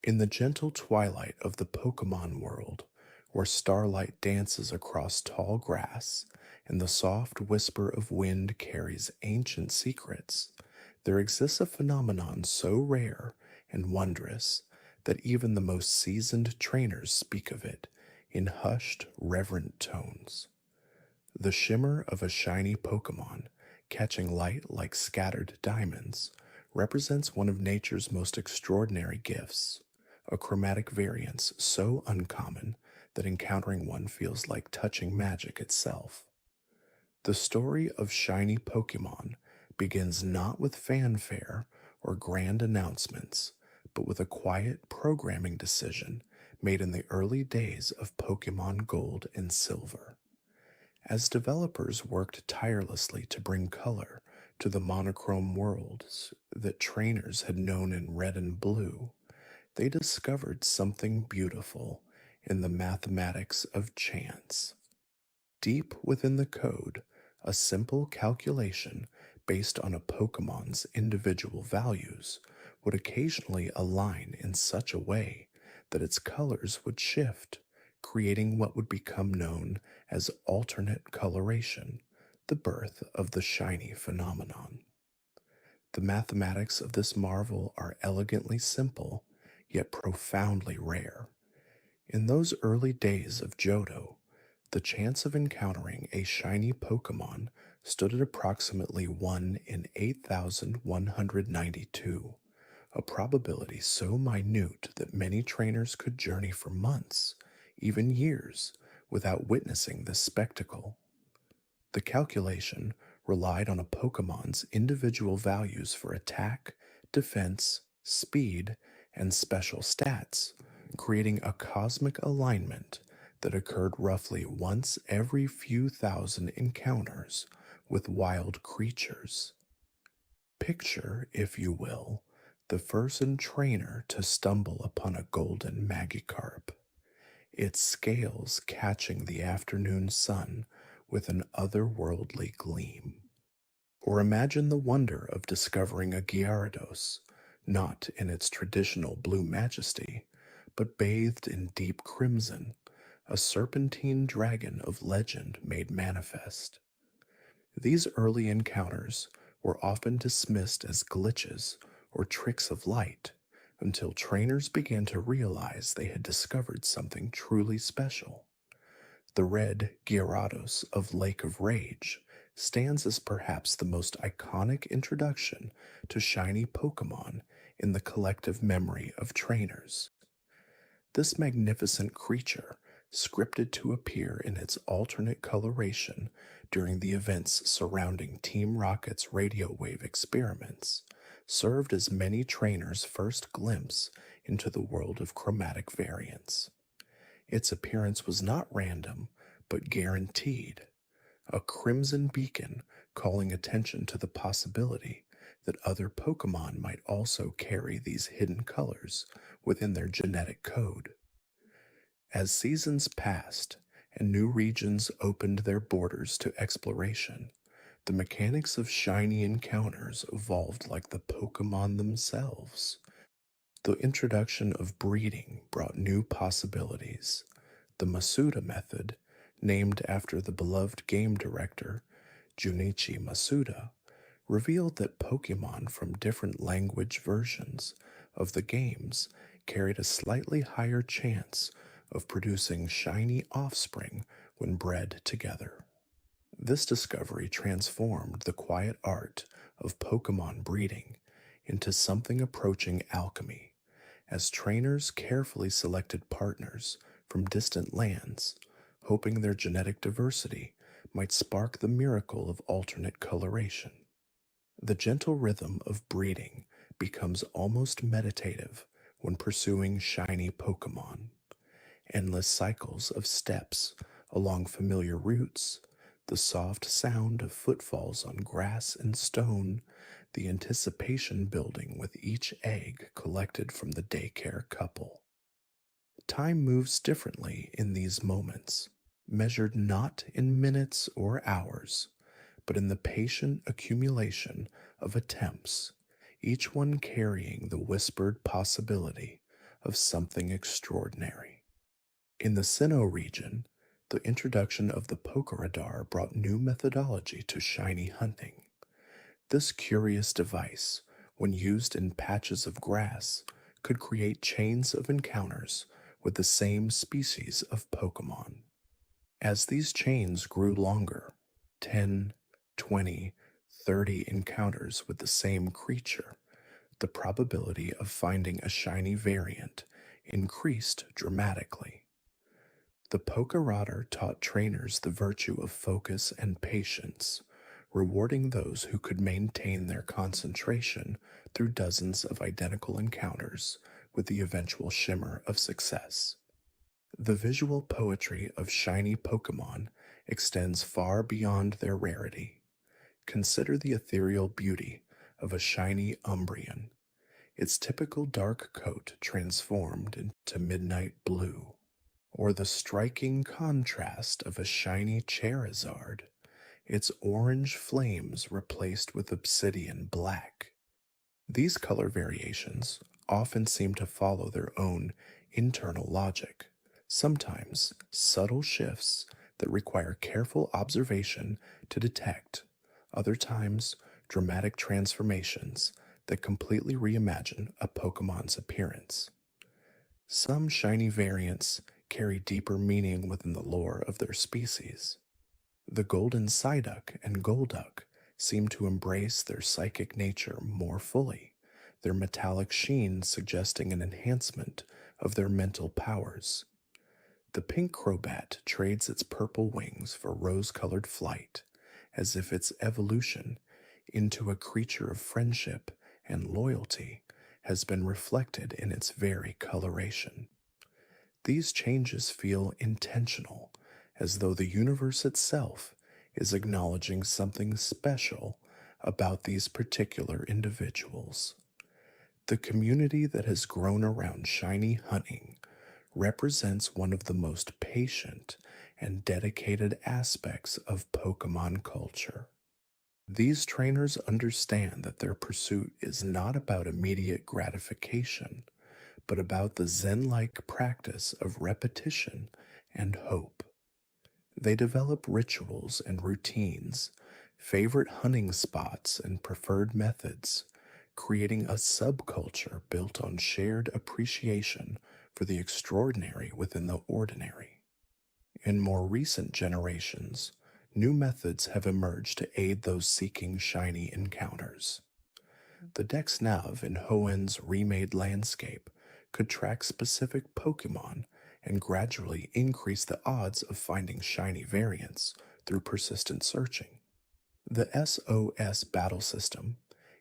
In the gentle twilight of the Pokémon world, where starlight dances across tall grass and the soft whisper of wind carries ancient secrets, there exists a phenomenon so rare and wondrous that even the most seasoned trainers speak of it in hushed, reverent tones. The shimmer of a shiny Pokémon catching light like scattered diamonds represents one of nature's most extraordinary gifts, a chromatic variance so uncommon that encountering one feels like touching magic itself. The story of shiny Pokémon begins not with fanfare or grand announcements, but with a quiet programming decision made in the early days of Pokémon Gold and Silver. As developers worked tirelessly to bring color to the monochrome worlds that trainers had known in red and blue, they discovered something beautiful in the mathematics of chance. Deep within the code, a simple calculation based on a Pokemon's individual values would occasionally align in such a way that its colors would shift, creating what would become known as alternate coloration, the birth of the shiny phenomenon. The mathematics of this marvel are elegantly simple, yet profoundly rare. In those early days of Johto, the chance of encountering a shiny Pokémon stood at approximately 1 in 8,192, a probability so minute that many trainers could journey for months, even years, without witnessing this spectacle. The calculation relied on a Pokemon's individual values for attack, defense, speed, and special stats, creating a cosmic alignment that occurred roughly once every few thousand encounters with wild creatures. Picture, if you will, the first trainer to stumble upon a golden Magikarp, its scales catching the afternoon sun with an otherworldly gleam. Or imagine the wonder of discovering a Gyarados, not in its traditional blue majesty, but bathed in deep crimson, a serpentine dragon of legend made manifest. These early encounters were often dismissed as glitches or tricks of light until trainers began to realize they had discovered something truly special. The red Gyarados of Lake of Rage stands as perhaps the most iconic introduction to shiny Pokémon in the collective memory of trainers. This magnificent creature, scripted to appear in its alternate coloration during the events surrounding Team Rocket's radio wave experiments, served as many trainers' first glimpse into the world of chromatic variants. Its appearance was not random, but guaranteed, a crimson beacon calling attention to the possibility that other Pokémon might also carry these hidden colors within their genetic code. As seasons passed and new regions opened their borders to exploration, the mechanics of shiny encounters evolved like the Pokémon themselves. The introduction of breeding brought new possibilities. The Masuda method, named after the beloved game director Junichi Masuda, revealed that Pokémon from different language versions of the games carried a slightly higher chance of producing shiny offspring when bred together. This discovery transformed the quiet art of Pokémon breeding into something approaching alchemy, as trainers carefully selected partners from distant lands, hoping their genetic diversity might spark the miracle of alternate coloration. The gentle rhythm of breeding becomes almost meditative when pursuing shiny Pokémon. Endless cycles of steps along familiar routes, the soft sound of footfalls on grass and stone, the anticipation building with each egg collected from the daycare couple. Time moves differently in these moments, measured not in minutes or hours, but in the patient accumulation of attempts, each one carrying the whispered possibility of something extraordinary. In the Sinnoh region, the introduction of the Pokeradar brought new methodology to shiny hunting. This curious device, when used in patches of grass, could create chains of encounters with the same species of Pokemon. As these chains grew longer, 10, 20, 30 encounters with the same creature, the probability of finding a shiny variant increased dramatically. The Pokeradar taught trainers the virtue of focus and patience, rewarding those who could maintain their concentration through dozens of identical encounters with the eventual shimmer of success. The visual poetry of shiny Pokemon extends far beyond their rarity. Consider the ethereal beauty of a shiny Umbreon, its typical dark coat transformed into midnight blue, or the striking contrast of a shiny Charizard, its orange flames replaced with obsidian black. These color variations often seem to follow their own internal logic, sometimes subtle shifts that require careful observation to detect, other times dramatic transformations that completely reimagine a Pokemon's appearance. Some shiny variants carry deeper meaning within the lore of their species. The golden Psyduck and Golduck seem to embrace their psychic nature more fully, their metallic sheen suggesting an enhancement of their mental powers. The pink Crobat trades its purple wings for rose-colored flight, as if its evolution into a creature of friendship and loyalty has been reflected in its very coloration. These changes feel intentional, as though the universe itself is acknowledging something special about these particular individuals. The community that has grown around shiny hunting represents one of the most patient and dedicated aspects of Pokemon culture. These trainers understand that their pursuit is not about immediate gratification, but about the Zen like practice of repetition and hope. They develop rituals and routines, favorite hunting spots, and preferred methods, creating a subculture built on shared appreciation for the extraordinary within the ordinary. In more recent generations, new methods have emerged to aid those seeking shiny encounters. The Dex Nav in Hoenn's remade landscape could track specific Pokemon and gradually increase the odds of finding shiny variants through persistent searching. The SOS battle system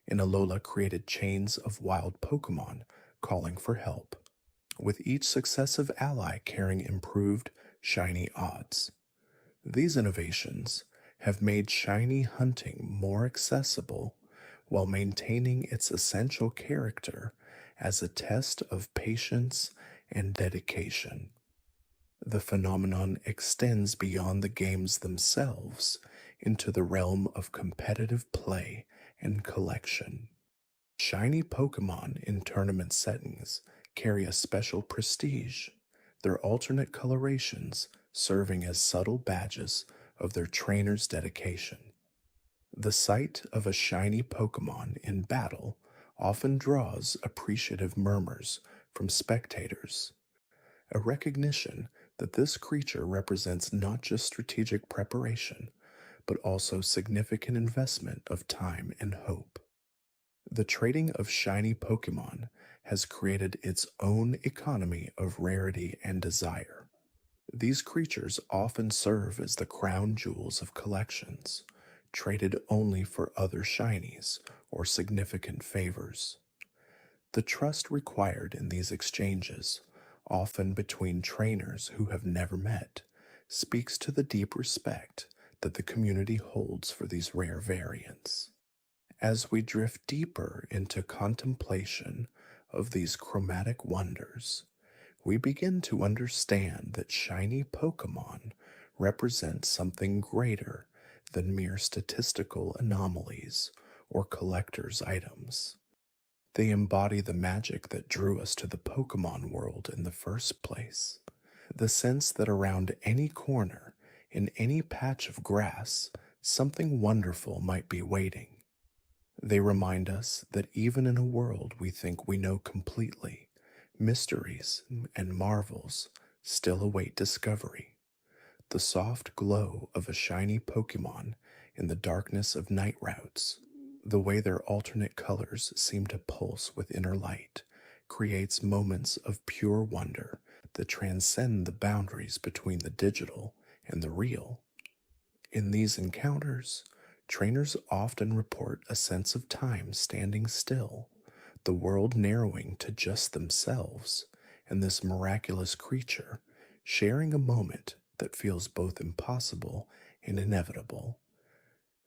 in Alola created chains of wild Pokemon calling for help, with each successive ally carrying improved shiny odds. These innovations have made shiny hunting more accessible while maintaining its essential character as a test of patience and dedication. The phenomenon extends beyond the games themselves into the realm of competitive play and collection. Shiny Pokemon in tournament settings carry a special prestige, their alternate colorations serving as subtle badges of their trainer's dedication. The sight of a shiny Pokemon in battle often draws appreciative murmurs from spectators, a recognition that this creature represents not just strategic preparation, but also significant investment of time and hope. The trading of shiny Pokemon has created its own economy of rarity and desire. These creatures often serve as the crown jewels of collections, traded only for other shinies or significant favors. The trust required in these exchanges, often between trainers who have never met, speaks to the deep respect that the community holds for these rare variants. As we drift deeper into contemplation of these chromatic wonders, we begin to understand that shiny Pokemon represent something greater than mere statistical anomalies or collector's items. They embody the magic that drew us to the Pokemon world in the first place. The sense that around any corner, in any patch of grass, something wonderful might be waiting. They remind us that even in a world we think we know completely, mysteries and marvels still await discovery. The soft glow of a shiny Pokemon in the darkness of night routes, the way their alternate colors seem to pulse with inner light, creates moments of pure wonder that transcend the boundaries between the digital and the real. In these encounters, trainers often report a sense of time standing still, the world narrowing to just themselves, and this miraculous creature sharing a moment that feels both impossible and inevitable.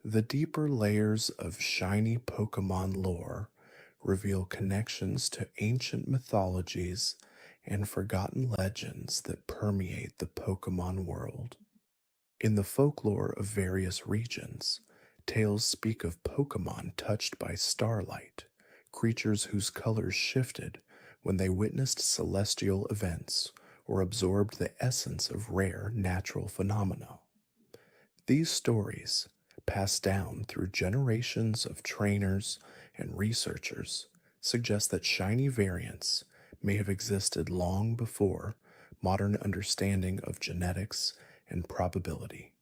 The deeper layers of shiny Pokemon lore reveal connections to ancient mythologies and forgotten legends that permeate the Pokemon world. In the folklore of various regions, tales speak of Pokemon touched by starlight, creatures whose colors shifted when they witnessed celestial events or absorbed the essence of rare natural phenomena. These stories, passed down through generations of trainers and researchers, suggest that shiny variants may have existed long before modern understanding of genetics and probability.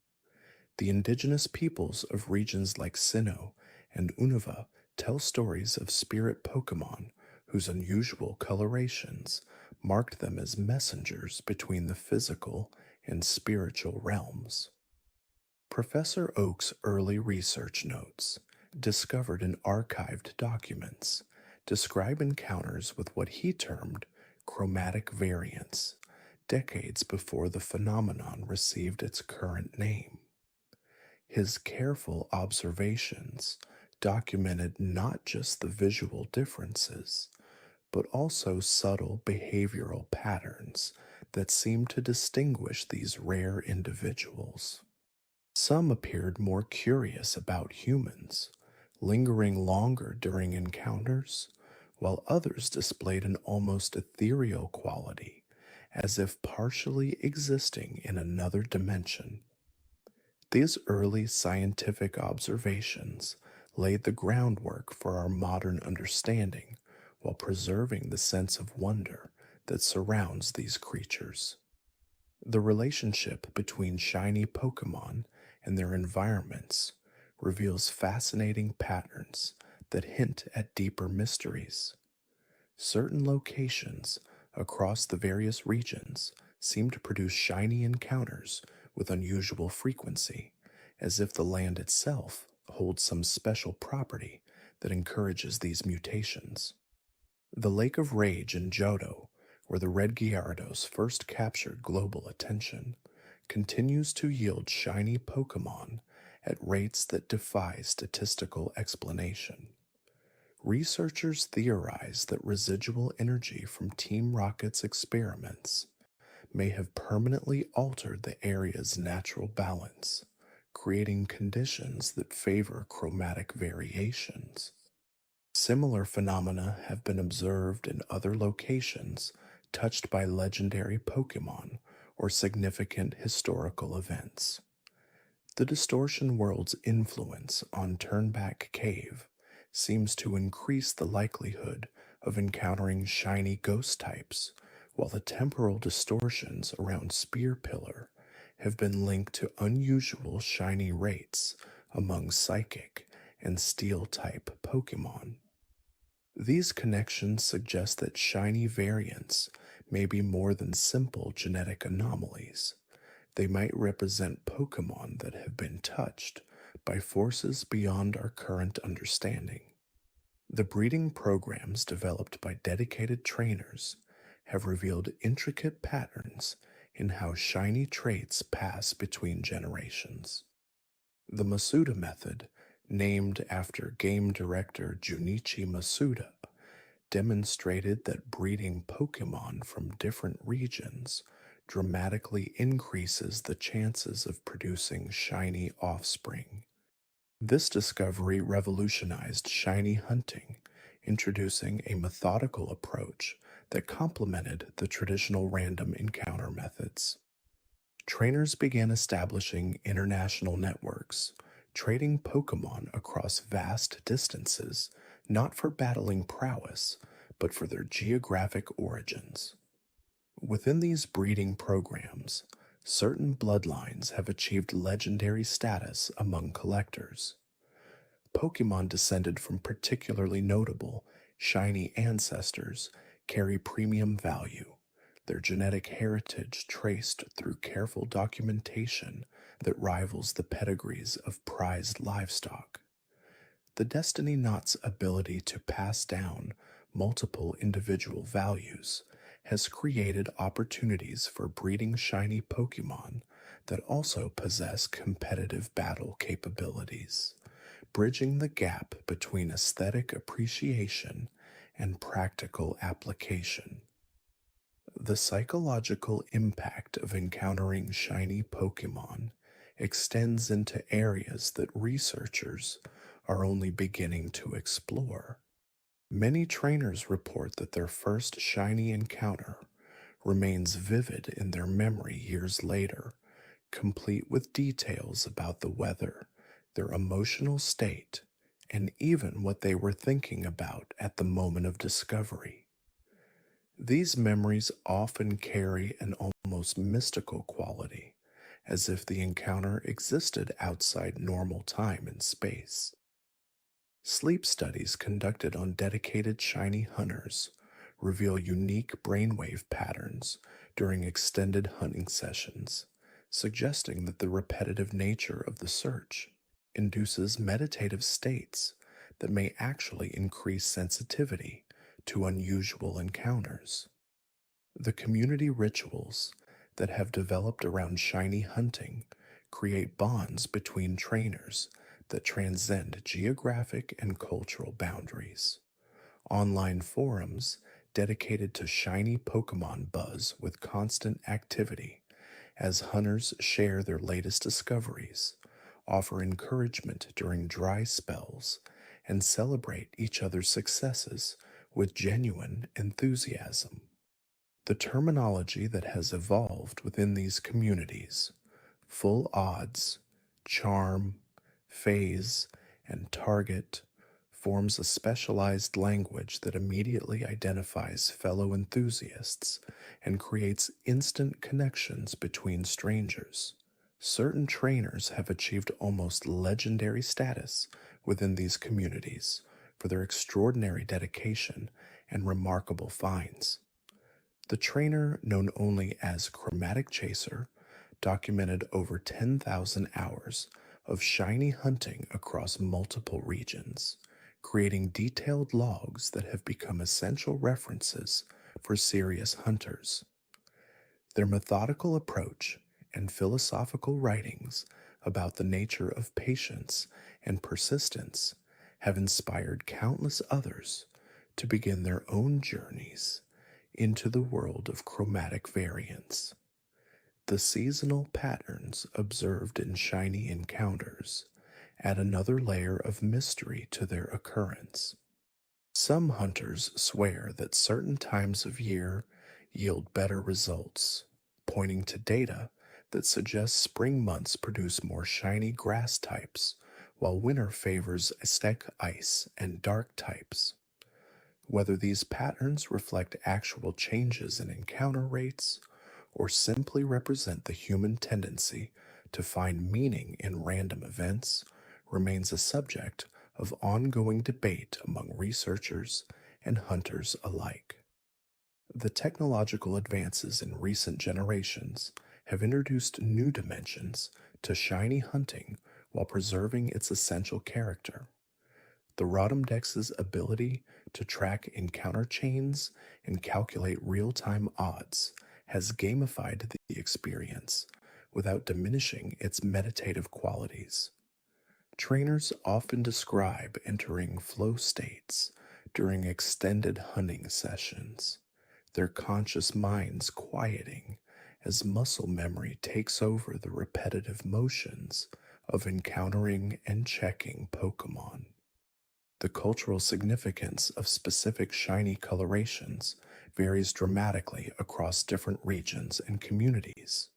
The indigenous peoples of regions like Sinnoh and Unova tell stories of spirit Pokemon whose unusual colorations marked them as messengers between the physical and spiritual realms. Professor Oak's early research notes, discovered in archived documents, describe encounters with what he termed chromatic variants, decades before the phenomenon received its current name. His careful observations documented not just the visual differences, but also subtle behavioral patterns that seemed to distinguish these rare individuals. Some appeared more curious about humans, lingering longer during encounters, while others displayed an almost ethereal quality, as if partially existing in another dimension. These early scientific observations laid the groundwork for our modern understanding while preserving the sense of wonder that surrounds these creatures. The relationship between shiny Pokemon and their environments reveals fascinating patterns that hint at deeper mysteries. Certain locations across the various regions seem to produce shiny encounters with unusual frequency, as if the land itself holds some special property that encourages these mutations. The Lake of Rage in Johto, where the red Gyarados first captured global attention, continues to yield shiny Pokemon at rates that defy statistical explanation. Researchers theorize that residual energy from Team Rocket's experiments may have permanently altered the area's natural balance, creating conditions that favor chromatic variations. Similar phenomena have been observed in other locations touched by legendary Pokemon or significant historical events. The distortion world's influence on Turnback Cave seems to increase the likelihood of encountering shiny ghost types, while the temporal distortions around Spear Pillar have been linked to unusual shiny rates among psychic and steel type Pokemon. These connections suggest that shiny variants may be more than simple genetic anomalies. They might represent Pokemon that have been touched by forces beyond our current understanding. The breeding programs developed by dedicated trainers have revealed intricate patterns in how shiny traits pass between generations. The Masuda method, named after game director Junichi Masuda, demonstrated that breeding Pokemon from different regions dramatically increases the chances of producing shiny offspring. This discovery revolutionized shiny hunting, introducing a methodical approach that complemented the traditional random encounter methods. Trainers began establishing international networks, trading Pokémon across vast distances, not for battling prowess, but for their geographic origins. Within these breeding programs, certain bloodlines have achieved legendary status among collectors. Pokemon descended from particularly notable, shiny ancestors carry premium value, their genetic heritage traced through careful documentation that rivals the pedigrees of prized livestock. The Destiny Knot's ability to pass down multiple individual values has created opportunities for breeding shiny Pokemon that also possess competitive battle capabilities, bridging the gap between aesthetic appreciation and practical application. The psychological impact of encountering shiny Pokemon extends into areas that researchers are only beginning to explore. Many trainers report that their first shiny encounter remains vivid in their memory years later, complete with details about the weather, their emotional state, and even what they were thinking about at the moment of discovery. These memories often carry an almost mystical quality, as if the encounter existed outside normal time and space. Sleep studies conducted on dedicated shiny hunters reveal unique brainwave patterns during extended hunting sessions, suggesting that the repetitive nature of the search induces meditative states that may actually increase sensitivity to unusual encounters. The community rituals that have developed around shiny hunting create bonds between trainers that transcend geographic and cultural boundaries. Online forums dedicated to shiny Pokemon buzz with constant activity as hunters share their latest discoveries, offer encouragement during dry spells, and celebrate each other's successes with genuine enthusiasm. The terminology that has evolved within these communities, full odds, charm, phase, and target, forms a specialized language that immediately identifies fellow enthusiasts and creates instant connections between strangers. Certain trainers have achieved almost legendary status within these communities for their extraordinary dedication and remarkable finds. The trainer, known only as Chromatic Chaser, documented over 10,000 hours of shiny hunting across multiple regions, creating detailed logs that have become essential references for serious hunters. Their methodical approach and philosophical writings about the nature of patience and persistence have inspired countless others to begin their own journeys into the world of chromatic variants. The seasonal patterns observed in shiny encounters add another layer of mystery to their occurrence. Some hunters swear that certain times of year yield better results, pointing to data that suggests spring months produce more shiny grass types, while winter favors aztec ice and dark types. Whether these patterns reflect actual changes in encounter rates or simply represent the human tendency to find meaning in random events remains a subject of ongoing debate among researchers and hunters alike. The technological advances in recent generations have introduced new dimensions to shiny hunting while preserving its essential character. The Rotomdex's ability to track encounter chains and calculate real-time odds has gamified the experience without diminishing its meditative qualities. Trainers often describe entering flow states during extended hunting sessions, their conscious minds quieting as muscle memory takes over the repetitive motions of encountering and checking Pokémon. The cultural significance of specific shiny colorations varies dramatically across different regions and communities.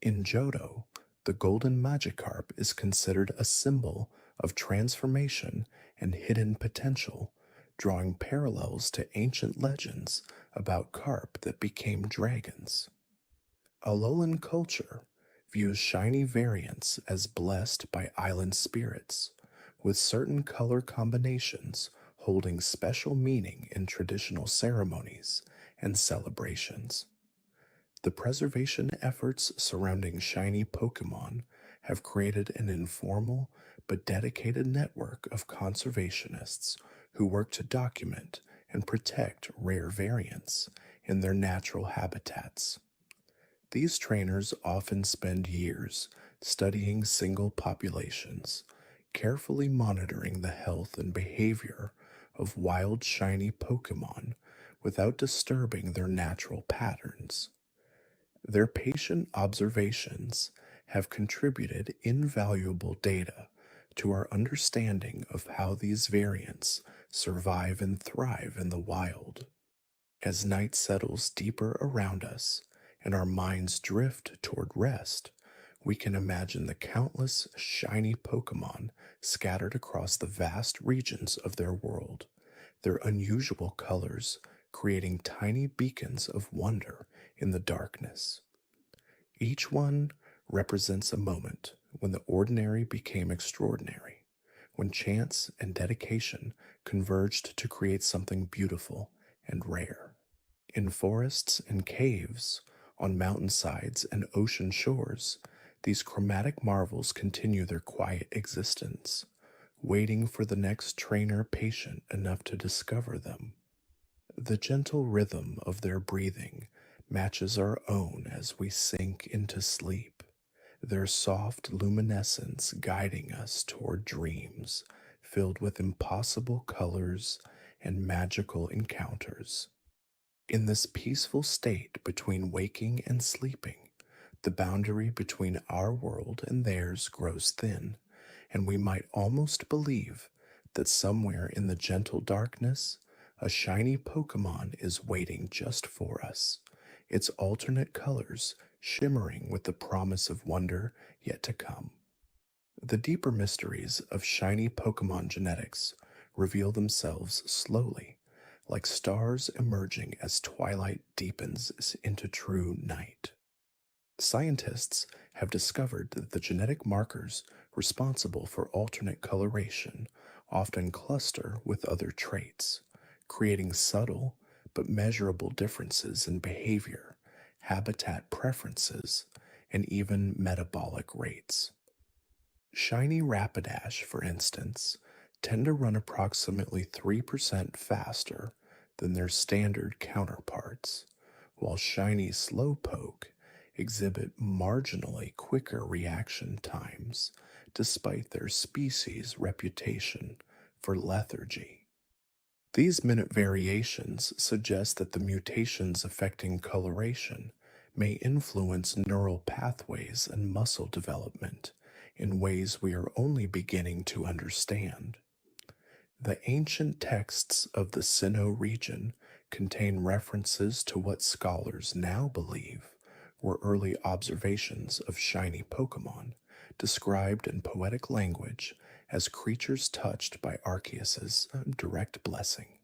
In Johto, the golden Magikarp is considered a symbol of transformation and hidden potential, drawing parallels to ancient legends about carp that became dragons. Alolan culture views shiny variants as blessed by island spirits, with certain color combinations holding special meaning in traditional ceremonies and celebrations. The preservation efforts surrounding shiny Pokémon have created an informal but dedicated network of conservationists who work to document and protect rare variants in their natural habitats. These trainers often spend years studying single populations, carefully monitoring the health and behavior of wild shiny Pokémon without disturbing their natural patterns. Their patient observations have contributed invaluable data to our understanding of how these variants survive and thrive in the wild. As night settles deeper around us and our minds drift toward rest, we can imagine the countless shiny Pokemon scattered across the vast regions of their world, their unusual colors creating tiny beacons of wonder in the darkness. Each one represents a moment when the ordinary became extraordinary, when chance and dedication converged to create something beautiful and rare. In forests and caves, on mountainsides and ocean shores, these chromatic marvels continue their quiet existence, waiting for the next trainer patient enough to discover them. The gentle rhythm of their breathing matches our own as we sink into sleep, their soft luminescence guiding us toward dreams filled with impossible colors and magical encounters. In this peaceful state between waking and sleeping, the boundary between our world and theirs grows thin, and we might almost believe that somewhere in the gentle darkness, a shiny Pokemon is waiting just for us, its alternate colors shimmering with the promise of wonder yet to come. The deeper mysteries of shiny Pokemon genetics reveal themselves slowly, like stars emerging as twilight deepens into true night. Scientists have discovered that the genetic markers responsible for alternate coloration often cluster with other traits, creating subtle but measurable differences in behavior, habitat preferences, and even metabolic rates. Shiny Rapidash, for instance, tend to run approximately 3% faster than their standard counterparts, while shiny Slowpoke exhibit marginally quicker reaction times despite their species' reputation for lethargy. These minute variations suggest that the mutations affecting coloration may influence neural pathways and muscle development in ways we are only beginning to understand. The ancient texts of the Sinnoh region contain references to what scholars now believe were early observations of shiny Pokemon, described in poetic language as creatures touched by Arceus's direct blessing.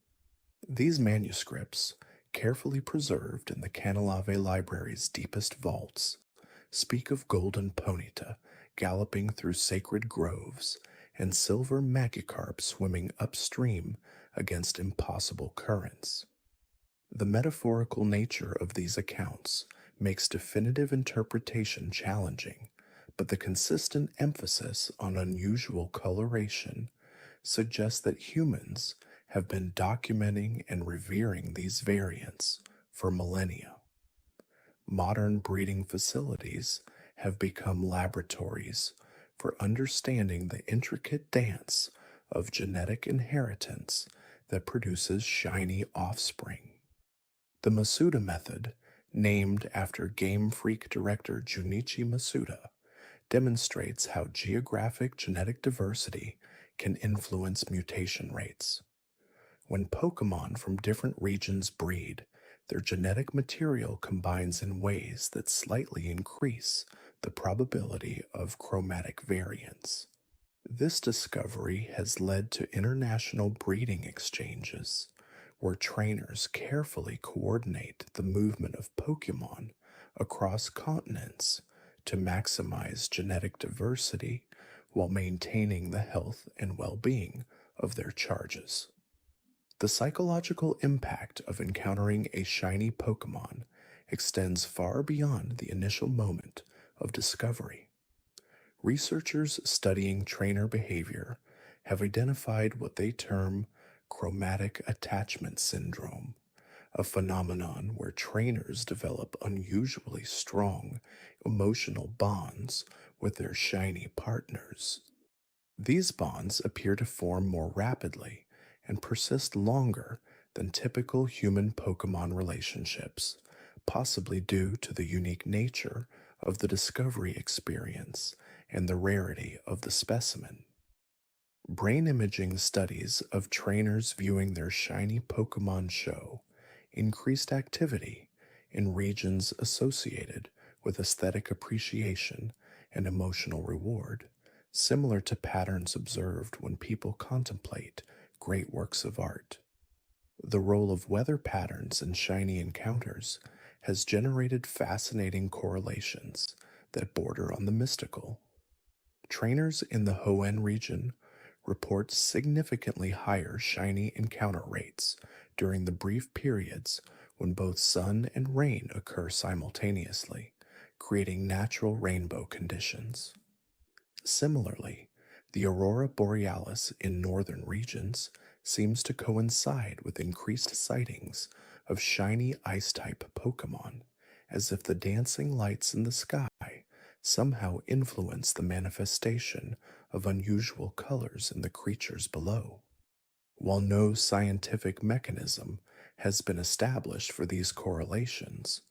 These manuscripts, carefully preserved in the Canalave Library's deepest vaults, speak of golden Ponyta galloping through sacred groves and silver Magikarp swimming upstream against impossible currents. The metaphorical nature of these accounts makes definitive interpretation challenging, but the consistent emphasis on unusual coloration suggests that humans have been documenting and revering these variants for millennia. Modern breeding facilities have become laboratories for understanding the intricate dance of genetic inheritance that produces shiny offspring. The Masuda method, named after Game Freak director Junichi Masuda, demonstrates how geographic genetic diversity can influence mutation rates. When Pokémon from different regions breed, their genetic material combines in ways that slightly increase the probability of chromatic variance. This discovery has led to international breeding exchanges, where trainers carefully coordinate the movement of Pokemon across continents to maximize genetic diversity while maintaining the health and well being of their charges. The psychological impact of encountering a shiny Pokemon extends far beyond the initial moment of discovery. Researchers studying trainer behavior have identified what they term chromatic attachment syndrome, a phenomenon where trainers develop unusually strong emotional bonds with their shiny partners. These bonds appear to form more rapidly and persist longer than typical human Pokemon relationships, possibly due to the unique nature of the discovery experience and the rarity of the specimen. Brain imaging studies of trainers viewing their shiny Pokemon show increased activity in regions associated with aesthetic appreciation and emotional reward, similar to patterns observed when people contemplate great works of art. The role of weather patterns in shiny encounters has generated fascinating correlations that border on the mystical. Trainers in the Hoenn region report significantly higher shiny encounter rates during the brief periods when both sun and rain occur simultaneously, creating natural rainbow conditions. Similarly, the aurora borealis in northern regions seems to coincide with increased sightings of shiny ice-type Pokemon, as if the dancing lights in the sky somehow influence the manifestation of unusual colors in the creatures below. While no scientific mechanism has been established for these correlations,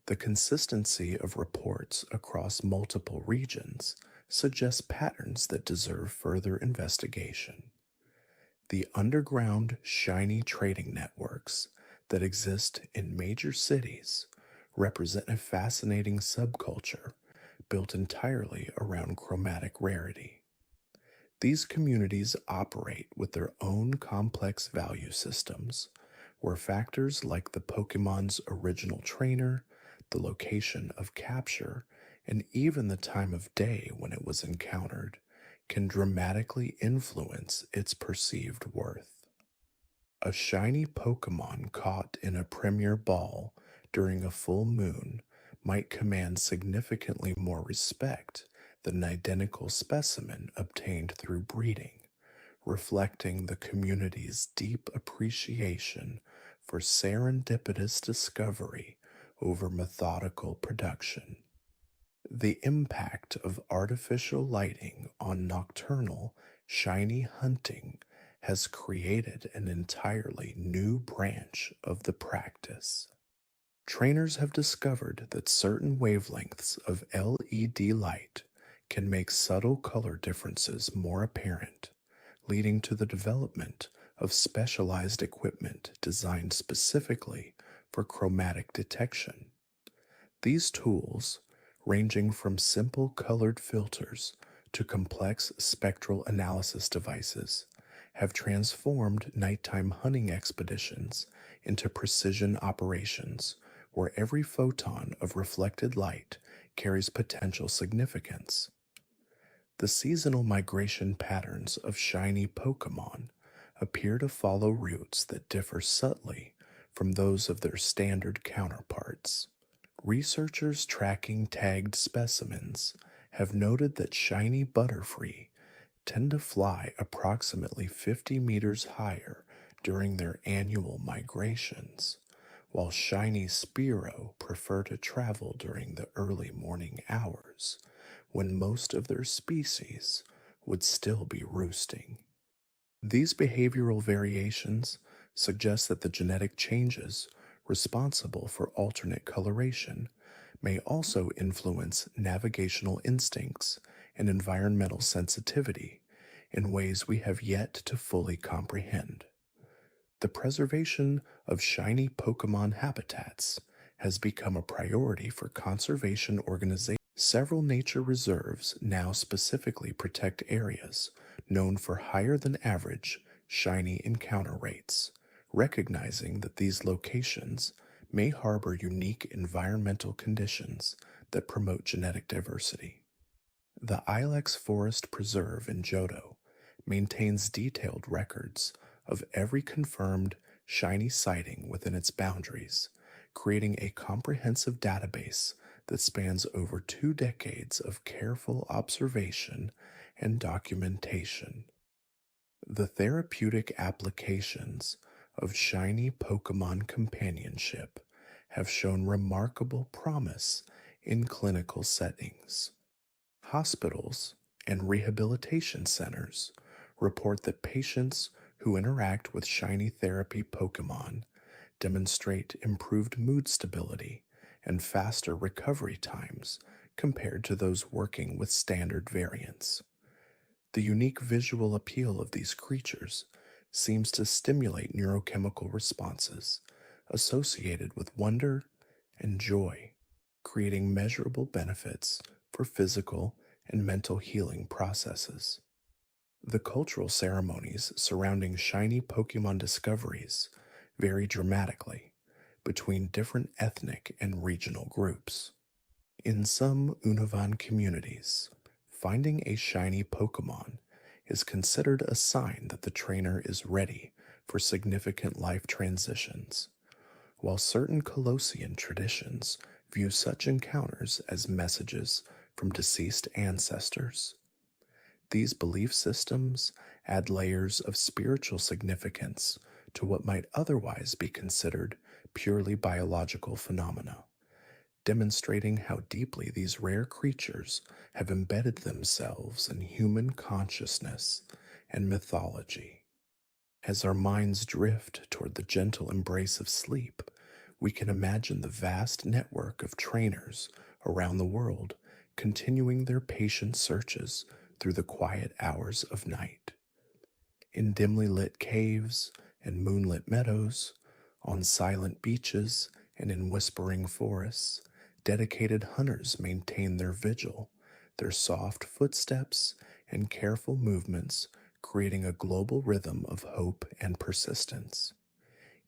the consistency of reports across multiple regions suggests patterns that deserve further investigation. The underground shiny trading networks that exist in major cities represent a fascinating subculture built entirely around chromatic rarity. These communities operate with their own complex value systems, where factors like the Pokemon's original trainer, the location of capture, and even the time of day when it was encountered can dramatically influence its perceived worth. A shiny Pokemon caught in a premier ball during a full moon might command significantly more respect than an identical specimen obtained through breeding, reflecting the community's deep appreciation for serendipitous discovery over methodical production. The impact of artificial lighting on nocturnal, shiny hunting has created an entirely new branch of the practice. Trainers have discovered that certain wavelengths of LED light can make subtle color differences more apparent, leading to the development of specialized equipment designed specifically for chromatic detection. These tools, ranging from simple colored filters to complex spectral analysis devices, have transformed nighttime hunting expeditions into precision operations where every photon of reflected light carries potential significance. The seasonal migration patterns of shiny Pokemon appear to follow routes that differ subtly from those of their standard counterparts. Researchers tracking tagged specimens have noted that shiny Butterfree tend to fly approximately 50 meters higher during their annual migrations, while shiny Spearow prefer to travel during the early morning hours when most of their species would still be roosting. These behavioral variations suggest that the genetic changes responsible for alternate coloration may also influence navigational instincts and environmental sensitivity in ways we have yet to fully comprehend. The preservation of shiny Pokémon habitats has become a priority for conservation organizations. Several nature reserves now specifically protect areas known for higher than average shiny encounter rates, recognizing that these locations may harbor unique environmental conditions that promote genetic diversity. The Ilex Forest Preserve in Johto maintains detailed records of every confirmed shiny sighting within its boundaries, creating a comprehensive database that spans over 2 decades of careful observation and documentation. The therapeutic applications of shiny Pokemon companionship have shown remarkable promise in clinical settings. Hospitals and rehabilitation centers report that patients who interact with shiny therapy Pokemon demonstrate improved mood stability and faster recovery times compared to those working with standard variants. The unique visual appeal of these creatures seems to stimulate neurochemical responses associated with wonder and joy, creating measurable benefits for physical and mental healing processes. The cultural ceremonies surrounding shiny Pokemon discoveries vary dramatically between different ethnic and regional groups. In some Unovan communities, finding a shiny Pokemon is considered a sign that the trainer is ready for significant life transitions, while certain Colossian traditions view such encounters as messages from deceased ancestors. These belief systems add layers of spiritual significance to what might otherwise be considered purely biological phenomena, demonstrating how deeply these rare creatures have embedded themselves in human consciousness and mythology. As our minds drift toward the gentle embrace of sleep, we can imagine the vast network of trainers around the world continuing their patient searches through the quiet hours of night. In dimly lit caves and moonlit meadows, on silent beaches and in whispering forests, dedicated hunters maintain their vigil, their soft footsteps and careful movements creating a global rhythm of hope and persistence.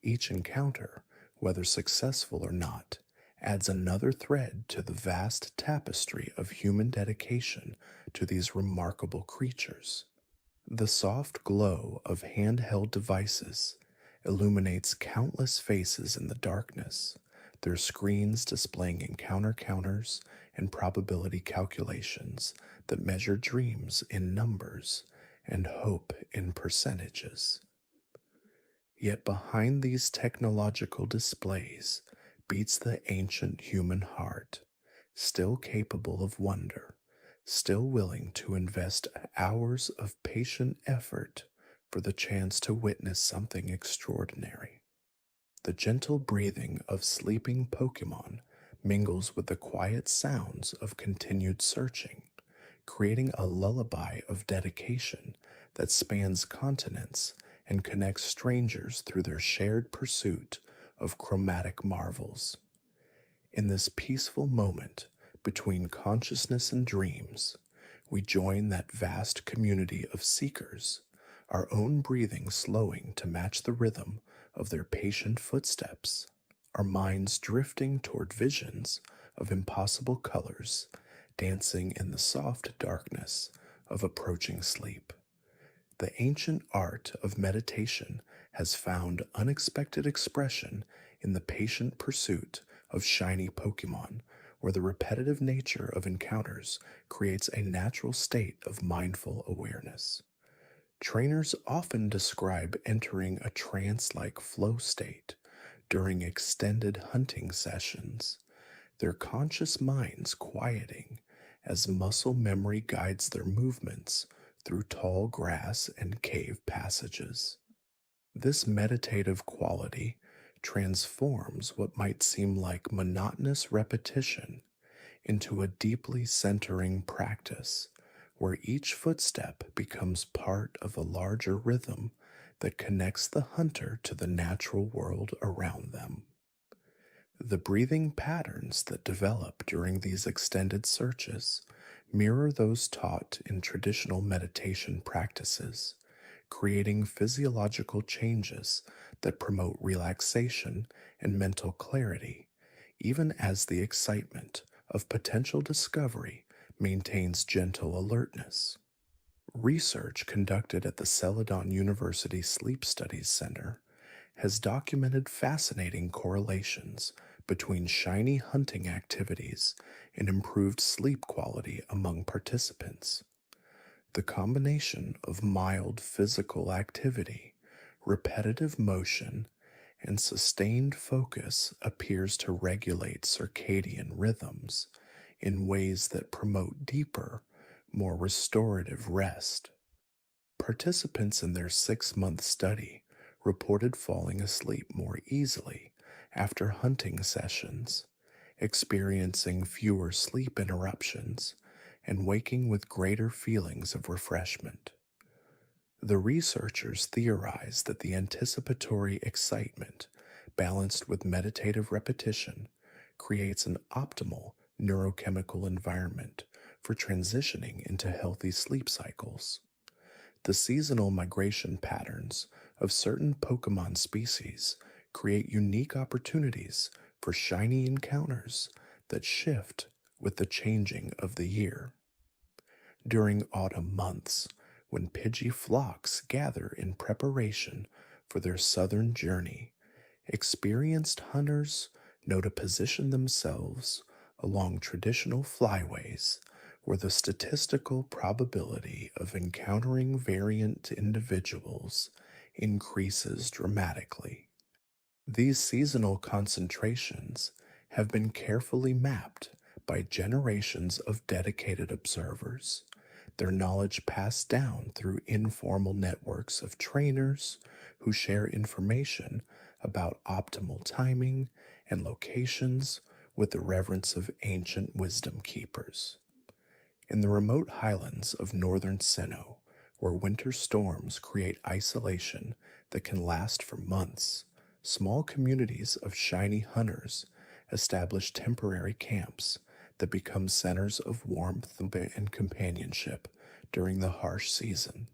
Each encounter, whether successful or not, adds another thread to the vast tapestry of human dedication to these remarkable creatures. The soft glow of handheld devices illuminates countless faces in the darkness, their screens displaying encounter counters and probability calculations that measure dreams in numbers and hope in percentages. Yet behind these technological displays beats the ancient human heart, still capable of wonder, still willing to invest hours of patient effort for the chance to witness something extraordinary. The gentle breathing of sleeping Pokemon mingles with the quiet sounds of continued searching, creating a lullaby of dedication that spans continents and connects strangers through their shared pursuit of chromatic marvels. In this peaceful moment between consciousness and dreams, we join that vast community of seekers, our own breathing slowing to match the rhythm of their patient footsteps, our minds drifting toward visions of impossible colors, dancing in the soft darkness of approaching sleep. The ancient art of meditation has found unexpected expression in the patient pursuit of shiny Pokemon, where the repetitive nature of encounters creates a natural state of mindful awareness. Trainers often describe entering a trance-like flow state during extended hunting sessions, their conscious minds quieting as muscle memory guides their movements through tall grass and cave passages. This meditative quality transforms what might seem like monotonous repetition into a deeply centering practice where each footstep becomes part of a larger rhythm that connects the hunter to the natural world around them. The breathing patterns that develop during these extended searches mirror those taught in traditional meditation practices, creating physiological changes that promote relaxation and mental clarity, even as the excitement of potential discovery maintains gentle alertness. Research conducted at the Celadon University Sleep Studies Center has documented fascinating correlations between shiny hunting activities and improved sleep quality among participants. The combination of mild physical activity, repetitive motion, and sustained focus appears to regulate circadian rhythms in ways that promote deeper, more restorative rest. Participants in their 6-month study reported falling asleep more easily after hunting sessions, experiencing fewer sleep interruptions, and waking with greater feelings of refreshment. The researchers theorize that the anticipatory excitement, balanced with meditative repetition, creates an optimal neurochemical environment for transitioning into healthy sleep cycles. The seasonal migration patterns of certain Pokémon species create unique opportunities for shiny encounters that shift with the changing of the year. During autumn months, when Pidgey flocks gather in preparation for their southern journey, experienced hunters know to position themselves along traditional flyways where the statistical probability of encountering variant individuals increases dramatically. These seasonal concentrations have been carefully mapped by generations of dedicated observers, their knowledge passed down through informal networks of trainers who share information about optimal timing and locations with the reverence of ancient wisdom keepers. In the remote highlands of northern Sinnoh, where winter storms create isolation that can last for months, small communities of shiny hunters establish temporary camps that become centers of warmth and companionship during the harsh season.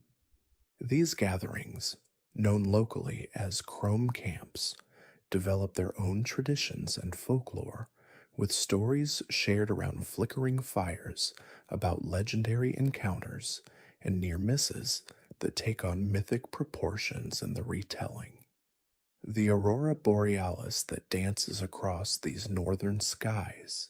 These gatherings, known locally as Chrome Camps, develop their own traditions and folklore, with stories shared around flickering fires about legendary encounters and near misses that take on mythic proportions in the retelling. The aurora borealis that dances across these northern skies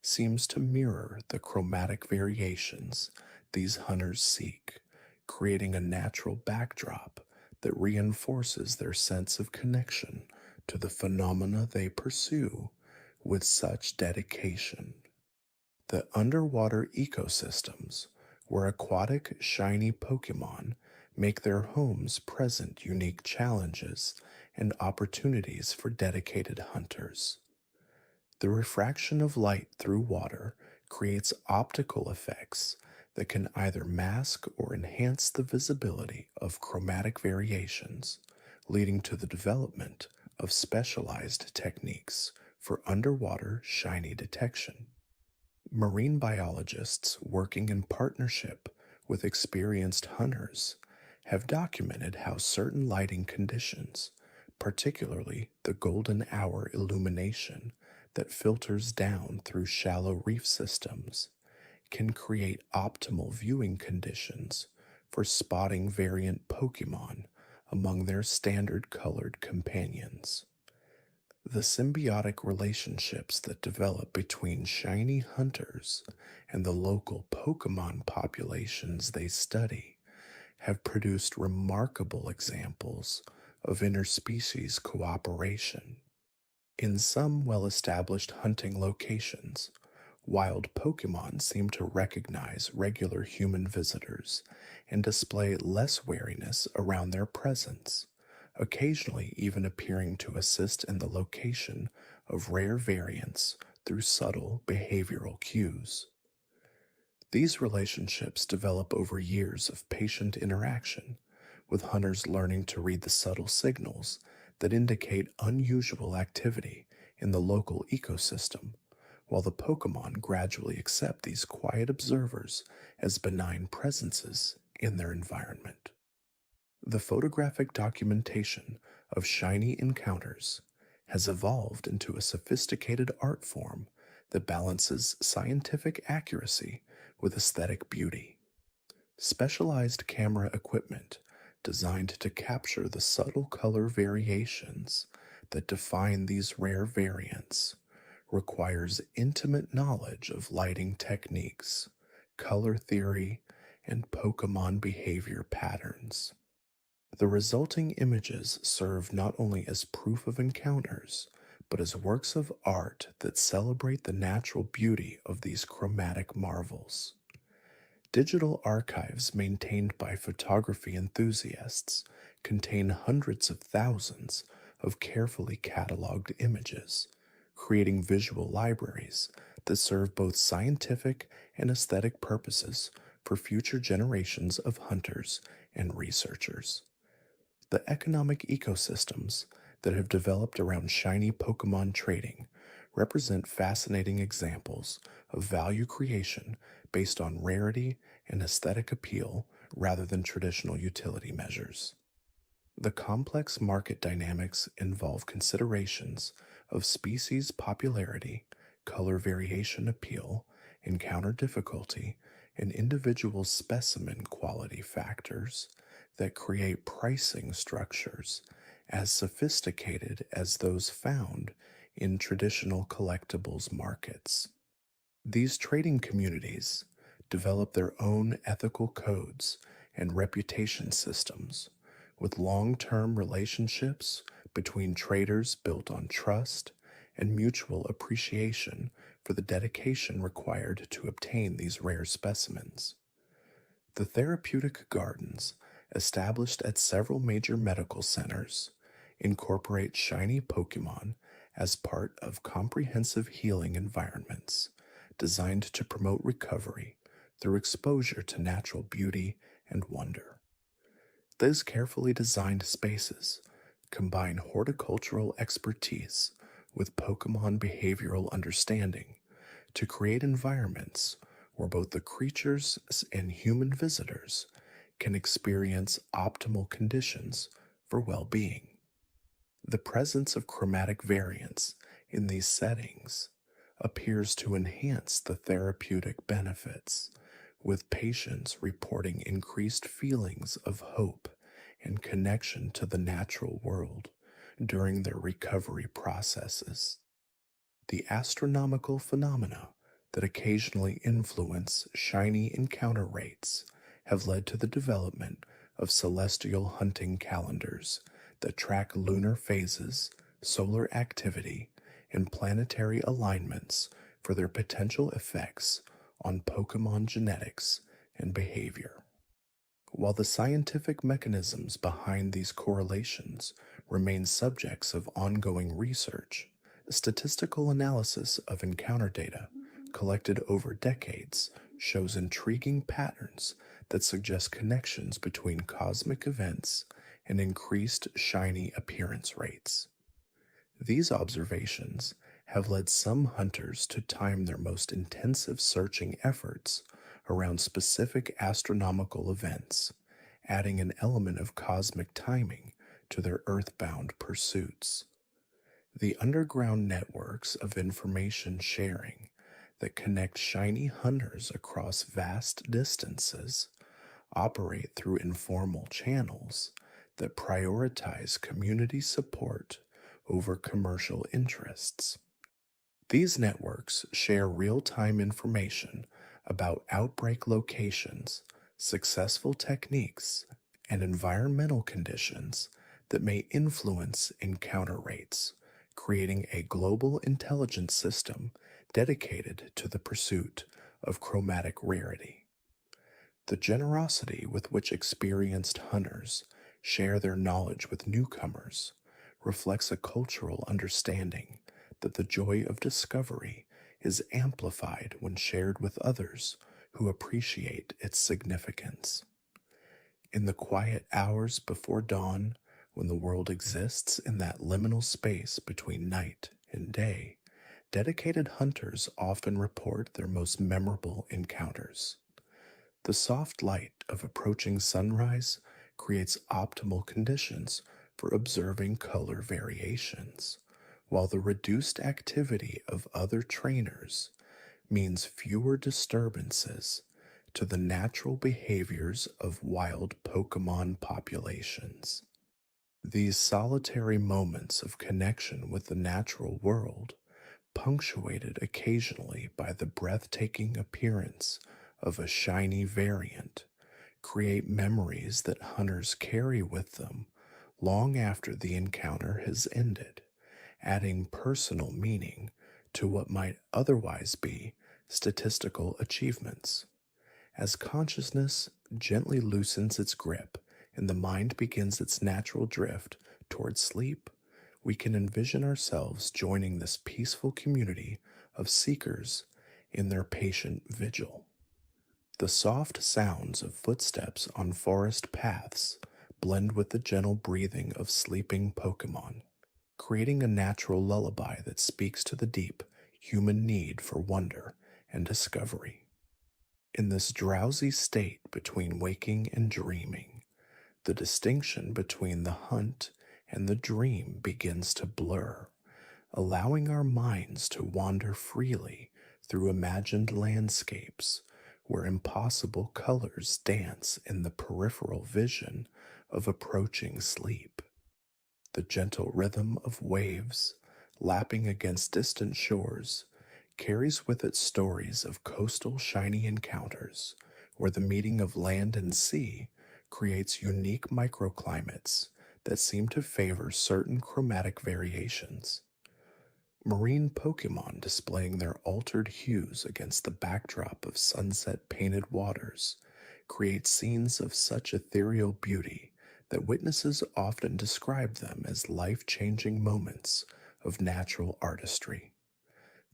seems to mirror the chromatic variations these hunters seek, creating a natural backdrop that reinforces their sense of connection to the phenomena they pursue with such dedication. The underwater ecosystems, where aquatic shiny Pokémon make their homes, present unique challenges and opportunities for dedicated hunters. The refraction of light through water creates optical effects that can either mask or enhance the visibility of chromatic variations, leading to the development of specialized techniques for underwater shiny detection. Marine biologists working in partnership with experienced hunters have documented how certain lighting conditions, particularly the golden hour illumination that filters down through shallow reef systems, can create optimal viewing conditions for spotting variant Pokémon among their standard colored companions. The symbiotic relationships that develop between shiny hunters and the local Pokémon populations they study have produced remarkable examples of interspecies cooperation. In some well established hunting locations, wild Pokémon seem to recognize regular human visitors and display less wariness around their presence, occasionally even appearing to assist in the location of rare variants through subtle behavioral cues. These relationships develop over years of patient interaction, with hunters learning to read the subtle signals that indicate unusual activity in the local ecosystem, while the Pokémon gradually accept these quiet observers as benign presences in their environment. The photographic documentation of shiny encounters has evolved into a sophisticated art form that balances scientific accuracy with aesthetic beauty. Specialized camera equipment designed to capture the subtle color variations that define these rare variants requires intimate knowledge of lighting techniques, color theory, and Pokemon behavior patterns. The resulting images serve not only as proof of encounters, but as works of art that celebrate the natural beauty of these chromatic marvels. Digital archives maintained by photography enthusiasts contain hundreds of thousands of carefully cataloged images, creating visual libraries that serve both scientific and aesthetic purposes for future generations of hunters and researchers. The economic ecosystems that have developed around shiny Pokemon trading represent fascinating examples of value creation based on rarity and aesthetic appeal rather than traditional utility measures. The complex market dynamics involve considerations of species popularity, color variation appeal, encounter difficulty, and individual specimen quality factors that create pricing structures as sophisticated as those found in traditional collectibles markets. These trading communities develop their own ethical codes and reputation systems, with long term relationships between traders built on trust and mutual appreciation for the dedication required to obtain these rare specimens. The therapeutic gardens, established at several major medical centers, incorporate shiny Pokemon as part of comprehensive healing environments designed to promote recovery through exposure to natural beauty and wonder. These carefully designed spaces combine horticultural expertise with Pokemon behavioral understanding to create environments where both the creatures and human visitors can experience optimal conditions for well being. The presence of chromatic variants in these settings appears to enhance the therapeutic benefits, with patients reporting increased feelings of hope and connection to the natural world during their recovery processes. The astronomical phenomena that occasionally influence shiny encounter rates have led to the development of celestial hunting calendars that track lunar phases, solar activity, and planetary alignments for their potential effects on Pokemon genetics and behavior. While the scientific mechanisms behind these correlations remain subjects of ongoing research, statistical analysis of encounter data collected over decades shows intriguing patterns that suggest connections between cosmic events and increased shiny appearance rates. These observations have led some hunters to time their most intensive searching efforts around specific astronomical events, adding an element of cosmic timing to their earthbound pursuits. The underground networks of information sharing that connect shiny hunters across vast distances operate through informal channels that prioritize community support over commercial interests. These networks share real time information about outbreak locations, successful techniques, and environmental conditions that may influence encounter rates, creating a global intelligence system dedicated to the pursuit of chromatic rarity. The generosity with which experienced hunters share their knowledge with newcomers reflects a cultural understanding that the joy of discovery is amplified when shared with others who appreciate its significance. In the quiet hours before dawn, when the world exists in that liminal space between night and day, dedicated hunters often report their most memorable encounters. The soft light of approaching sunrise creates optimal conditions for observing color variations, while the reduced activity of other trainers means fewer disturbances to the natural behaviors of wild Pokémon populations. These solitary moments of connection with the natural world, punctuated occasionally by the breathtaking appearance of a shiny variant, create memories that hunters carry with them long after the encounter has ended, adding personal meaning to what might otherwise be statistical achievements. As consciousness gently loosens its grip and the mind begins its natural drift toward sleep, we can envision ourselves joining this peaceful community of seekers in their patient vigil. The soft sounds of footsteps on forest paths blend with the gentle breathing of sleeping Pokémon, creating a natural lullaby that speaks to the deep human need for wonder and discovery. In this drowsy state between waking and dreaming, the distinction between the hunt and the dream begins to blur, allowing our minds to wander freely through imagined landscapes where impossible colors dance in the peripheral vision of approaching sleep. The gentle rhythm of waves lapping against distant shores carries with it stories of coastal shiny encounters where the meeting of land and sea creates unique microclimates that seem to favor certain chromatic variations. Marine Pokémon displaying their altered hues against the backdrop of sunset painted waters create scenes of such ethereal beauty that witnesses often describe them as life changing moments of natural artistry.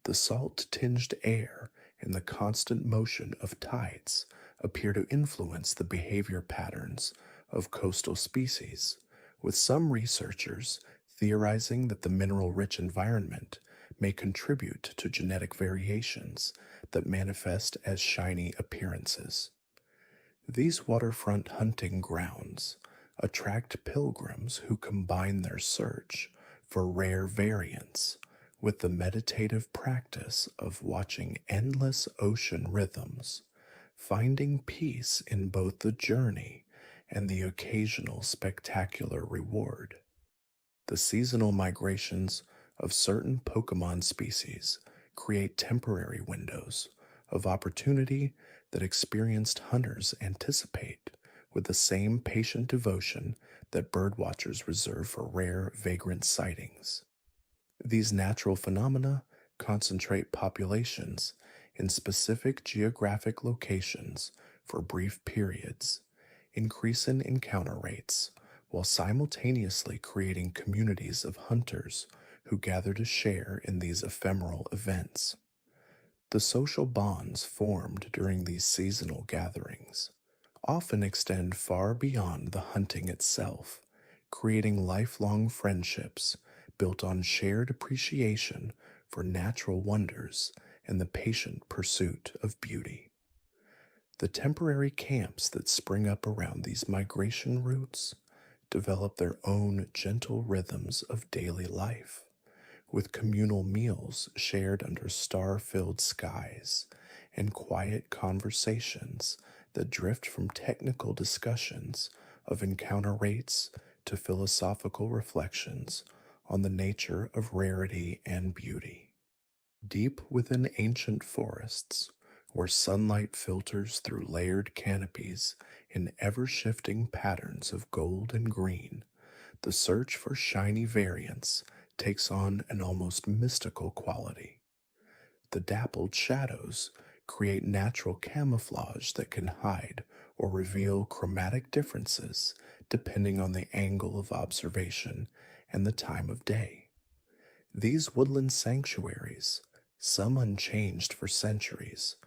The salt tinged air and the constant motion of tides appear to influence the behavior patterns of coastal species, with some researchers theorizing that the mineral rich environment may contribute to genetic variations that manifest as shiny appearances. These waterfront hunting grounds attract pilgrims who combine their search for rare variants with the meditative practice of watching endless ocean rhythms, finding peace in both the journey and the occasional spectacular reward. The seasonal migrations of certain Pokemon species create temporary windows of opportunity that experienced hunters anticipate with the same patient devotion that birdwatchers reserve for rare vagrant sightings. These natural phenomena concentrate populations in specific geographic locations for brief periods, increasing encounter rates, while simultaneously creating communities of hunters who gather to share in these ephemeral events. The social bonds formed during these seasonal gatherings often extend far beyond the hunting itself, creating lifelong friendships built on shared appreciation for natural wonders and the patient pursuit of beauty. The temporary camps that spring up around these migration routes develop their own gentle rhythms of daily life, with communal meals shared under star filled skies and quiet conversations that drift from technical discussions of encounter rates to philosophical reflections on the nature of rarity and beauty. Deep within ancient forests, where sunlight filters through layered canopies in ever shifting patterns of gold and green, the search for shiny variants takes on an almost mystical quality. The dappled shadows create natural camouflage that can hide or reveal chromatic differences depending on the angle of observation and the time of day. These woodland sanctuaries, some unchanged for centuries,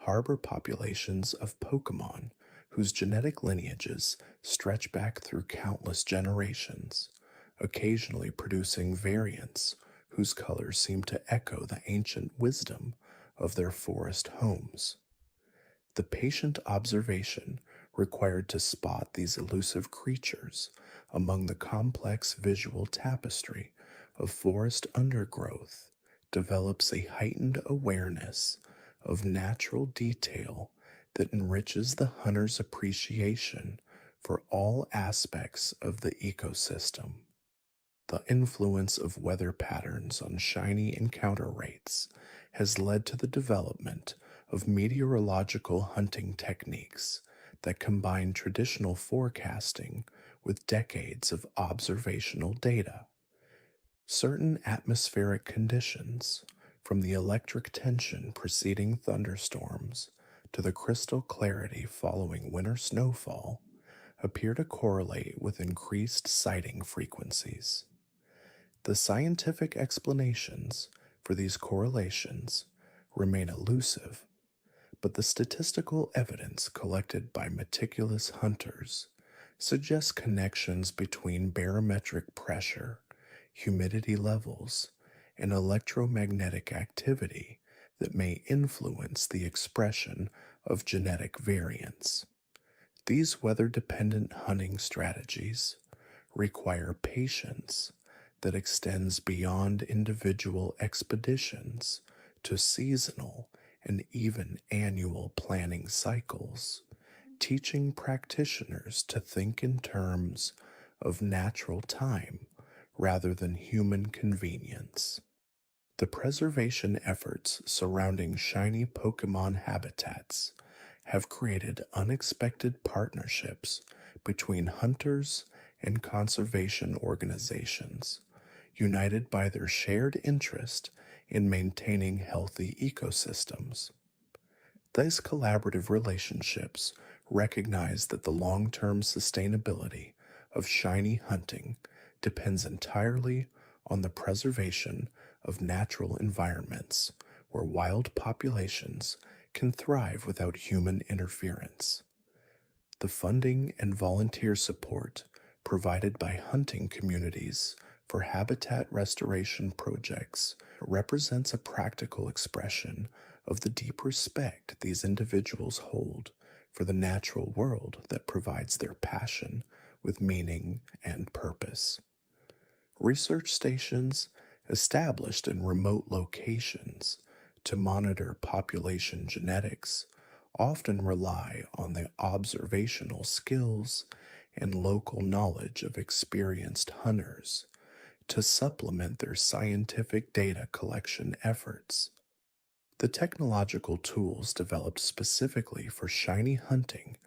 harbor populations of Pokémon whose genetic lineages stretch back through countless generations, occasionally producing variants whose colors seem to echo the ancient wisdom of their forest homes. The patient observation required to spot these elusive creatures among the complex visual tapestry of forest undergrowth develops a heightened awareness of natural detail that enriches the hunter's appreciation for all aspects of the ecosystem. The influence of weather patterns on shiny encounter rates has led to the development of meteorological hunting techniques that combine traditional forecasting with decades of observational data. Certain atmospheric conditions, from the electric tension preceding thunderstorms to the crystal clarity following winter snowfall, appear to correlate with increased sighting frequencies. The scientific explanations for these correlations remain elusive, but the statistical evidence collected by meticulous hunters suggests connections between barometric pressure, humidity levels, and electromagnetic activity that may influence the expression of genetic variants. These weather dependent hunting strategies require patience that extends beyond individual expeditions to seasonal and even annual planning cycles, teaching practitioners to think in terms of natural time rather than human convenience. The preservation efforts surrounding shiny Pokémon habitats have created unexpected partnerships between hunters and conservation organizations, united by their shared interest in maintaining healthy ecosystems. These collaborative relationships recognize that the long term sustainability of shiny hunting depends entirely on the preservation of natural environments where wild populations can thrive without human interference. The funding and volunteer support provided by hunting communities for habitat restoration projects represents a practical expression of the deep respect these individuals hold for the natural world that provides their passion with meaning and purpose. Research stations established in remote locations to monitor population genetics often rely on the observational skills and local knowledge of experienced hunters to supplement their scientific data collection efforts. The technological tools developed specifically for shiny hunting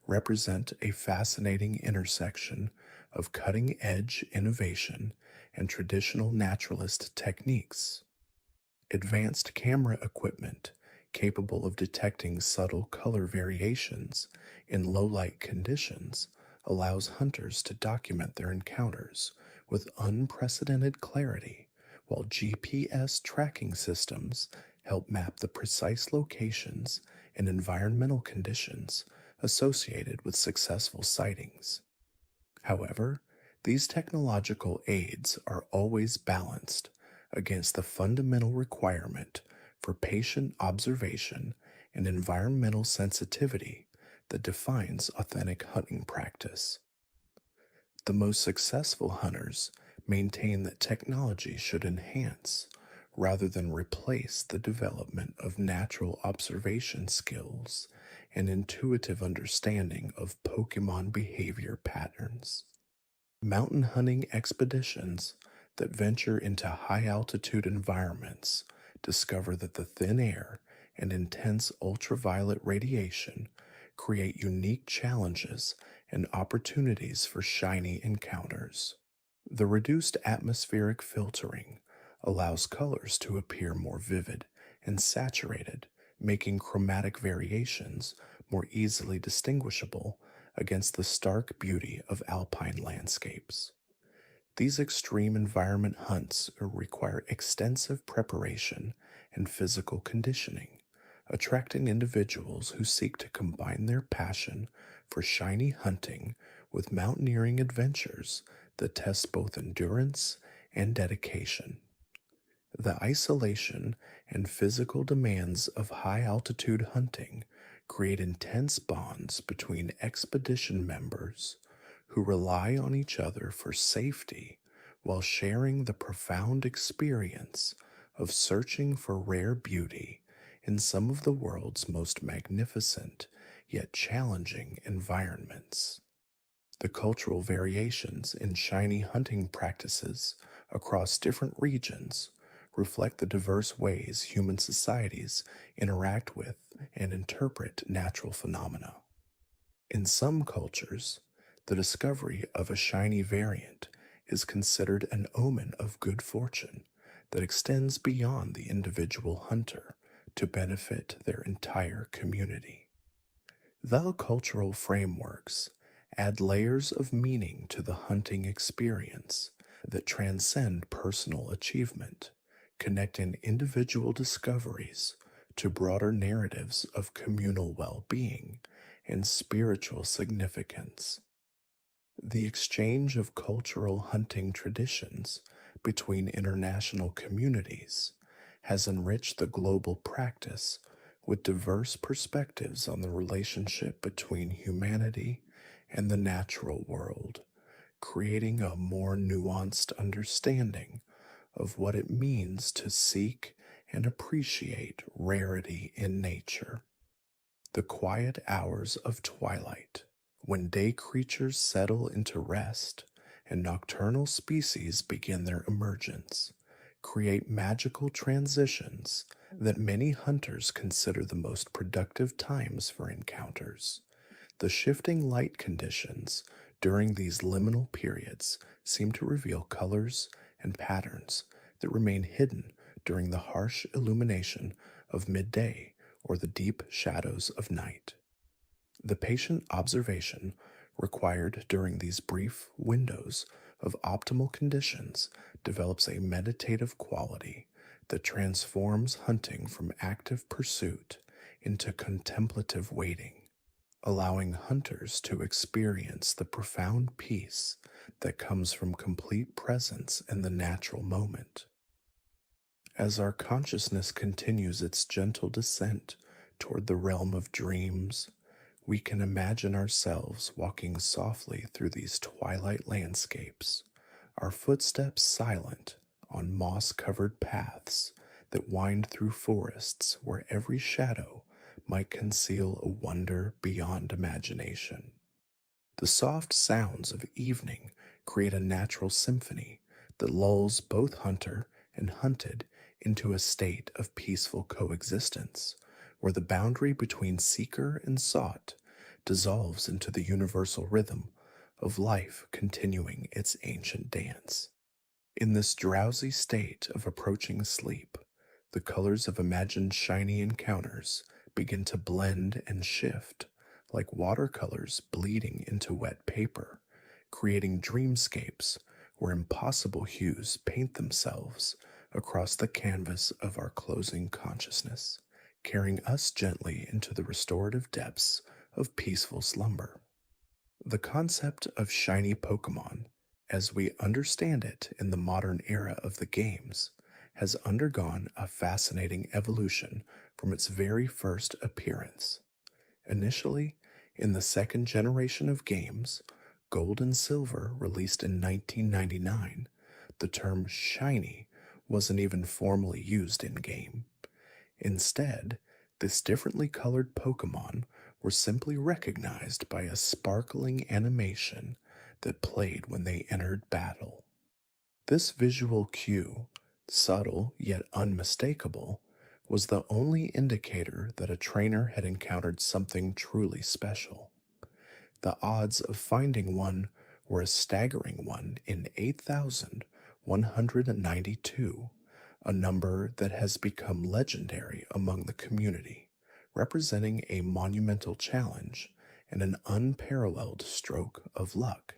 represent a fascinating intersection of cutting edge innovation and traditional naturalist techniques. Advanced camera equipment capable of detecting subtle color variations in low light conditions allows hunters to document their encounters with unprecedented clarity, while GPS tracking systems help map the precise locations and environmental conditions associated with successful sightings. However, these technological aids are always balanced against the fundamental requirement for patient observation and environmental sensitivity that defines authentic hunting practice. The most successful hunters maintain that technology should enhance rather than replace the development of natural observation skills and intuitive understanding of Pokémon behavior patterns. Mountain hunting expeditions that venture into high altitude environments discover that the thin air and intense ultraviolet radiation create unique challenges and opportunities for shiny encounters. The reduced atmospheric filtering allows colors to appear more vivid and saturated, making chromatic variations more easily distinguishable against the stark beauty of alpine landscapes. These extreme environment hunts require extensive preparation and physical conditioning, attracting individuals who seek to combine their passion for shiny hunting with mountaineering adventures that test both endurance and dedication. The isolation and physical demands of high altitude hunting create intense bonds between expedition members who rely on each other for safety while sharing the profound experience of searching for rare beauty in some of the world's most magnificent yet challenging environments. The cultural variations in shiny hunting practices across different regions reflect the diverse ways human societies interact with and interpret natural phenomena. In some cultures, the discovery of a shiny variant is considered an omen of good fortune that extends beyond the individual hunter to benefit their entire community. The cultural frameworks add layers of meaning to the hunting experience that transcend personal achievement, connecting individual discoveries to broader narratives of communal well being and spiritual significance. The exchange of cultural hunting traditions between international communities has enriched the global practice with diverse perspectives on the relationship between humanity and the natural world, creating a more nuanced understanding of what it means to seek and appreciate rarity in nature. The quiet hours of twilight, when day creatures settle into rest and nocturnal species begin their emergence, create magical transitions that many hunters consider the most productive times for encounters. The shifting light conditions during these liminal periods seem to reveal colors and patterns that remain hidden during the harsh illumination of midday or the deep shadows of night. The patient observation required during these brief windows of optimal conditions develops a meditative quality that transforms hunting from active pursuit into contemplative waiting, allowing hunters to experience the profound peace that comes from complete presence in the natural moment. As our consciousness continues its gentle descent toward the realm of dreams, we can imagine ourselves walking softly through these twilight landscapes, our footsteps silent on moss covered paths that wind through forests where every shadow might conceal a wonder beyond imagination. The soft sounds of evening create a natural symphony that lulls both hunter and hunted into a state of peaceful coexistence, where the boundary between seeker and sought dissolves into the universal rhythm of life continuing its ancient dance. In this drowsy state of approaching sleep, the colors of imagined shiny encounters begin to blend and shift like watercolors bleeding into wet paper, creating dreamscapes where impossible hues paint themselves across the canvas of our closing consciousness, carrying us gently into the restorative depths of peaceful slumber. The concept of shiny Pokémon, as we understand it in the modern era of the games, has undergone a fascinating evolution from its very first appearance. Initially, in the second generation of games, Gold and Silver, released in 1999, the term shiny wasn't even formally used in game. Instead, this differently colored Pokémon were simply recognized by a sparkling animation that played when they entered battle. This visual cue, subtle yet unmistakable, was the only indicator that a trainer had encountered something truly special. The odds of finding one were a staggering one in 8,192, a number that has become legendary among the community, representing a monumental challenge and an unparalleled stroke of luck.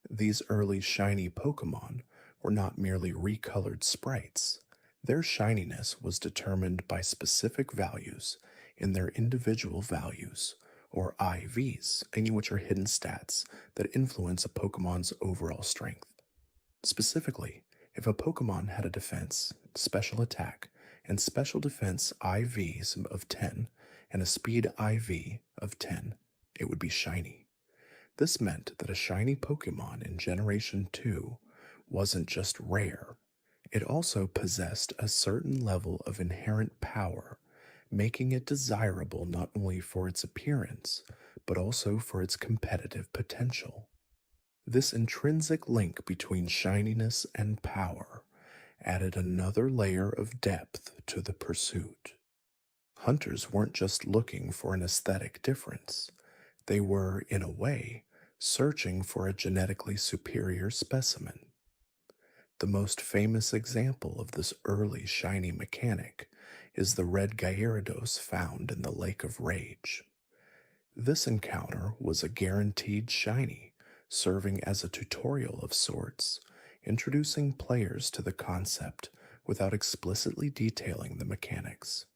These early shiny Pokémon were not merely recolored sprites. Their shininess was determined by specific values in their individual values, or IVs, which are hidden stats that influence a Pokemon's overall strength. Specifically, if a Pokemon had a defense, special attack, and special defense IVs of 10 and a speed IV of 10, it would be shiny. This meant that a shiny Pokemon in Generation 2 wasn't just rare, it also possessed a certain level of inherent power, making it desirable not only for its appearance, but also for its competitive potential. This intrinsic link between shininess and power added another layer of depth to the pursuit. Hunters weren't just looking for an aesthetic difference, they were, in a way, searching for a genetically superior specimen. The most famous example of this early shiny mechanic is the red Gyarados found in the Lake of Rage. This encounter was a guaranteed shiny, serving as a tutorial of sorts, introducing players to the concept without explicitly detailing the mechanics.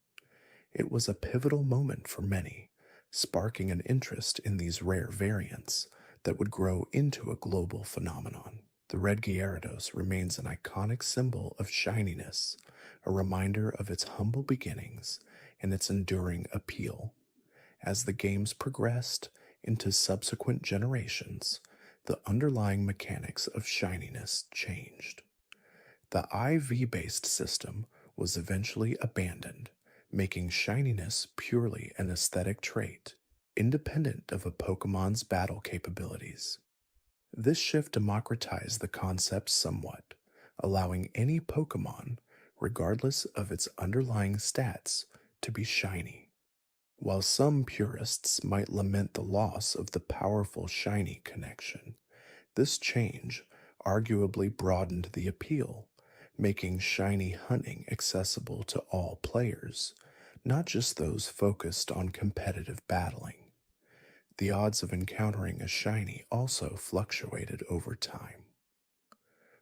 It was a pivotal moment for many, sparking an interest in these rare variants that would grow into a global phenomenon. The red Gyarados remains an iconic symbol of shininess, a reminder of its humble beginnings and its enduring appeal. As the games progressed into subsequent generations, the underlying mechanics of shininess changed. The IV based system was eventually abandoned, making shininess purely an aesthetic trait, independent of a Pokemon's battle capabilities. This shift democratized the concept somewhat, allowing any Pokemon, regardless of its underlying stats, to be shiny. While some purists might lament the loss of the powerful shiny connection, this change arguably broadened the appeal, making shiny hunting accessible to all players, not just those focused on competitive battling. The odds of encountering a shiny also fluctuated over time.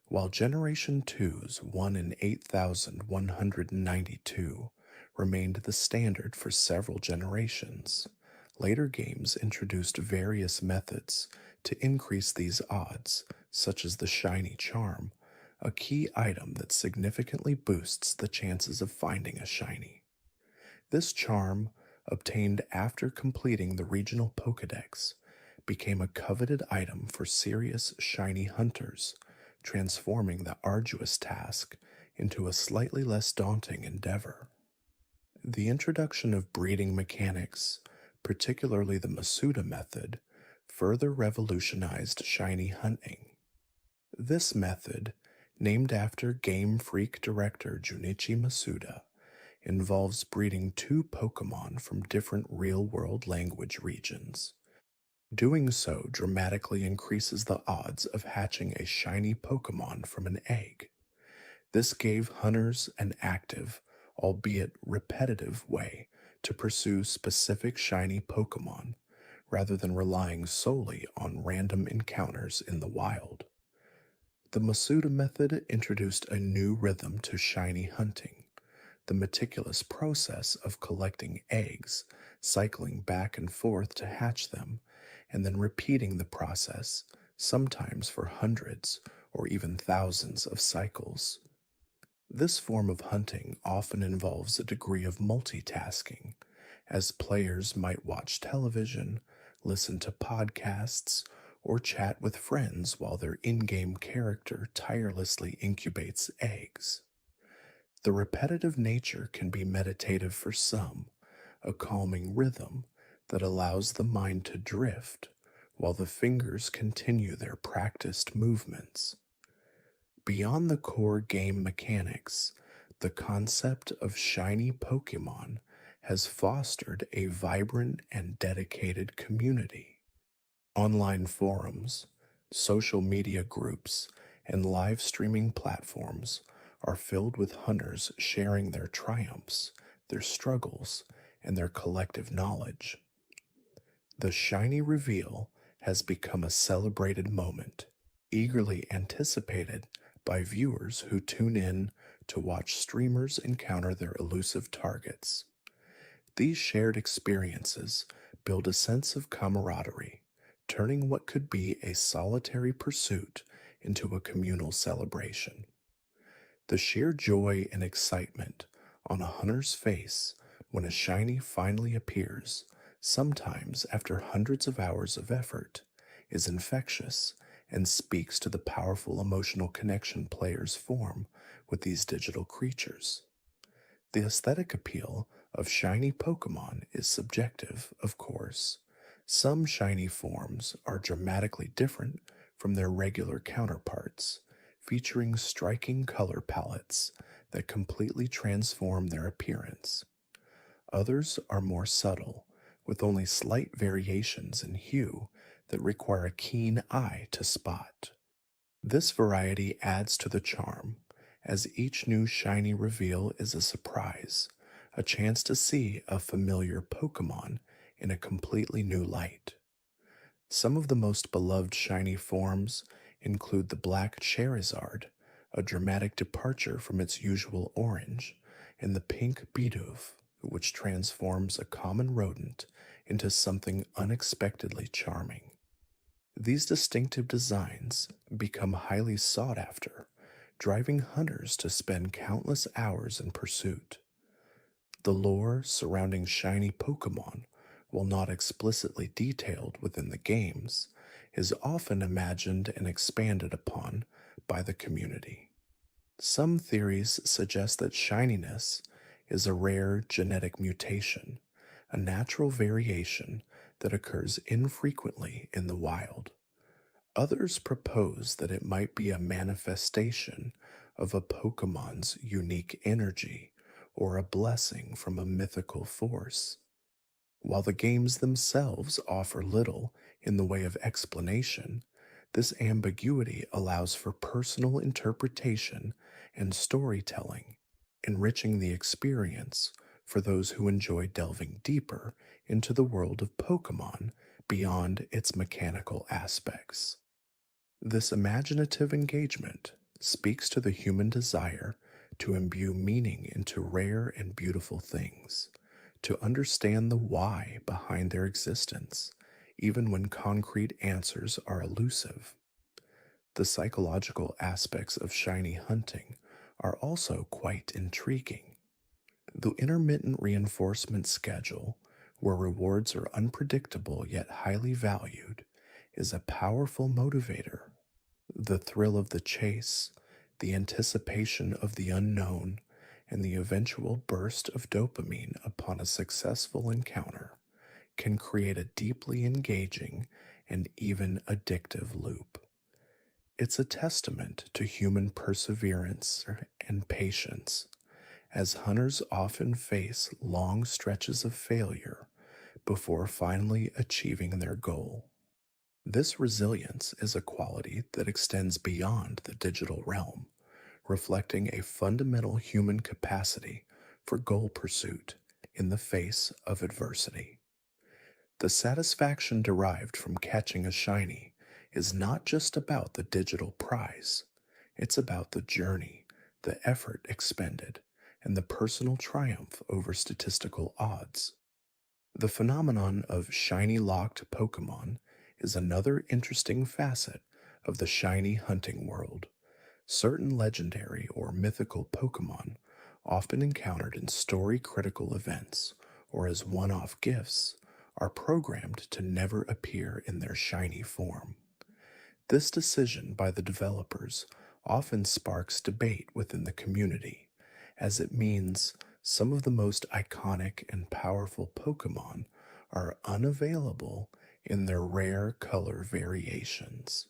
While Generation 2's 1 in 8,192 remained the standard for several generations, later games introduced various methods to increase these odds, such as the shiny charm, a key item that significantly boosts the chances of finding a shiny. This charm, obtained after completing the regional Pokédex, became a coveted item for serious shiny hunters, transforming the arduous task into a slightly less daunting endeavor. The introduction of breeding mechanics, particularly the Masuda method, further revolutionized shiny hunting. This method, named after Game Freak director Junichi Masuda, involves breeding two Pokemon from different real-world language regions. Doing so dramatically increases the odds of hatching a shiny Pokemon from an egg. This gave hunters an active, albeit repetitive, way to pursue specific shiny Pokemon, rather than relying solely on random encounters in the wild. The Masuda method introduced a new rhythm to shiny hunting, the meticulous process of collecting eggs, cycling back and forth to hatch them, and then repeating the process, sometimes for hundreds or even thousands of cycles. This form of hunting often involves a degree of multitasking, as players might watch television, listen to podcasts, or chat with friends while their in-game character tirelessly incubates eggs. The repetitive nature can be meditative for some, a calming rhythm that allows the mind to drift while the fingers continue their practiced movements. Beyond the core game mechanics, the concept of shiny Pokemon has fostered a vibrant and dedicated community. Online forums, social media groups, and live streaming platforms are filled with hunters sharing their triumphs, their struggles, and their collective knowledge. The shiny reveal has become a celebrated moment, eagerly anticipated by viewers who tune in to watch streamers encounter their elusive targets. These shared experiences build a sense of camaraderie, turning what could be a solitary pursuit into a communal celebration. The sheer joy and excitement on a hunter's face when a shiny finally appears, sometimes after hundreds of hours of effort, is infectious and speaks to the powerful emotional connection players form with these digital creatures. The aesthetic appeal of shiny Pokemon is subjective, of course. Some shiny forms are dramatically different from their regular counterparts, featuring striking color palettes that completely transform their appearance. Others are more subtle, with only slight variations in hue that require a keen eye to spot. This variety adds to the charm, as each new shiny reveal is a surprise, a chance to see a familiar Pokemon in a completely new light. Some of the most beloved shiny forms include the black Charizard, a dramatic departure from its usual orange, and the pink Bidoof, which transforms a common rodent into something unexpectedly charming. These distinctive designs become highly sought after, driving hunters to spend countless hours in pursuit. The lore surrounding shiny Pokemon, while not explicitly detailed within the games, is often imagined and expanded upon by the community. Some theories suggest that shininess is a rare genetic mutation, a natural variation that occurs infrequently in the wild. Others propose that it might be a manifestation of a Pokemon's unique energy or a blessing from a mythical force. While the games themselves offer little in the way of explanation, this ambiguity allows for personal interpretation and storytelling, enriching the experience for those who enjoy delving deeper into the world of Pokemon beyond its mechanical aspects. This imaginative engagement speaks to the human desire to imbue meaning into rare and beautiful things, to understand the why behind their existence, even when concrete answers are elusive. The psychological aspects of shiny hunting are also quite intriguing. The intermittent reinforcement schedule, where rewards are unpredictable yet highly valued, is a powerful motivator. The thrill of the chase, the anticipation of the unknown, and the eventual burst of dopamine upon a successful encounter can create a deeply engaging and even addictive loop. It's a testament to human perseverance and patience, as hunters often face long stretches of failure before finally achieving their goal. This resilience is a quality that extends beyond the digital realm, reflecting a fundamental human capacity for goal pursuit in the face of adversity. The satisfaction derived from catching a shiny is not just about the digital prize, it's about the journey, the effort expended, and the personal triumph over statistical odds. The phenomenon of shiny locked Pokemon is another interesting facet of the shiny hunting world. Certain legendary or mythical Pokemon, often encountered in story critical events or as one off gifts, are programmed to never appear in their shiny form. This decision by the developers often sparks debate within the community, as it means some of the most iconic and powerful Pokemon are unavailable in their rare color variations.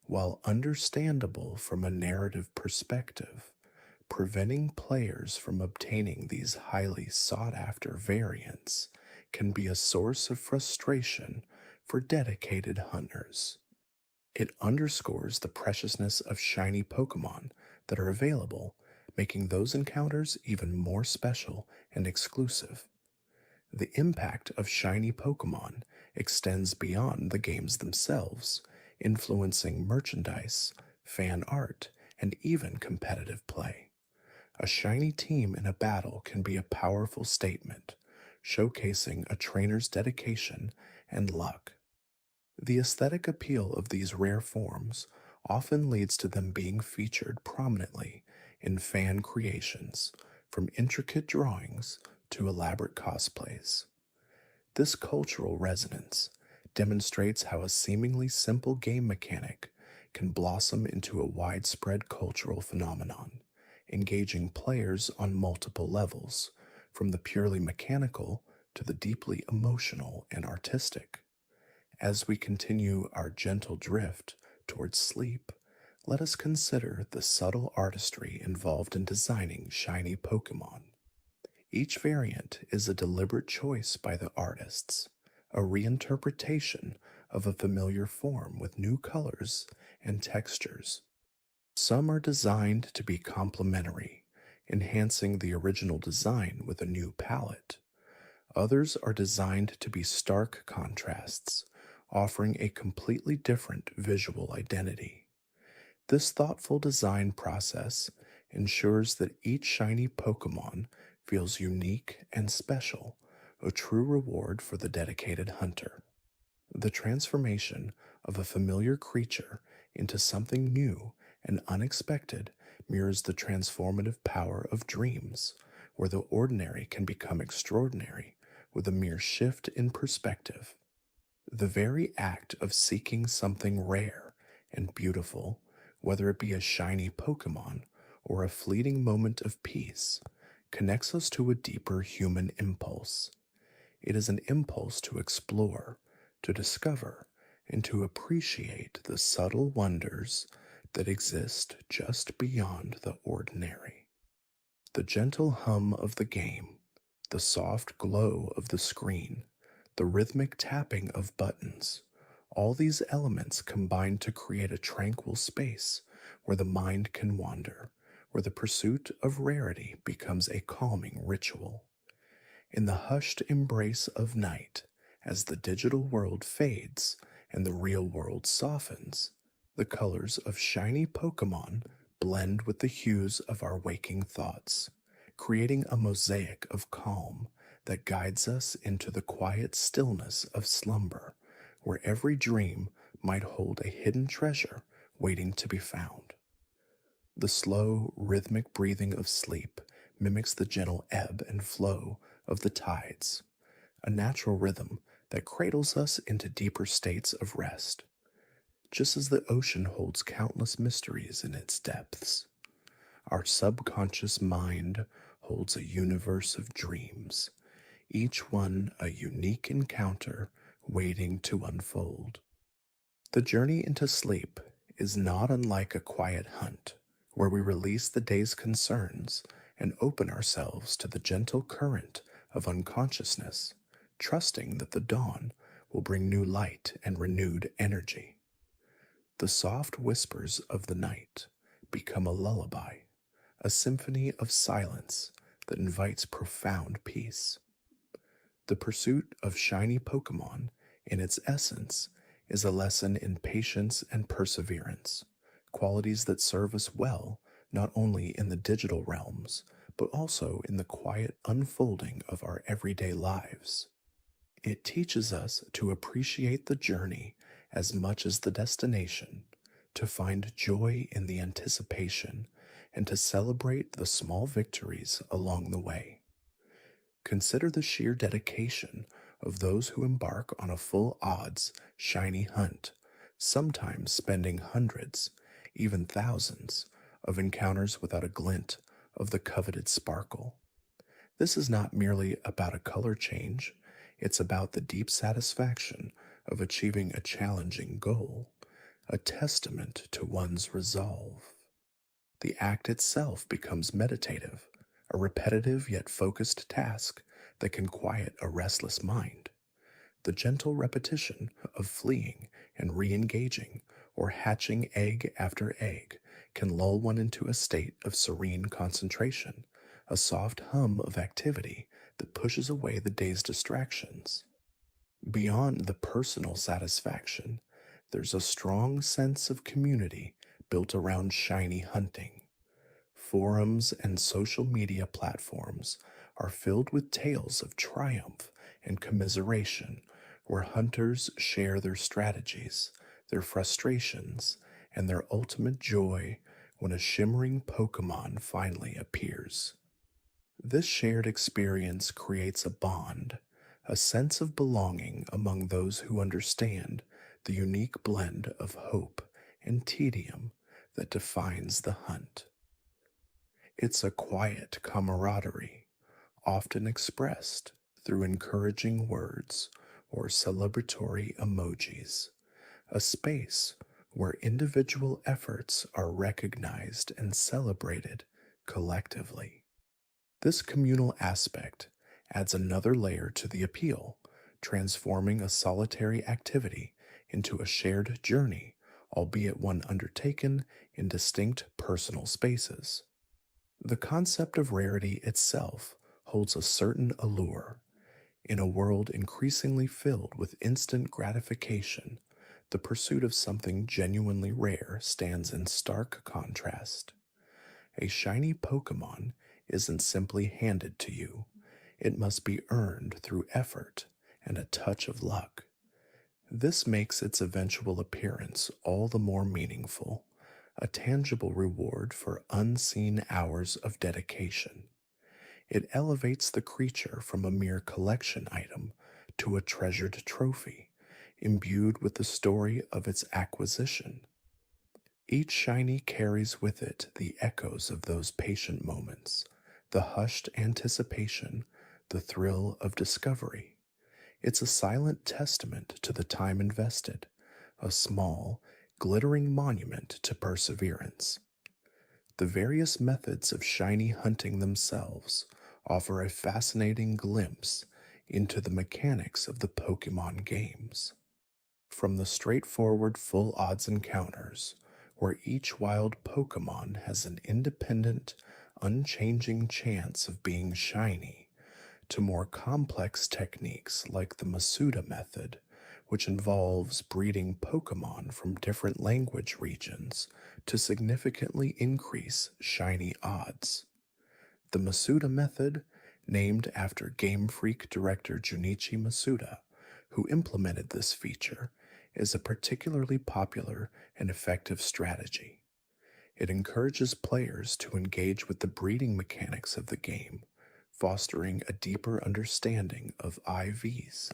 While understandable from a narrative perspective, preventing players from obtaining these highly sought after variants can be a source of frustration for dedicated hunters. It underscores the preciousness of shiny Pokemon that are available, making those encounters even more special and exclusive. The impact of shiny Pokemon extends beyond the games themselves, influencing merchandise, fan art, and even competitive play. A shiny team in a battle can be a powerful statement, showcasing a trainer's dedication and luck. The aesthetic appeal of these rare forms often leads to them being featured prominently in fan creations, from intricate drawings to elaborate cosplays. This cultural resonance demonstrates how a seemingly simple game mechanic can blossom into a widespread cultural phenomenon, engaging players on multiple levels, from the purely mechanical to the deeply emotional and artistic. As we continue our gentle drift towards sleep, let us consider the subtle artistry involved in designing shiny Pokémon. Each variant is a deliberate choice by the artists, a reinterpretation of a familiar form with new colors and textures. Some are designed to be complementary, enhancing the original design with a new palette. Others are designed to be stark contrasts, offering a completely different visual identity. This thoughtful design process ensures that each shiny Pokemon feels unique and special, a true reward for the dedicated hunter. The transformation of a familiar creature into something new and unexpected mirrors the transformative power of dreams, where the ordinary can become extraordinary with a mere shift in perspective. The very act of seeking something rare and beautiful, whether it be a shiny Pokemon or a fleeting moment of peace, connects us to a deeper human impulse. It is an impulse to explore, to discover, and to appreciate the subtle wonders that exist just beyond the ordinary. The gentle hum of the game, the soft glow of the screen, the rhythmic tapping of buttons, all these elements combine to create a tranquil space where the mind can wander, where the pursuit of rarity becomes a calming ritual. In the hushed embrace of night, as the digital world fades and the real world softens, the colors of shiny Pokemon blend with the hues of our waking thoughts, creating a mosaic of calm that guides us into the quiet stillness of slumber, where every dream might hold a hidden treasure waiting to be found. The slow, rhythmic breathing of sleep mimics the gentle ebb and flow of the tides, a natural rhythm that cradles us into deeper states of rest. Just as the ocean holds countless mysteries in its depths, our subconscious mind holds a universe of dreams, each one a unique encounter waiting to unfold. The journey into sleep is not unlike a quiet hunt, where we release the day's concerns and open ourselves to the gentle current of unconsciousness, trusting that the dawn will bring new light and renewed energy. The soft whispers of the night become a lullaby, a symphony of silence that invites profound peace. The pursuit of shiny Pokemon, in its essence, is a lesson in patience and perseverance, qualities that serve us well not only in the digital realms, but also in the quiet unfolding of our everyday lives. It teaches us to appreciate the journey as much as the destination, to find joy in the anticipation, and to celebrate the small victories along the way. Consider the sheer dedication of those who embark on a full odds, shiny hunt, sometimes spending hundreds, even thousands, of encounters without a glint of the coveted sparkle. This is not merely about a color change, it's about the deep satisfaction of achieving a challenging goal, a testament to one's resolve. The act itself becomes meditative, a repetitive yet focused task that can quiet a restless mind. The gentle repetition of fleeing and re-engaging or hatching egg after egg can lull one into a state of serene concentration, a soft hum of activity that pushes away the day's distractions. Beyond the personal satisfaction, there's a strong sense of community built around shiny hunting. Forums and social media platforms are filled with tales of triumph and commiseration, where hunters share their strategies, their frustrations, and their ultimate joy when a shimmering Pokemon finally appears. This shared experience creates a bond, a sense of belonging among those who understand the unique blend of hope and tedium that defines the hunt. It's a quiet camaraderie, often expressed through encouraging words or celebratory emojis, a space where individual efforts are recognized and celebrated collectively. This communal aspect adds another layer to the appeal, transforming a solitary activity into a shared journey, albeit one undertaken in distinct personal spaces. The concept of rarity itself holds a certain allure. In a world increasingly filled with instant gratification, the pursuit of something genuinely rare stands in stark contrast. A shiny Pokemon isn't simply handed to you, it must be earned through effort and a touch of luck. This makes its eventual appearance all the more meaningful, a tangible reward for unseen hours of dedication. It elevates the creature from a mere collection item to a treasured trophy, imbued with the story of its acquisition. Each shiny carries with it the echoes of those patient moments, the hushed anticipation, the thrill of discovery. It's a silent testament to the time invested, a small, glittering monument to perseverance. The various methods of shiny hunting themselves offer a fascinating glimpse into the mechanics of the Pokemon games. From the straightforward full odds encounters, where each wild Pokemon has an independent, unchanging chance of being shiny, to more complex techniques like the Masuda method, which involves breeding Pokemon from different language regions to significantly increase shiny odds. The Masuda method, named after Game Freak director Junichi Masuda, who implemented this feature, is a particularly popular and effective strategy. It encourages players to engage with the breeding mechanics of the game, fostering a deeper understanding of IVs,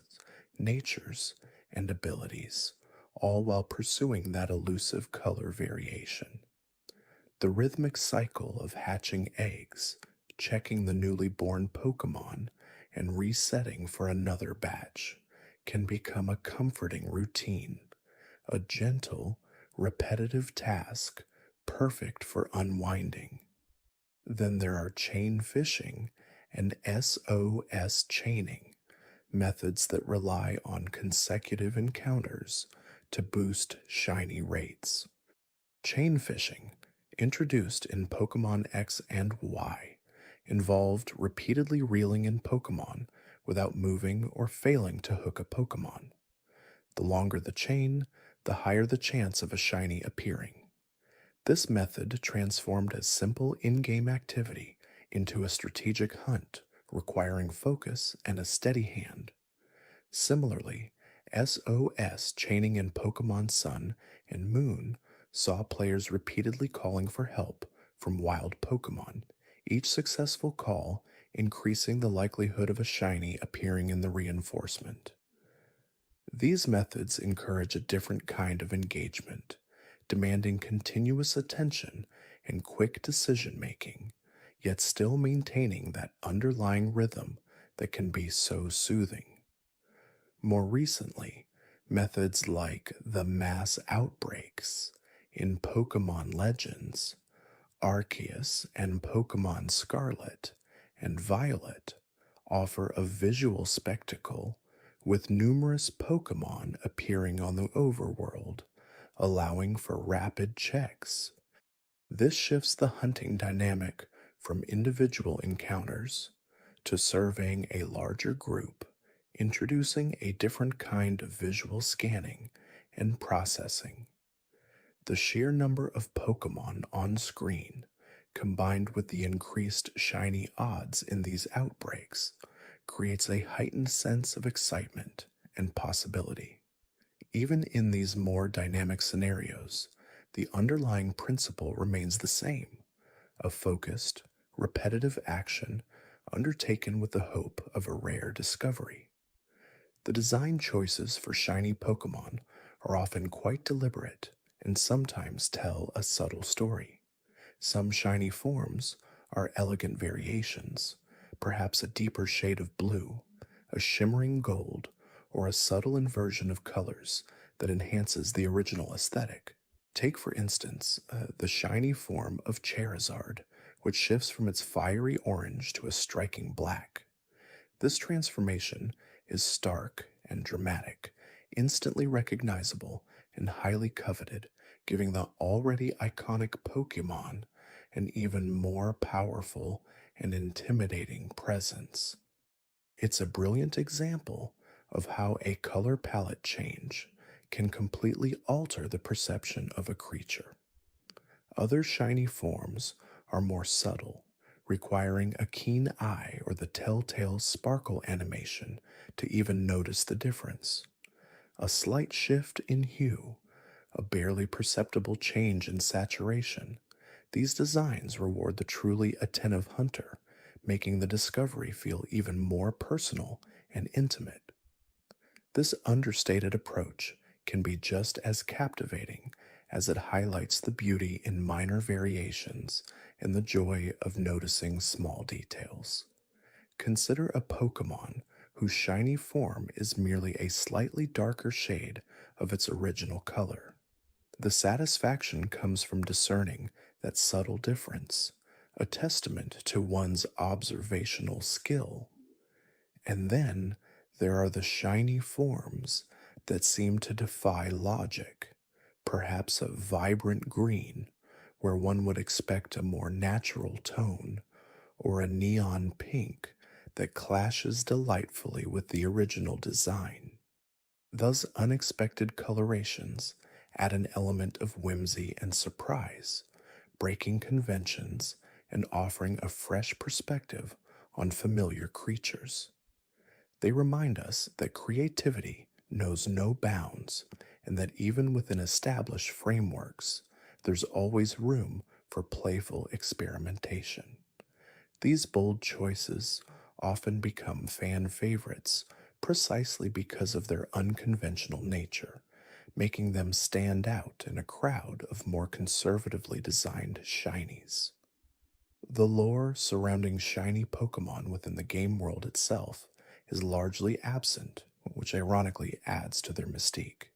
natures, and abilities, all while pursuing that elusive color variation. The rhythmic cycle of hatching eggs, checking the newly born Pokemon, and resetting for another batch can become a comforting routine, a gentle, repetitive task perfect for unwinding. Then there are chain fishing and SOS chaining, methods that rely on consecutive encounters to boost shiny rates. Chain fishing, introduced in Pokemon X and Y, involved repeatedly reeling in Pokemon without moving or failing to hook a Pokemon. The longer the chain, the higher the chance of a shiny appearing. This method transformed a simple in-game activity into a strategic hunt requiring focus and a steady hand. Similarly, SOS chaining in Pokemon Sun and Moon saw players repeatedly calling for help from wild Pokemon, each successful call increasing the likelihood of a shiny appearing in the reinforcement. These methods encourage a different kind of engagement, demanding continuous attention and quick decision making, yet still maintaining that underlying rhythm that can be so soothing. More recently, methods like the mass outbreaks in Pokemon Legends, Arceus and Pokemon Scarlet and Violet offer a visual spectacle with numerous Pokemon appearing on the overworld, allowing for rapid checks. This shifts the hunting dynamic from individual encounters to surveying a larger group, introducing a different kind of visual scanning and processing. The sheer number of Pokemon on screen, combined with the increased shiny odds in these outbreaks, creates a heightened sense of excitement and possibility. Even in these more dynamic scenarios, the underlying principle remains the same: a focused, repetitive action undertaken with the hope of a rare discovery. The design choices for shiny Pokemon are often quite deliberate and sometimes tell a subtle story. Some shiny forms are elegant variations, perhaps a deeper shade of blue, a shimmering gold, or a subtle inversion of colors that enhances the original aesthetic. Take, for instance, the shiny form of Charizard, which shifts from its fiery orange to a striking black. This transformation is stark and dramatic, instantly recognizable, and highly coveted, giving the already iconic Pokémon an even more powerful and intimidating presence. It's a brilliant example of how a color palette change can completely alter the perception of a creature. Other shiny forms are more subtle, requiring a keen eye or the telltale sparkle animation to even notice the difference. A slight shift in hue, a barely perceptible change in saturation. These designs reward the truly attentive hunter, making the discovery feel even more personal and intimate. This understated approach can be just as captivating as it highlights the beauty in minor variations and the joy of noticing small details. Consider a Pokemon whose shiny form is merely a slightly darker shade of its original color. The satisfaction comes from discerning that subtle difference, a testament to one's observational skill. And then there are the shiny forms that seem to defy logic, perhaps a vibrant green where one would expect a more natural tone, or a neon pink that clashes delightfully with the original design. Those unexpected colorations add an element of whimsy and surprise, breaking conventions and offering a fresh perspective on familiar creatures. They remind us that creativity knows no bounds and that even within established frameworks, there's always room for playful experimentation. These bold choices often become fan favorites precisely because of their unconventional nature, making them stand out in a crowd of more conservatively designed shinies. The lore surrounding shiny Pokemon within the game world itself is largely absent, which ironically adds to their mystique.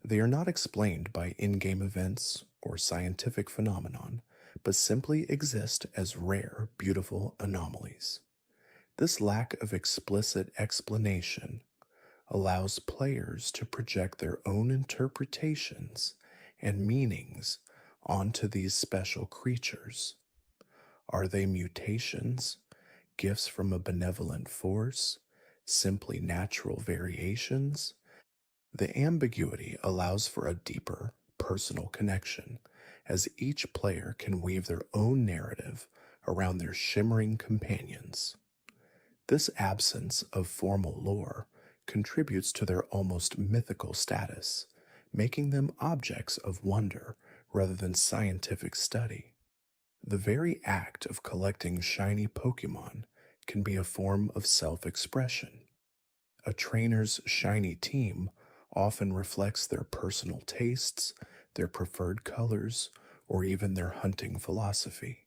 They are not explained by in-game events or scientific phenomenon, but simply exist as rare, beautiful anomalies. This lack of explicit explanation allows players to project their own interpretations and meanings onto these special creatures. Are they mutations, gifts from a benevolent force, simply natural variations? The ambiguity allows for a deeper, personal connection, as each player can weave their own narrative around their shimmering companions. This absence of formal lore contributes to their almost mythical status, making them objects of wonder rather than scientific study. The very act of collecting shiny Pokemon can be a form of self expression. A trainer's shiny team often reflects their personal tastes, their preferred colors, or even their hunting philosophy.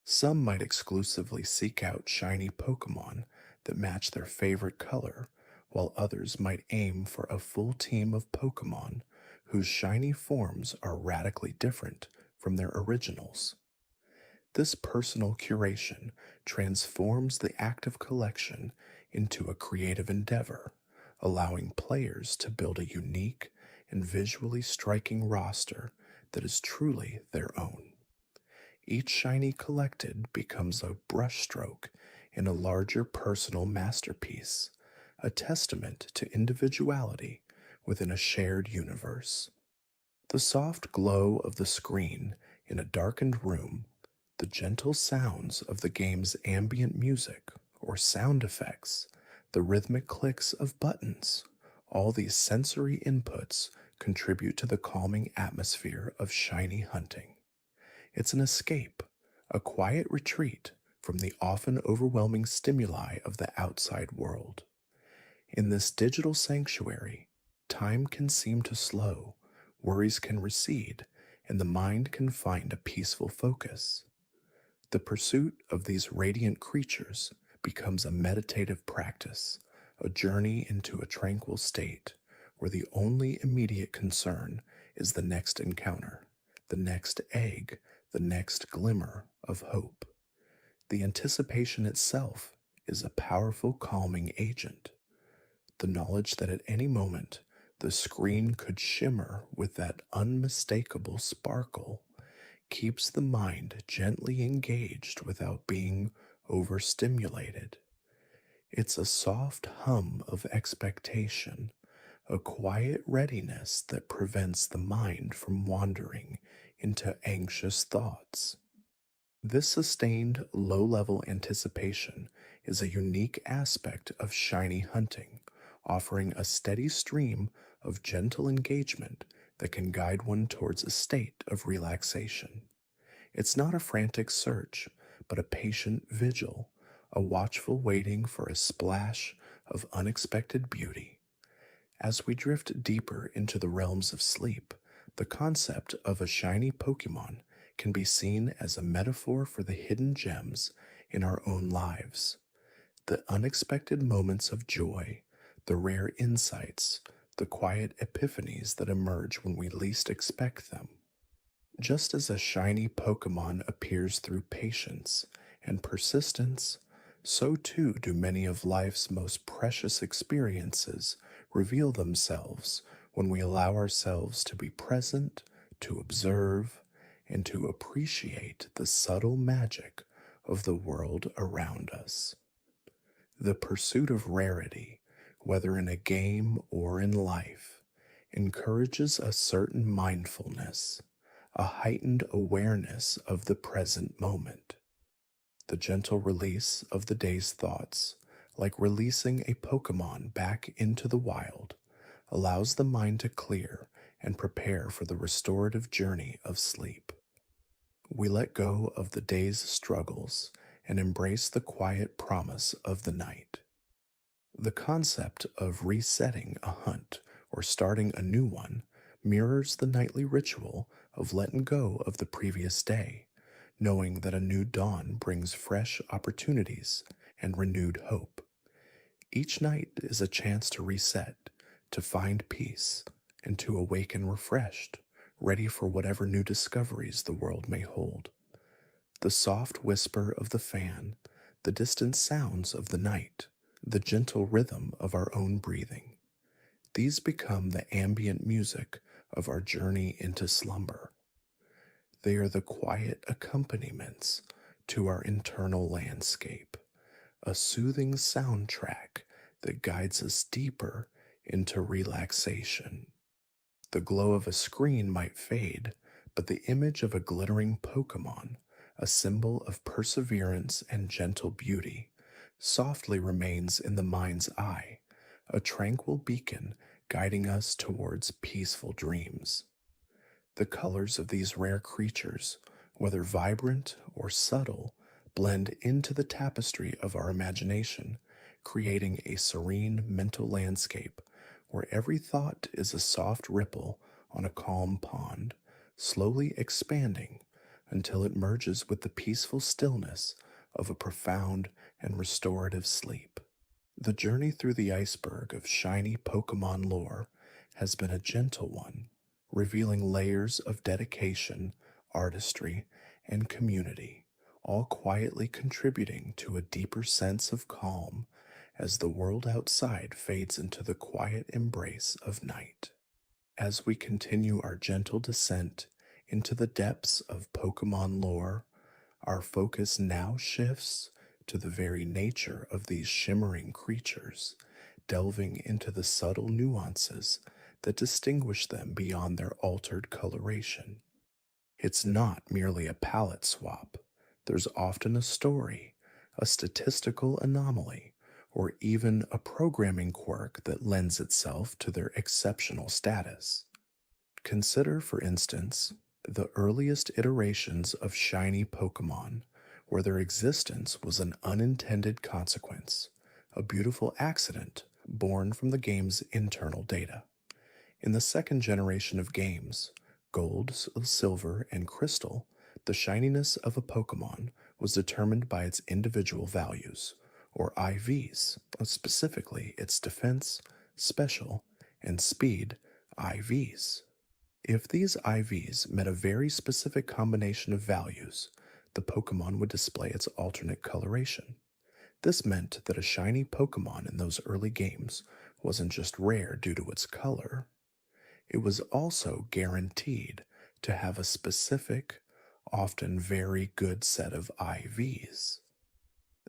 Some might exclusively seek out shiny Pokemon that match their favorite color, while others might aim for a full team of Pokemon whose shiny forms are radically different from their originals. This personal curation transforms the act of collection into a creative endeavor, allowing players to build a unique and visually striking roster that is truly their own. Each shiny collected becomes a brushstroke in a larger personal masterpiece, a testament to individuality within a shared universe. The soft glow of the screen in a darkened room, The gentle sounds of the game's ambient music or sound effects, the rhythmic clicks of buttons, all these sensory inputs contribute to the calming atmosphere of shiny hunting. It's an escape, a quiet retreat from the often overwhelming stimuli of the outside world. In this digital sanctuary, time can seem to slow, worries can recede, and the mind can find a peaceful focus. The pursuit of these radiant creatures becomes a meditative practice, a journey into a tranquil state where the only immediate concern is the next encounter, the next egg, the next glimmer of hope. The anticipation itself is a powerful calming agent. The knowledge that at any moment the screen could shimmer with that unmistakable sparkle keeps the mind gently engaged without being overstimulated. It's a soft hum of expectation, a quiet readiness that prevents the mind from wandering into anxious thoughts. This sustained low level anticipation is a unique aspect of shiny hunting, offering a steady stream of gentle engagement that can guide one towards a state of relaxation. It's not a frantic search, but a patient vigil, a watchful waiting for a splash of unexpected beauty. As we drift deeper into the realms of sleep, the concept of a shiny Pokémon can be seen as a metaphor for the hidden gems in our own lives. The unexpected moments of joy, the rare insights, the quiet epiphanies that emerge when we least expect them. Just as a shiny Pokemon appears through patience and persistence, so too do many of life's most precious experiences reveal themselves when we allow ourselves to be present, to observe, and to appreciate the subtle magic of the world around us. The pursuit of rarity, whether in a game or in life, encourages a certain mindfulness, a heightened awareness of the present moment. The gentle release of the day's thoughts, like releasing a Pokemon back into the wild, allows the mind to clear and prepare for the restorative journey of sleep. We let go of the day's struggles and embrace the quiet promise of the night. The concept of resetting a hunt or starting a new one mirrors the nightly ritual of letting go of the previous day, knowing that a new dawn brings fresh opportunities and renewed hope. Each night is a chance to reset, to find peace, and to awaken refreshed, ready for whatever new discoveries the world may hold. The soft whisper of the fan, the distant sounds of the night, the gentle rhythm of our own breathing. These become the ambient music of our journey into slumber. They are the quiet accompaniments to our internal landscape, a soothing soundtrack that guides us deeper into relaxation. The glow of a screen might fade, but the image of a glittering Pokemon, a symbol of perseverance and gentle beauty, softly remains in the mind's eye, a tranquil beacon guiding us towards peaceful dreams. The colors of these rare creatures, whether vibrant or subtle, blend into the tapestry of our imagination, creating a serene mental landscape where every thought is a soft ripple on a calm pond, slowly expanding until it merges with the peaceful stillness of a profound and restorative sleep. The journey through the iceberg of shiny Pokemon lore has been a gentle one, revealing layers of dedication, artistry, and community, all quietly contributing to a deeper sense of calm as the world outside fades into the quiet embrace of night. As we continue our gentle descent into the depths of Pokemon lore, our focus now shifts to the very nature of these shimmering creatures, delving into the subtle nuances that distinguish them beyond their altered coloration. It's not merely a palette swap, there's often a story, a statistical anomaly, or even a programming quirk that lends itself to their exceptional status. Consider, for instance, the earliest iterations of shiny Pokémon, where their existence was an unintended consequence, a beautiful accident born from the game's internal data. In the second generation of games, Gold, Silver, and Crystal, the shininess of a Pokémon was determined by its individual values, or IVs, specifically its defense, special, and speed IVs. If these IVs met a very specific combination of values, the Pokemon would display its alternate coloration. This meant that a shiny Pokemon in those early games wasn't just rare due to its color, it was also guaranteed to have a specific, often very good set of IVs.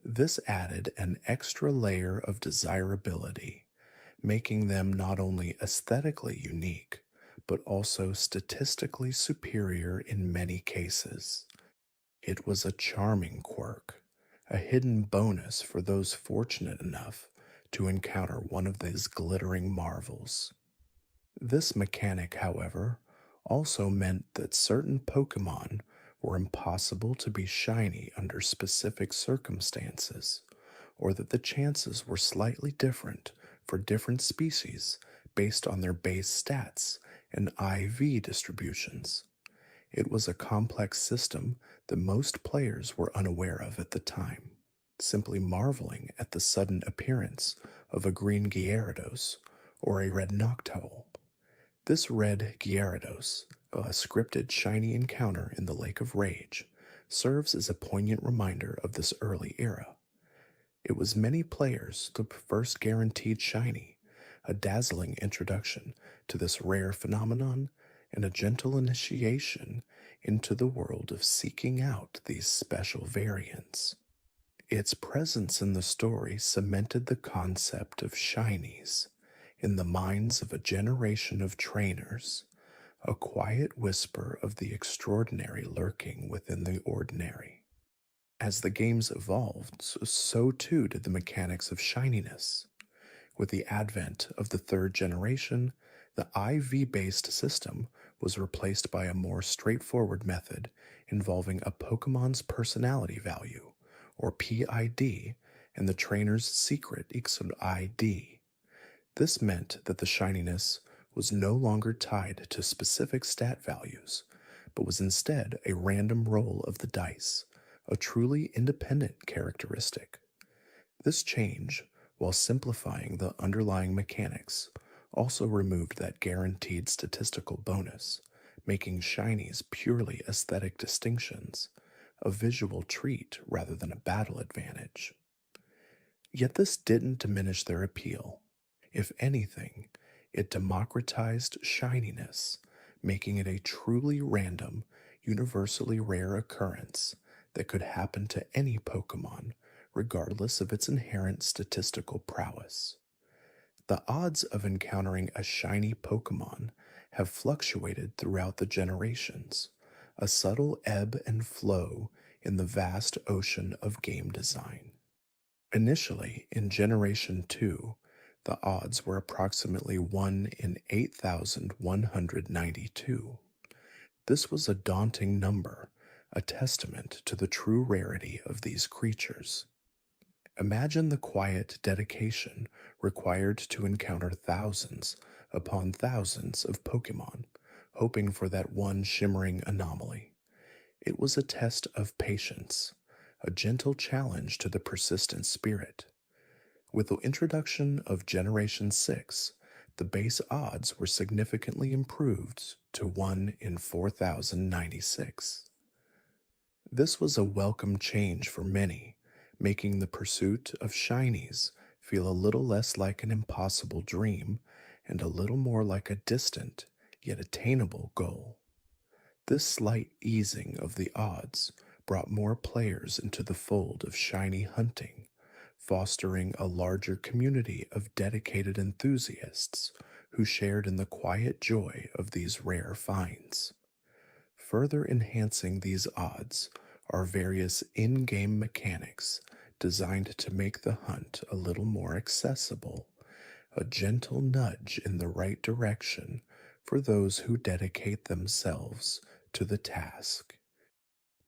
This added an extra layer of desirability, making them not only aesthetically unique, but also statistically superior in many cases. It was a charming quirk, a hidden bonus for those fortunate enough to encounter one of these glittering marvels. This mechanic, however, also meant that certain Pokemon were impossible to be shiny under specific circumstances, or that the chances were slightly different for different species based on their base stats and IV distributions. It was a complex system that most players were unaware of at the time, simply marveling at the sudden appearance of a green Gyarados or a red Noctowl. This red Gyarados, a scripted shiny encounter in the Lake of Rage, serves as a poignant reminder of this early era. It was many players the first guaranteed shiny, a dazzling introduction to this rare phenomenon and a gentle initiation into the world of seeking out these special variants. Its presence in the story cemented the concept of shinies in the minds of a generation of trainers, a quiet whisper of the extraordinary lurking within the ordinary. As the games evolved, so too did the mechanics of shininess. With the advent of the third generation, the IV based system was replaced by a more straightforward method involving a Pokemon's personality value, or PID, and the trainer's secret ID. This meant that the shininess was no longer tied to specific stat values, but was instead a random roll of the dice, a truly independent characteristic. This change, while simplifying the underlying mechanics, also removed that guaranteed statistical bonus, making shinies purely aesthetic distinctions, a visual treat rather than a battle advantage. Yet this didn't diminish their appeal. If anything, it democratized shininess, making it a truly random, universally rare occurrence that could happen to any Pokemon, regardless of its inherent statistical prowess. The odds of encountering a shiny Pokemon have fluctuated throughout the generations, a subtle ebb and flow in the vast ocean of game design. Initially, in Generation 2, the odds were approximately 1 in 8,192. This was a daunting number, a testament to the true rarity of these creatures. Imagine the quiet dedication required to encounter thousands upon thousands of Pokémon, hoping for that one shimmering anomaly. It was a test of patience, a gentle challenge to the persistent spirit. With the introduction of Generation 6, the base odds were significantly improved to 1 in 4,096. This was a welcome change for many, making the pursuit of shinies feel a little less like an impossible dream and a little more like a distant, yet attainable goal. This slight easing of the odds brought more players into the fold of shiny hunting, fostering a larger community of dedicated enthusiasts who shared in the quiet joy of these rare finds. Further enhancing these odds are various in game mechanics designed to make the hunt a little more accessible, a gentle nudge in the right direction for those who dedicate themselves to the task.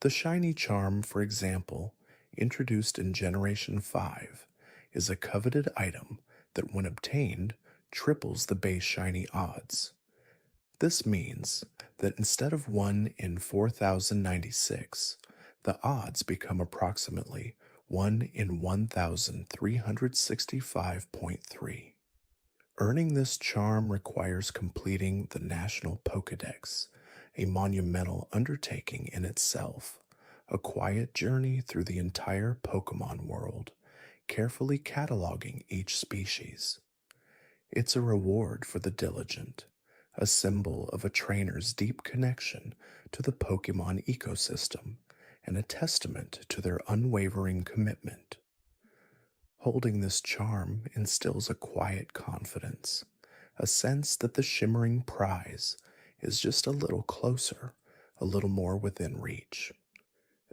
The shiny charm, for example, introduced in Generation 5, is a coveted item that, when obtained, triples the base shiny odds. This means that instead of 1 in 4096, the odds become approximately 1 in 1365.3. Earning this charm requires completing the National Pokédex, a monumental undertaking in itself, a quiet journey through the entire Pokémon world, carefully cataloging each species. It's a reward for the diligent, a symbol of a trainer's deep connection to the Pokémon ecosystem, and a testament to their unwavering commitment. Holding this charm instills a quiet confidence, a sense that the shimmering prize is just a little closer, a little more within reach.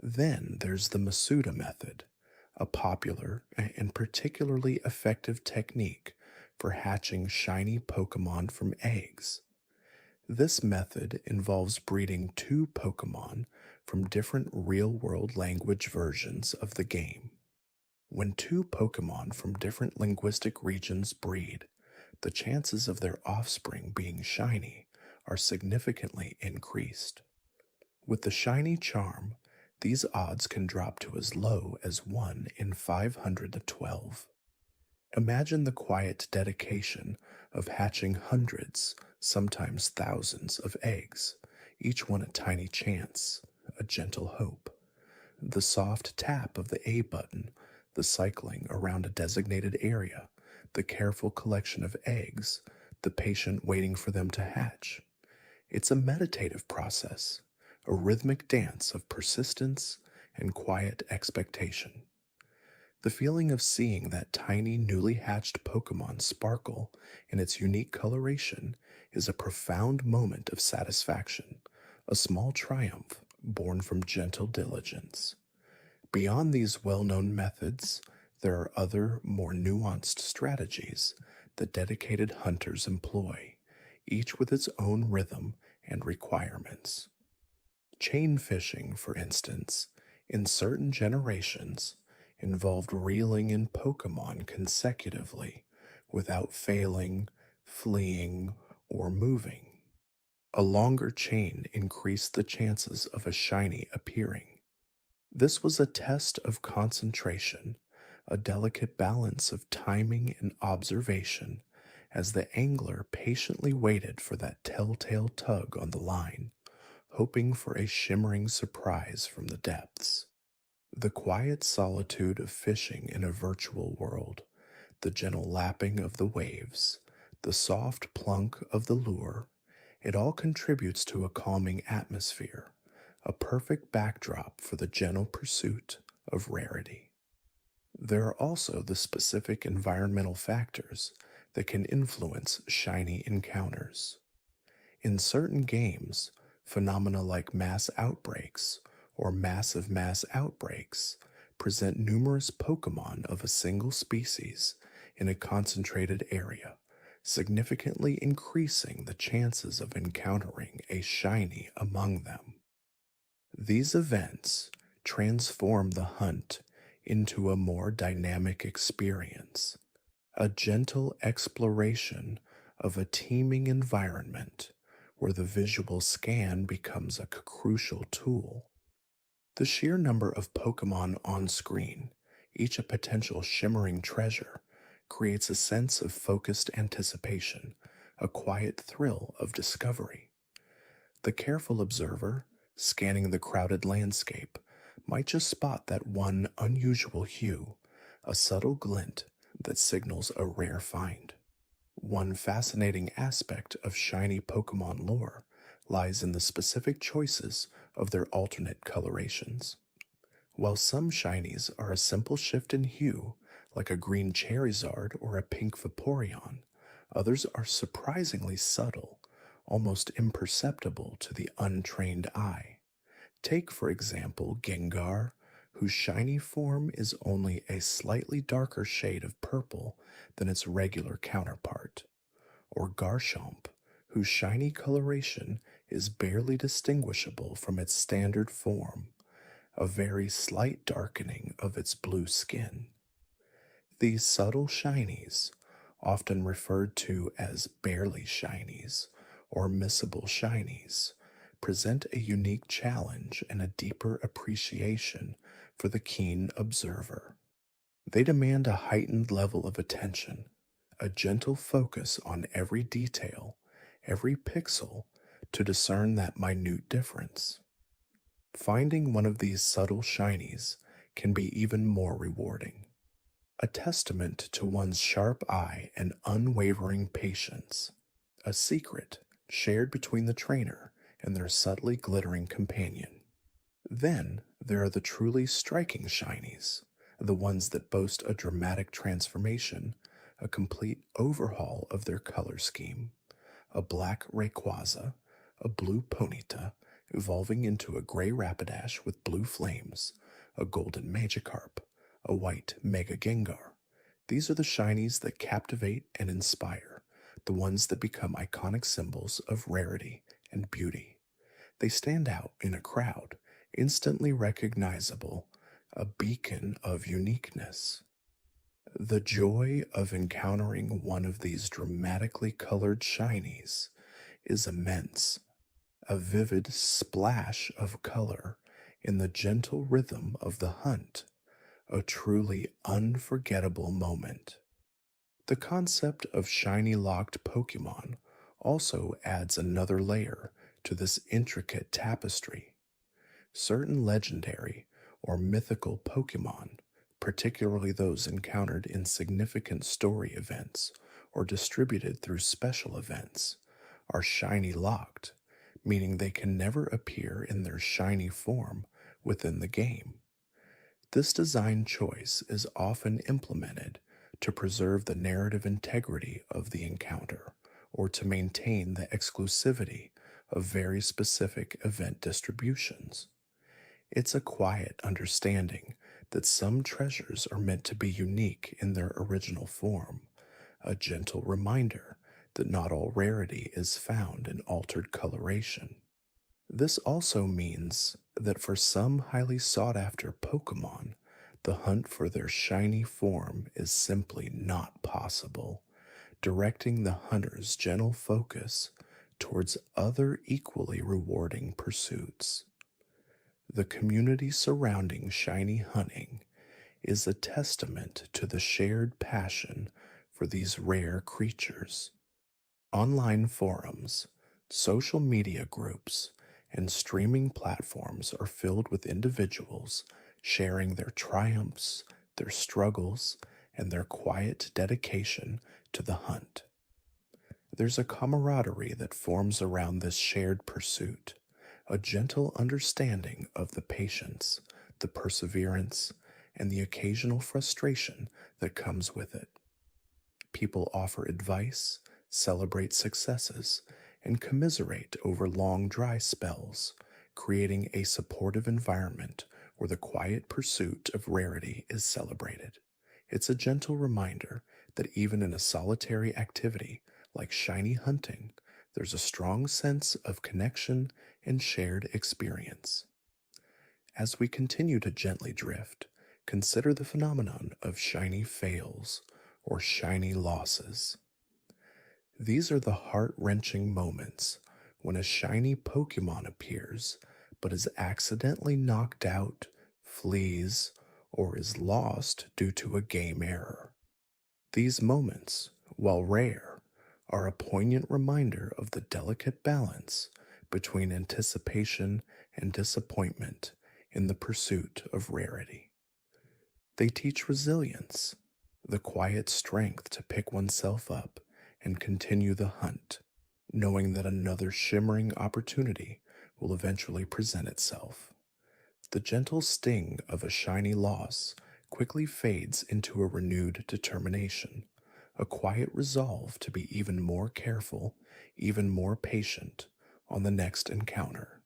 Then there's the Masuda method, a popular and particularly effective technique for hatching shiny Pokemon from eggs. This method involves breeding two Pokemon from different real world language versions of the game. When two Pokemon from different linguistic regions breed, the chances of their offspring being shiny are significantly increased. With the shiny charm, these odds can drop to as low as 1 in 512. Imagine the quiet dedication of hatching hundreds, sometimes thousands of eggs, each one a tiny chance, a gentle hope. The soft tap of the A button, the cycling around a designated area, the careful collection of eggs, the patient waiting for them to hatch. It's a meditative process, a rhythmic dance of persistence and quiet expectation. The feeling of seeing that tiny, newly hatched Pokemon sparkle in its unique coloration is a profound moment of satisfaction, a small triumph born from gentle diligence. Beyond these well known methods, there are other, more nuanced strategies that dedicated hunters employ, each with its own rhythm and requirements. Chain fishing, for instance, in certain generations, involved reeling in Pokemon consecutively without failing, fleeing, or moving. A longer chain increased the chances of a shiny appearing. This was a test of concentration, a delicate balance of timing and observation as the angler patiently waited for that telltale tug on the line, hoping for a shimmering surprise from the depths. The quiet solitude of fishing in a virtual world, the gentle lapping of the waves, the soft plunk of the lure, it all contributes to a calming atmosphere, a perfect backdrop for the gentle pursuit of rarity. There are also the specific environmental factors that can influence shiny encounters. In certain games, phenomena like mass outbreaks or massive mass outbreaks present numerous Pokemon of a single species in a concentrated area, significantly increasing the chances of encountering a shiny among them. These events transform the hunt into a more dynamic experience, a gentle exploration of a teeming environment where the visual scan becomes a crucial tool. The sheer number of Pokemon on screen, each a potential shimmering treasure, creates a sense of focused anticipation, a quiet thrill of discovery. The careful observer, scanning the crowded landscape, might just spot that one unusual hue, a subtle glint that signals a rare find. One fascinating aspect of shiny Pokemon lore lies in the specific choices of their alternate colorations. While some shinies are a simple shift in hue, like a green Charizard or a pink Vaporeon, others are surprisingly subtle, almost imperceptible to the untrained eye. Take, for example, Gengar, whose shiny form is only a slightly darker shade of purple than its regular counterpart, or Garchomp, whose shiny coloration is barely distinguishable from its standard form, a very slight darkening of its blue skin. These subtle shinies, often referred to as barely shinies or missable shinies, present a unique challenge and a deeper appreciation for the keen observer. They demand a heightened level of attention, a gentle focus on every detail, every pixel, to discern that minute difference. Finding one of these subtle shinies can be even more rewarding, a testament to one's sharp eye and unwavering patience, a secret shared between the trainer and their subtly glittering companion. Then there are the truly striking shinies, the ones that boast a dramatic transformation, a complete overhaul of their color scheme. A black Rayquaza, a blue Ponyta, evolving into a gray Rapidash with blue flames, a golden Magikarp, a white Mega Gengar. These are the shinies that captivate and inspire, the ones that become iconic symbols of rarity and beauty. They stand out in a crowd, instantly recognizable, a beacon of uniqueness. The joy of encountering one of these dramatically colored shinies is immense, a vivid splash of color in the gentle rhythm of the hunt, a truly unforgettable moment. The concept of shiny locked Pokémon also adds another layer to this intricate tapestry. Certain legendary or mythical Pokémon, particularly those encountered in significant story events or distributed through special events, are shiny locked, meaning they can never appear in their shiny form within the game. This design choice is often implemented to preserve the narrative integrity of the encounter or to maintain the exclusivity of very specific event distributions. It's a quiet understanding that some treasures are meant to be unique in their original form, a gentle reminder that not all rarity is found in altered coloration. This also means that for some highly sought after Pokemon, the hunt for their shiny form is simply not possible, directing the hunter's gentle focus towards other equally rewarding pursuits. The community surrounding shiny hunting is a testament to the shared passion for these rare creatures. Online forums, social media groups, and streaming platforms are filled with individuals sharing their triumphs, their struggles, and their quiet dedication to the hunt. There's a camaraderie that forms around this shared pursuit, a gentle understanding of the patience, the perseverance, and the occasional frustration that comes with it. People offer advice, celebrate successes, and commiserate over long dry spells, creating a supportive environment where the quiet pursuit of rarity is celebrated. It's a gentle reminder that even in a solitary activity like shiny hunting, there's a strong sense of connection and shared experience. As we continue to gently drift, consider the phenomenon of shiny fails or shiny losses. These are the heart-wrenching moments when a shiny Pokemon appears but is accidentally knocked out, flees, or is lost due to a game error. These moments, while rare, are a poignant reminder of the delicate balance between anticipation and disappointment in the pursuit of rarity. They teach resilience, the quiet strength to pick oneself up and continue the hunt, knowing that another shimmering opportunity will eventually present itself. The gentle sting of a shiny loss quickly fades into a renewed determination, a quiet resolve to be even more careful, even more patient on the next encounter.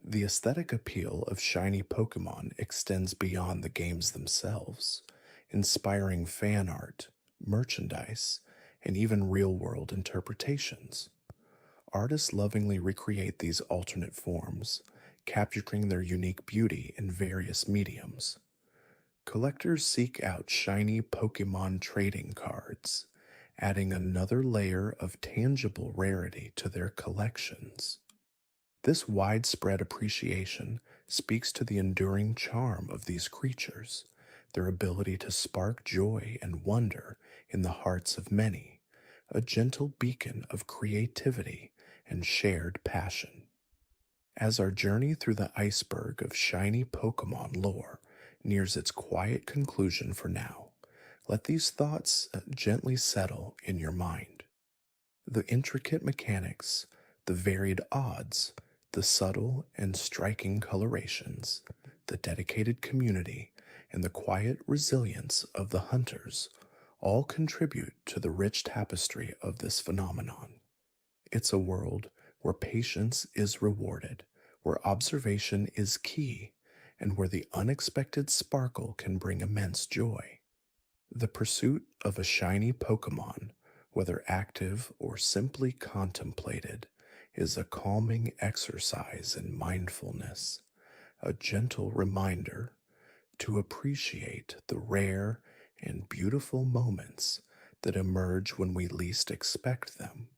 The aesthetic appeal of shiny Pokemon extends beyond the games themselves, inspiring fan art, merchandise, and even real world interpretations. Artists lovingly recreate these alternate forms, capturing their unique beauty in various mediums. Collectors seek out shiny Pokemon trading cards, adding another layer of tangible rarity to their collections. This widespread appreciation speaks to the enduring charm of these creatures, their ability to spark joy and wonder in the hearts of many, a gentle beacon of creativity and shared passion. As our journey through the iceberg of shiny Pokemon lore nears its quiet conclusion for now, let these thoughts gently settle in your mind. The intricate mechanics, the varied odds, the subtle and striking colorations, the dedicated community, and the quiet resilience of the hunters all contribute to the rich tapestry of this phenomenon. It's a world where patience is rewarded, where observation is key, and where the unexpected sparkle can bring immense joy. The pursuit of a shiny Pokemon, whether active or simply contemplated, is a calming exercise in mindfulness, a gentle reminder to appreciate the rare and beautiful moments that emerge when we least expect them.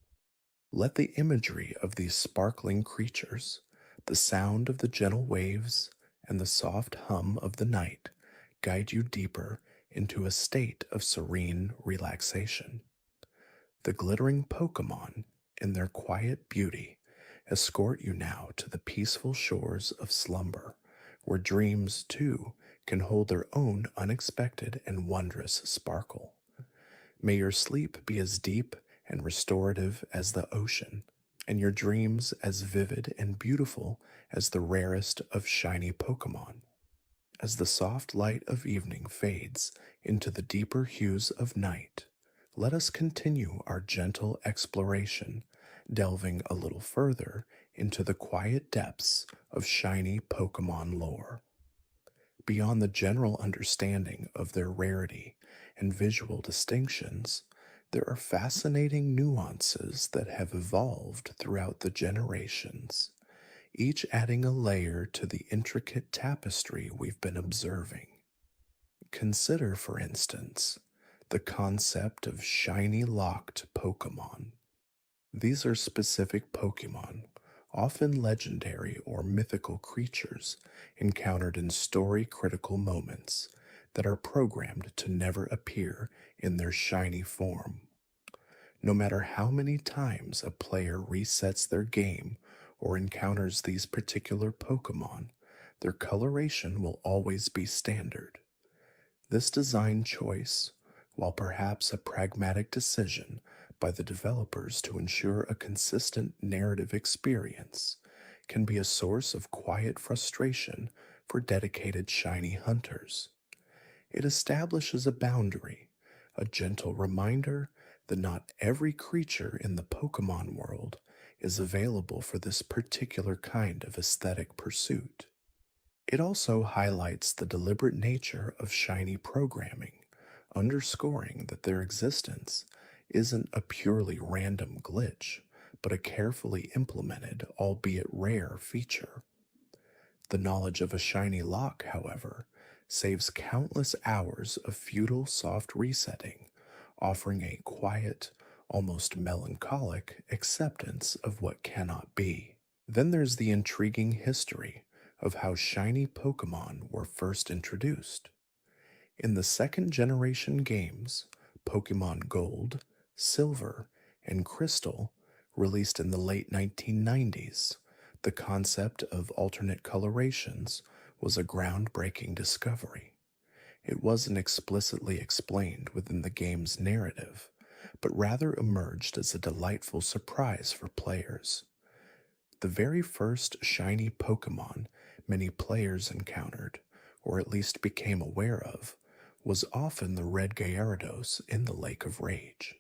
Let the imagery of these sparkling creatures, the sound of the gentle waves, and the soft hum of the night guide you deeper into a state of serene relaxation. The glittering Pokemon, in their quiet beauty, escort you now to the peaceful shores of slumber, where dreams, too, can hold their own unexpected and wondrous sparkle. May your sleep be as deep and restorative as the ocean, and your dreams as vivid and beautiful as the rarest of shiny Pokemon. As the soft light of evening fades into the deeper hues of night, let us continue our gentle exploration, delving a little further into the quiet depths of shiny Pokemon lore. Beyond the general understanding of their rarity and visual distinctions, there are fascinating nuances that have evolved throughout the generations, each adding a layer to the intricate tapestry we've been observing. Consider, for instance, the concept of shiny locked Pokemon. These are specific Pokemon, often legendary or mythical creatures encountered in story critical moments that are programmed to never appear in their shiny form. No matter how many times a player resets their game or encounters these particular Pokemon, their coloration will always be standard. This design choice, while perhaps a pragmatic decision by the developers to ensure a consistent narrative experience, can be a source of quiet frustration for dedicated shiny hunters. It establishes a boundary, a gentle reminder that not every creature in the Pokemon world is available for this particular kind of aesthetic pursuit. It also highlights the deliberate nature of shiny programming, underscoring that their existence isn't a purely random glitch, but a carefully implemented, albeit rare, feature. The knowledge of a shiny lock, however, saves countless hours of futile soft resetting, offering a quiet, almost melancholic acceptance of what cannot be. Then there's the intriguing history of how shiny Pokemon were first introduced. In the second generation games, Pokemon Gold, Silver, and Crystal, released in the late 1990s, the concept of alternate colorations was a groundbreaking discovery. It wasn't explicitly explained within the game's narrative, but rather emerged as a delightful surprise for players. The very first shiny Pokemon many players encountered, or at least became aware of, was often the red Gyarados in the Lake of Rage.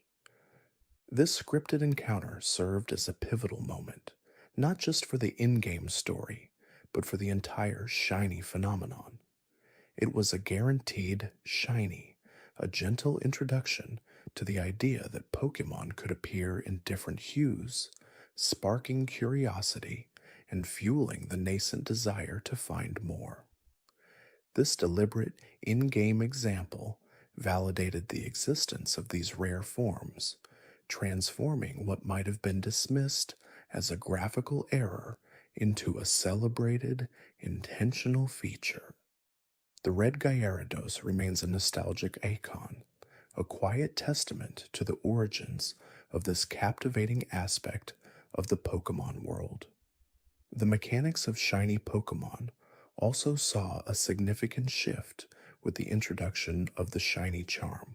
This scripted encounter served as a pivotal moment, not just for the in game story, but for the entire shiny phenomenon. It was a guaranteed shiny, a gentle introduction to the idea that Pokemon could appear in different hues, sparking curiosity and fueling the nascent desire to find more. This deliberate in game example validated the existence of these rare forms, transforming what might have been dismissed as a graphical error into a celebrated, intentional feature. The red Gyarados remains a nostalgic icon, a quiet testament to the origins of this captivating aspect of the Pokemon world. The mechanics of shiny Pokemon also saw a significant shift with the introduction of the shiny charm.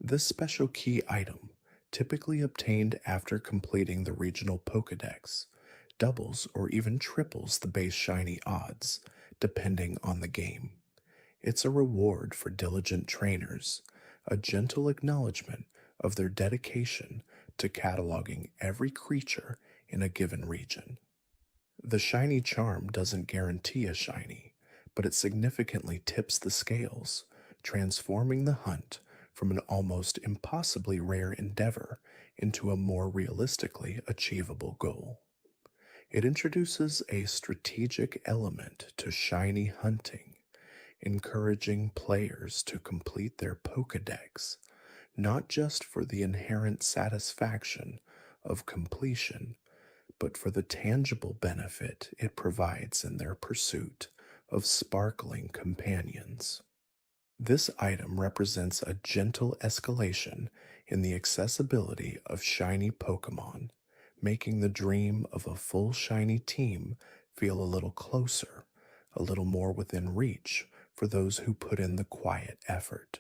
This special key item, typically obtained after completing the regional Pokédex, doubles or even triples the base shiny odds, depending on the game. It's a reward for diligent trainers, a gentle acknowledgement of their dedication to cataloging every creature in a given region. The shiny charm doesn't guarantee a shiny, but it significantly tips the scales, transforming the hunt from an almost impossibly rare endeavor into a more realistically achievable goal. It introduces a strategic element to shiny hunting, encouraging players to complete their Pokédex, not just for the inherent satisfaction of completion, but for the tangible benefit it provides in their pursuit of sparkling companions. This item represents a gentle escalation in the accessibility of shiny Pokemon, making the dream of a full shiny team feel a little closer, a little more within reach for those who put in the quiet effort.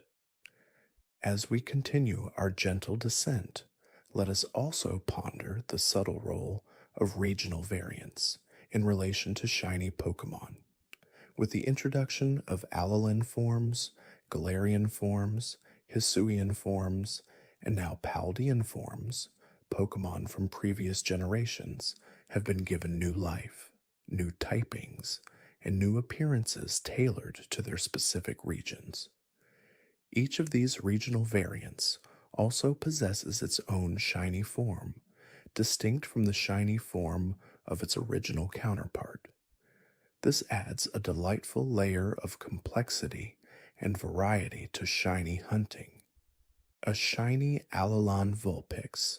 As we continue our gentle descent, let us also ponder the subtle role of regional variants in relation to shiny Pokemon. With the introduction of Alolan forms, Galarian forms, Hisuian forms, and now Paldean forms, Pokemon from previous generations have been given new life, new typings, and new appearances tailored to their specific regions. Each of these regional variants also possesses its own shiny form, distinct from the shiny form of its original counterpart. This adds a delightful layer of complexity and variety to shiny hunting. A shiny Alolan Vulpix,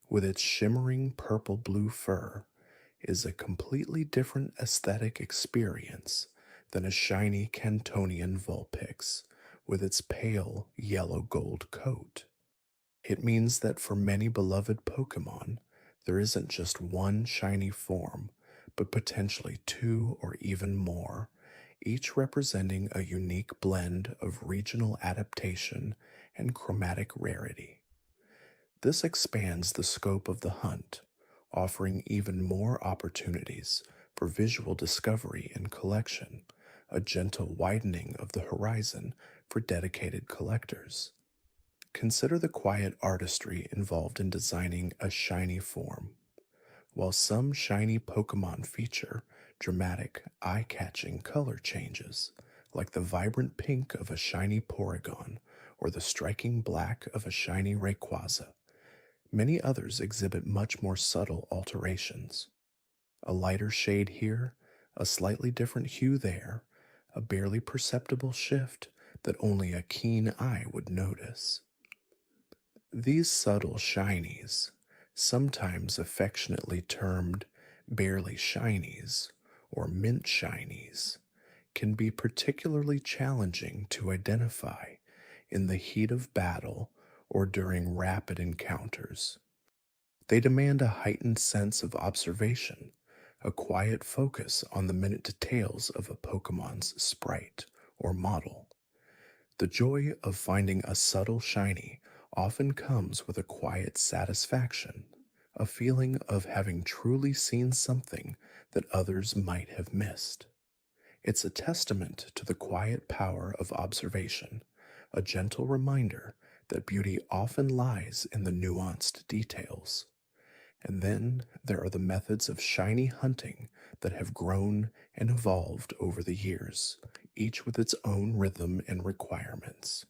with its shimmering purple-blue fur, is a completely different aesthetic experience than a shiny Cantonian Vulpix with its pale yellow-gold coat. It means that for many beloved Pokemon, there isn't just one shiny form, but potentially two or even more, each representing a unique blend of regional adaptation and chromatic rarity. This expands the scope of the hunt, offering even more opportunities for visual discovery and collection, a gentle widening of the horizon for dedicated collectors. Consider the quiet artistry involved in designing a shiny form. While some shiny Pokemon feature dramatic, eye-catching color changes, like the vibrant pink of a shiny Porygon or the striking black of a shiny Rayquaza, many others exhibit much more subtle alterations. A lighter shade here, a slightly different hue there, a barely perceptible shift that only a keen eye would notice. These subtle shinies, sometimes affectionately termed barely shinies or mint shinies, can be particularly challenging to identify in the heat of battle or during rapid encounters. They demand a heightened sense of observation, a quiet focus on the minute details of a Pokemon's sprite or model. The joy of finding a subtle shiny often comes with a quiet satisfaction, a feeling of having truly seen something that others might have missed. It's a testament to the quiet power of observation, a gentle reminder that beauty often lies in the nuanced details. And then there are the methods of shiny hunting that have grown and evolved over the years, each with its own rhythm and requirements.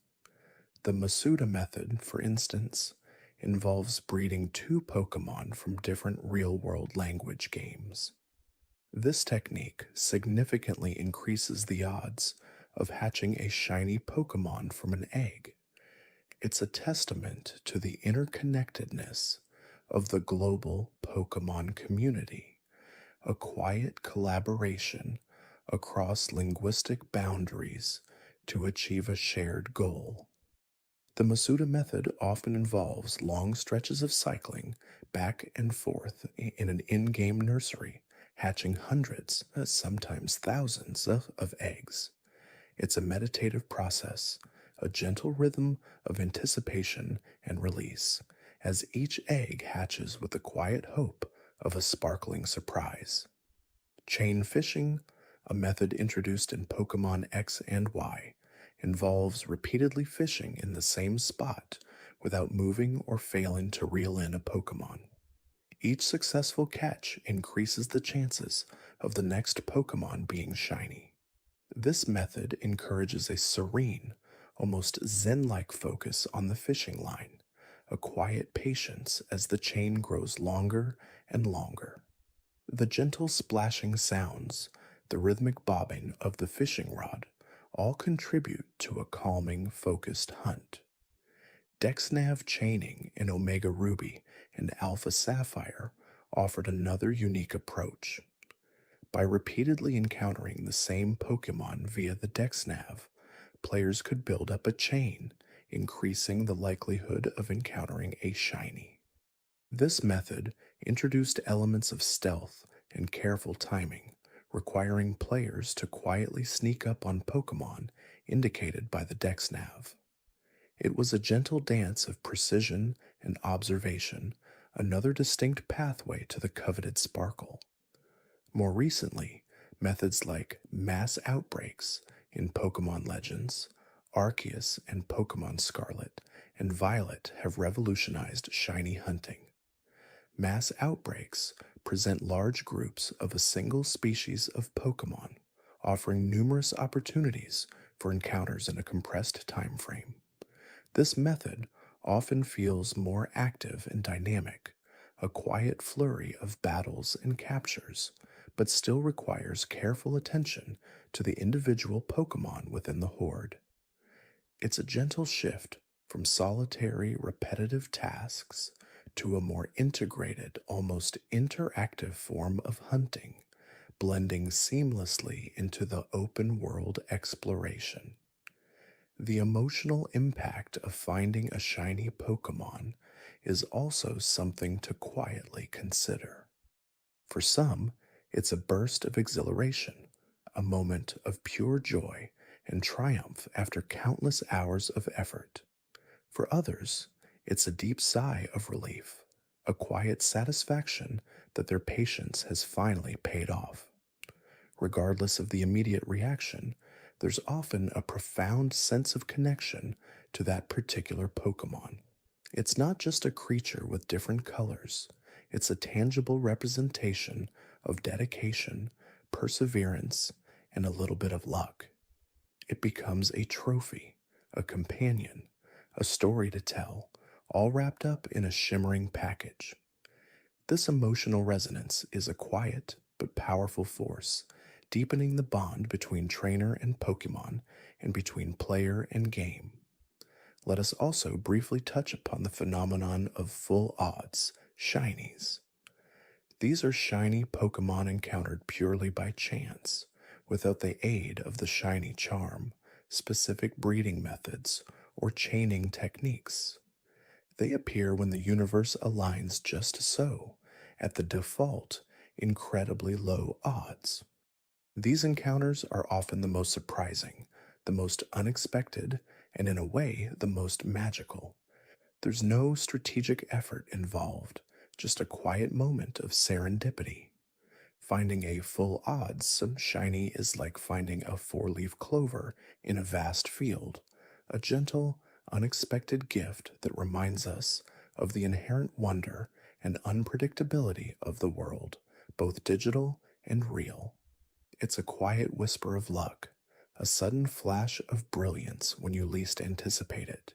The Masuda method, for instance, involves breeding two Pokemon from different real world language games. This technique significantly increases the odds of hatching a shiny Pokemon from an egg. It's a testament to the interconnectedness of the global Pokemon community, a quiet collaboration across linguistic boundaries to achieve a shared goal. The Masuda method often involves long stretches of cycling back and forth in an in game nursery, hatching hundreds, sometimes thousands of eggs. It's a meditative process, a gentle rhythm of anticipation and release, as each egg hatches with the quiet hope of a sparkling surprise. Chain fishing, a method introduced in Pokemon X and Y, involves repeatedly fishing in the same spot without moving or failing to reel in a Pokemon. Each successful catch increases the chances of the next Pokemon being shiny. This method encourages a serene, almost Zen like focus on the fishing line, a quiet patience as the chain grows longer and longer. The gentle splashing sounds, the rhythmic bobbing of the fishing rod, all contribute to a calming, focused hunt. DexNav chaining in Omega Ruby and Alpha Sapphire offered another unique approach. By repeatedly encountering the same Pokemon via the DexNav, players could build up a chain, increasing the likelihood of encountering a shiny. This method introduced elements of stealth and careful timing, requiring players to quietly sneak up on Pokemon indicated by the DexNav. It was a gentle dance of precision and observation, another distinct pathway to the coveted sparkle. More recently, methods like mass outbreaks in Pokemon Legends, Arceus and Pokemon Scarlet and Violet have revolutionized shiny hunting. Mass outbreaks present large groups of a single species of Pokemon, offering numerous opportunities for encounters in a compressed time frame. This method often feels more active and dynamic, a quiet flurry of battles and captures, but still requires careful attention to the individual Pokemon within the horde. It's a gentle shift from solitary, repetitive tasks to a more integrated, almost interactive form of hunting, blending seamlessly into the open world exploration. The emotional impact of finding a shiny Pokemon is also something to quietly consider. For some, it's a burst of exhilaration, a moment of pure joy and triumph after countless hours of effort. For others, it's a deep sigh of relief, a quiet satisfaction that their patience has finally paid off. Regardless of the immediate reaction, there's often a profound sense of connection to that particular Pokemon. It's not just a creature with different colors, it's a tangible representation of dedication, perseverance, and a little bit of luck. It becomes a trophy, a companion, a story to tell, all wrapped up in a shimmering package. This emotional resonance is a quiet but powerful force, deepening the bond between trainer and Pokemon and between player and game. Let us also briefly touch upon the phenomenon of full odds, shinies. These are shiny Pokemon encountered purely by chance, without the aid of the shiny charm, specific breeding methods, or chaining techniques. They appear when the universe aligns just so, at the default, incredibly low odds. These encounters are often the most surprising, the most unexpected, and in a way, the most magical. There's no strategic effort involved, just a quiet moment of serendipity. Finding a full odds some shiny is like finding a four-leaf clover in a vast field, a gentle, unexpected gift that reminds us of the inherent wonder and unpredictability of the world, both digital and real. It's a quiet whisper of luck, a sudden flash of brilliance when you least anticipate it.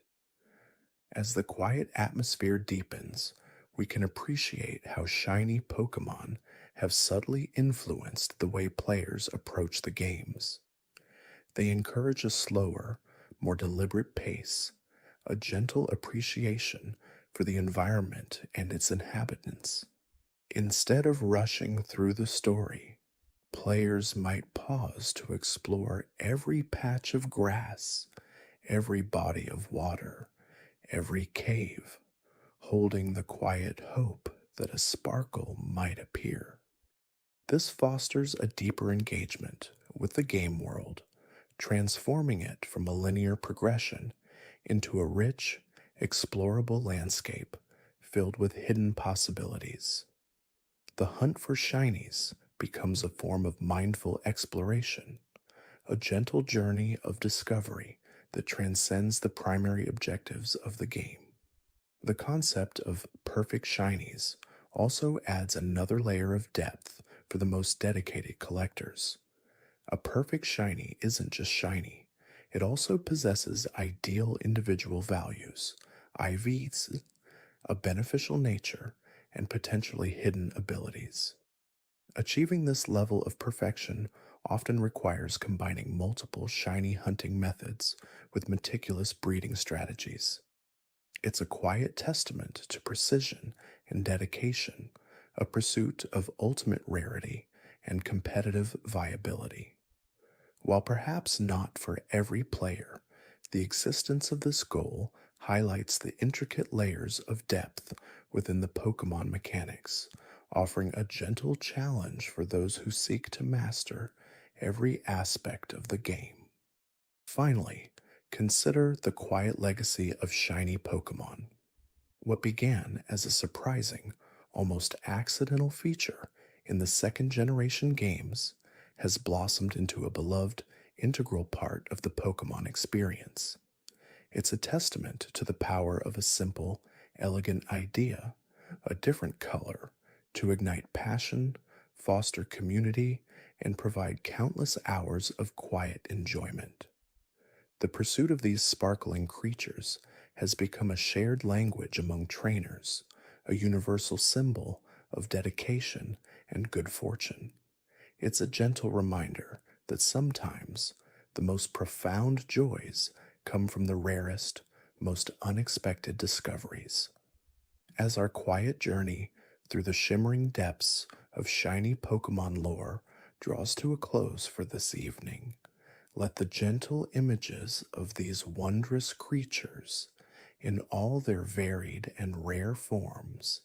As the quiet atmosphere deepens, we can appreciate how shiny Pokémon have subtly influenced the way players approach the games. They encourage a slower, more deliberate pace, a gentle appreciation for the environment and its inhabitants. Instead of rushing through the story, players might pause to explore every patch of grass, every body of water, every cave, holding the quiet hope that a sparkle might appear. This fosters a deeper engagement with the game world, transforming it from a linear progression into a rich, explorable landscape filled with hidden possibilities. The hunt for shinies becomes a form of mindful exploration, a gentle journey of discovery that transcends the primary objectives of the game. The concept of perfect shinies also adds another layer of depth for the most dedicated collectors. A perfect shiny isn't just shiny, it also possesses ideal individual values, IVs, a beneficial nature, and potentially hidden abilities. Achieving this level of perfection often requires combining multiple shiny hunting methods with meticulous breeding strategies. It's a quiet testament to precision and dedication, a pursuit of ultimate rarity and competitive viability. While perhaps not for every player, the existence of this goal highlights the intricate layers of depth within the Pokemon mechanics, offering a gentle challenge for those who seek to master every aspect of the game. Finally, consider the quiet legacy of shiny Pokemon. What began as a surprising, almost accidental feature in the second generation games has blossomed into a beloved, integral part of the Pokemon experience. It's a testament to the power of a simple, elegant idea, a different color, to ignite passion, foster community, and provide countless hours of quiet enjoyment. The pursuit of these sparkling creatures has become a shared language among trainers, a universal symbol of dedication and good fortune. It's a gentle reminder that sometimes the most profound joys come from the rarest, most unexpected discoveries. As our quiet journey through the shimmering depths of shiny Pokemon lore draws to a close for this evening, let the gentle images of these wondrous creatures, in all their varied and rare forms,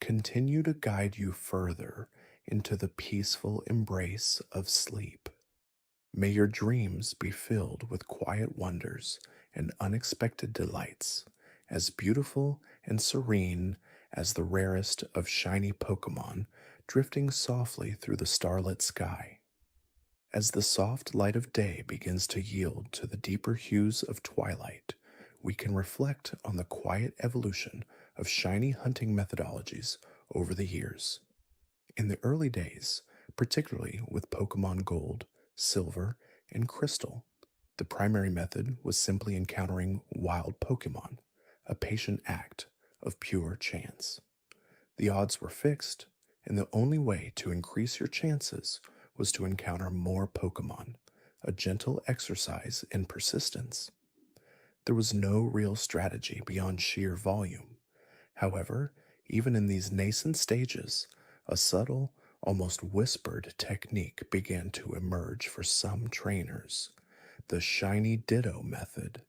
continue to guide you further into the peaceful embrace of sleep. May your dreams be filled with quiet wonders and unexpected delights, as beautiful and serene as the rarest of shiny Pokemon drifting softly through the starlit sky. As the soft light of day begins to yield to the deeper hues of twilight, we can reflect on the quiet evolution of shiny hunting methodologies over the years. In the early days, particularly with Pokemon Gold, Silver, and Crystal, the primary method was simply encountering wild Pokemon, a patient act of pure chance. The odds were fixed, and the only way to increase your chances was to encounter more Pokemon, a gentle exercise in persistence. There was no real strategy beyond sheer volume. However, even in these nascent stages, a subtle, almost whispered technique began to emerge for some trainers: the shiny ditto method,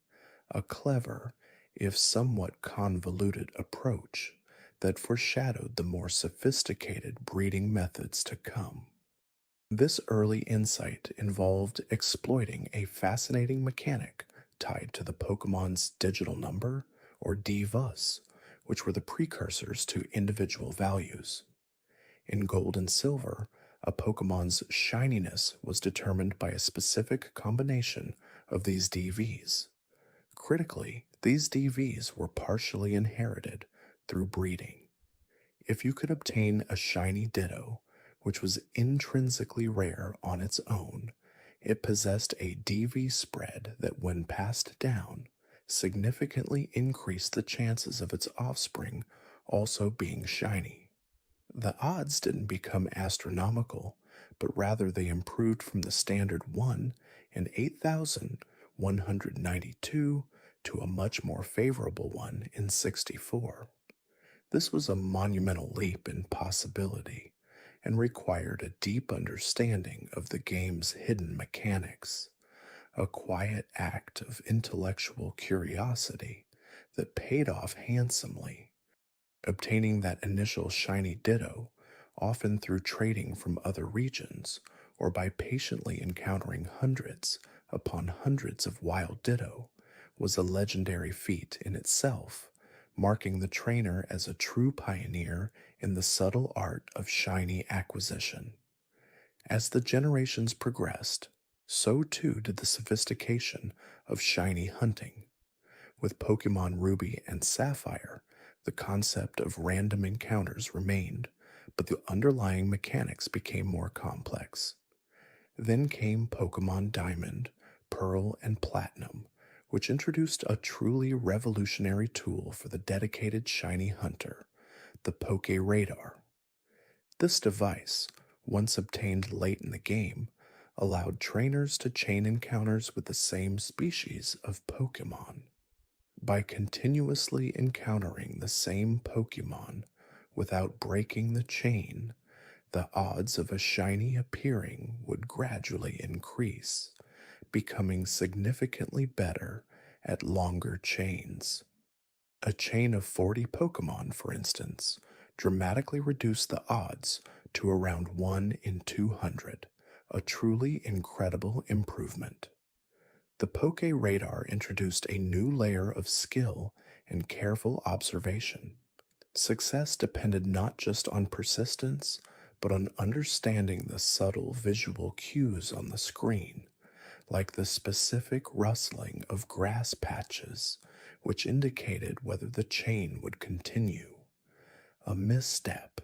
a clever, if somewhat convoluted approach that foreshadowed the more sophisticated breeding methods to come. This early insight involved exploiting a fascinating mechanic tied to the Pokemon's digital number, or DVUS, which were the precursors to individual values. In Gold and Silver, a Pokemon's shininess was determined by a specific combination of these DVs. Critically, these DVs were partially inherited, through breeding. If you could obtain a shiny Ditto, which was intrinsically rare on its own, it possessed a DV spread that, when passed down, significantly increased the chances of its offspring also being shiny. The odds didn't become astronomical, but rather they improved from the standard 1 in 8,192 to a much more favorable one in 64. This was a monumental leap in possibility and required a deep understanding of the game's hidden mechanics, a quiet act of intellectual curiosity that paid off handsomely. Obtaining that initial shiny Ditto, often through trading from other regions or by patiently encountering hundreds upon hundreds of wild Ditto, was a legendary feat in itself, marking the trainer as a true pioneer in the subtle art of shiny acquisition. As the generations progressed, so too did the sophistication of shiny hunting. With Pokemon Ruby and Sapphire, the concept of random encounters remained, but the underlying mechanics became more complex. Then came Pokemon Diamond, Pearl, and Platinum, which introduced a truly revolutionary tool for the dedicated shiny hunter, the Poke Radar. This device, once obtained late in the game, allowed trainers to chain encounters with the same species of Pokemon. By continuously encountering the same Pokemon without breaking the chain, the odds of a shiny appearing would gradually increase, becoming significantly better at longer chains. A chain of 40 Pokemon, for instance, dramatically reduced the odds to around 1 in 200, a truly incredible improvement. The Poke Radar introduced a new layer of skill and careful observation. Success depended not just on persistence, but on understanding the subtle visual cues on the screen, like the specific rustling of grass patches, which indicated whether the chain would continue. A misstep,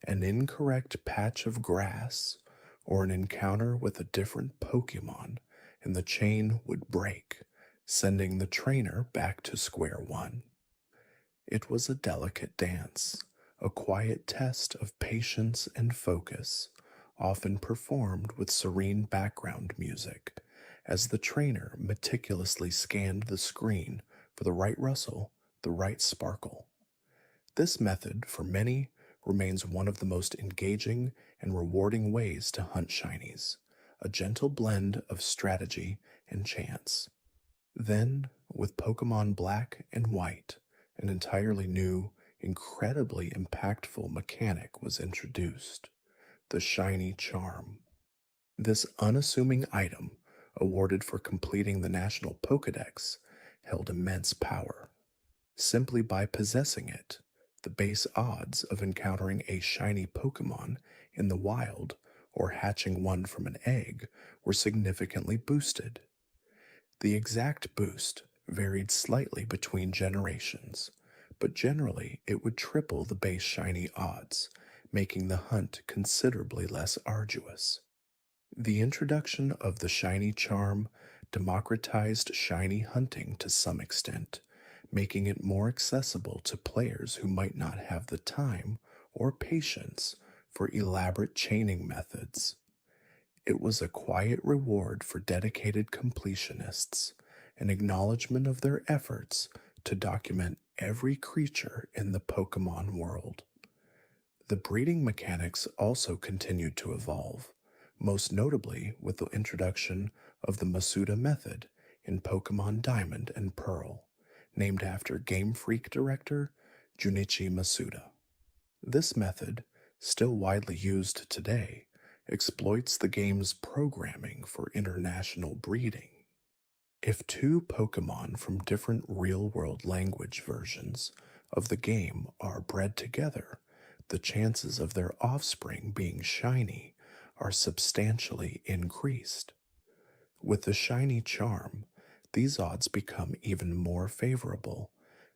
an incorrect patch of grass, or an encounter with a different Pokemon, and the chain would break, sending the trainer back to square one. It was a delicate dance, a quiet test of patience and focus, often performed with serene background music, as the trainer meticulously scanned the screen for the right rustle, the right sparkle. This method, for many, remains one of the most engaging and rewarding ways to hunt shinies, a gentle blend of strategy and chance. Then, with Pokemon Black and White, an entirely new, incredibly impactful mechanic was introduced: the Shiny Charm. This unassuming item, awarded for completing the National Pokédex, held immense power. Simply by possessing it, the base odds of encountering a shiny Pokemon in the wild or hatching one from an egg were significantly boosted. The exact boost varied slightly between generations, but generally it would triple the base shiny odds, making the hunt considerably less arduous. The introduction of the shiny charm democratized shiny hunting to some extent, making it more accessible to players who might not have the time or patience for elaborate chaining methods. It was a quiet reward for dedicated completionists, an acknowledgement of their efforts to document every creature in the Pokemon world. The breeding mechanics also continued to evolve, most notably with the introduction of the Masuda method in Pokemon Diamond and Pearl, named after Game Freak director Junichi Masuda. This method, still widely used today, exploits the game's programming for international breeding. If two Pokemon from different real-world language versions of the game are bred together, the chances of their offspring being shiny are substantially increased. With the shiny charm, these odds become even more favorable,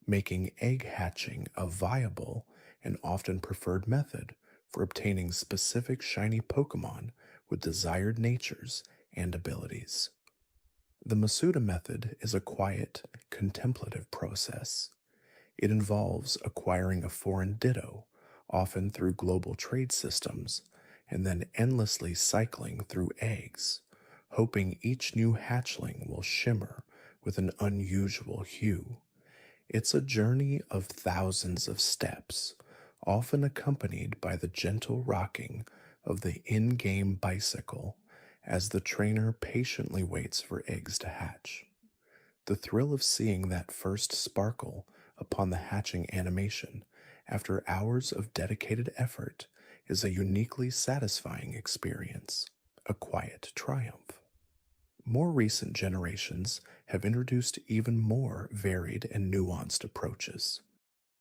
making egg hatching a viable and often preferred method for obtaining specific shiny Pokémon with desired natures and abilities. The Masuda method is a quiet, contemplative process. It involves acquiring a foreign ditto, often through global trade systems, and then endlessly cycling through eggs, hoping each new hatchling will shimmer with an unusual hue. It's a journey of thousands of steps, often accompanied by the gentle rocking of the in game bicycle as the trainer patiently waits for eggs to hatch. The thrill of seeing that first sparkle upon the hatching animation after hours of dedicated effort is a uniquely satisfying experience, a quiet triumph. More recent generations have introduced even more varied and nuanced approaches.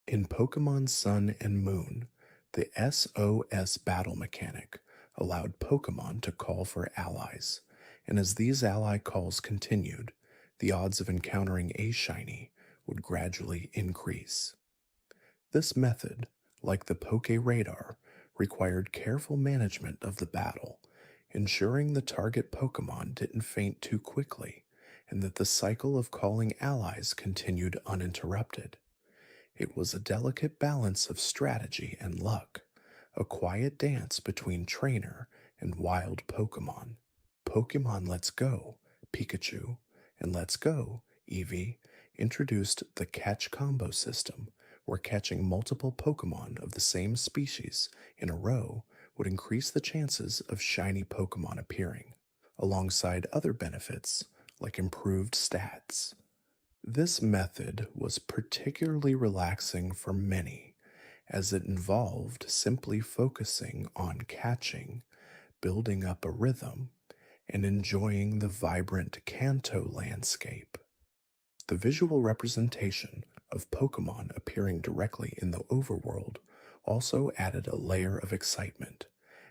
In Pokemon Sun and Moon, the SOS battle mechanic allowed Pokemon to call for allies, and as these ally calls continued, the odds of encountering a shiny would gradually increase. This method, like the Poke Radar, required careful management of the battle, ensuring the target Pokemon didn't faint too quickly and that the cycle of calling allies continued uninterrupted. It was a delicate balance of strategy and luck, a quiet dance between trainer and wild Pokemon. Pokemon Let's Go, Pikachu, and Let's Go, Eevee, introduced the catch combo system, where catching multiple Pokemon of the same species in a row would increase the chances of shiny Pokemon appearing, alongside other benefits like improved stats. This method was particularly relaxing for many, as it involved simply focusing on catching, building up a rhythm, and enjoying the vibrant Kanto landscape. The visual representation of Pokemon appearing directly in the overworld also added a layer of excitement,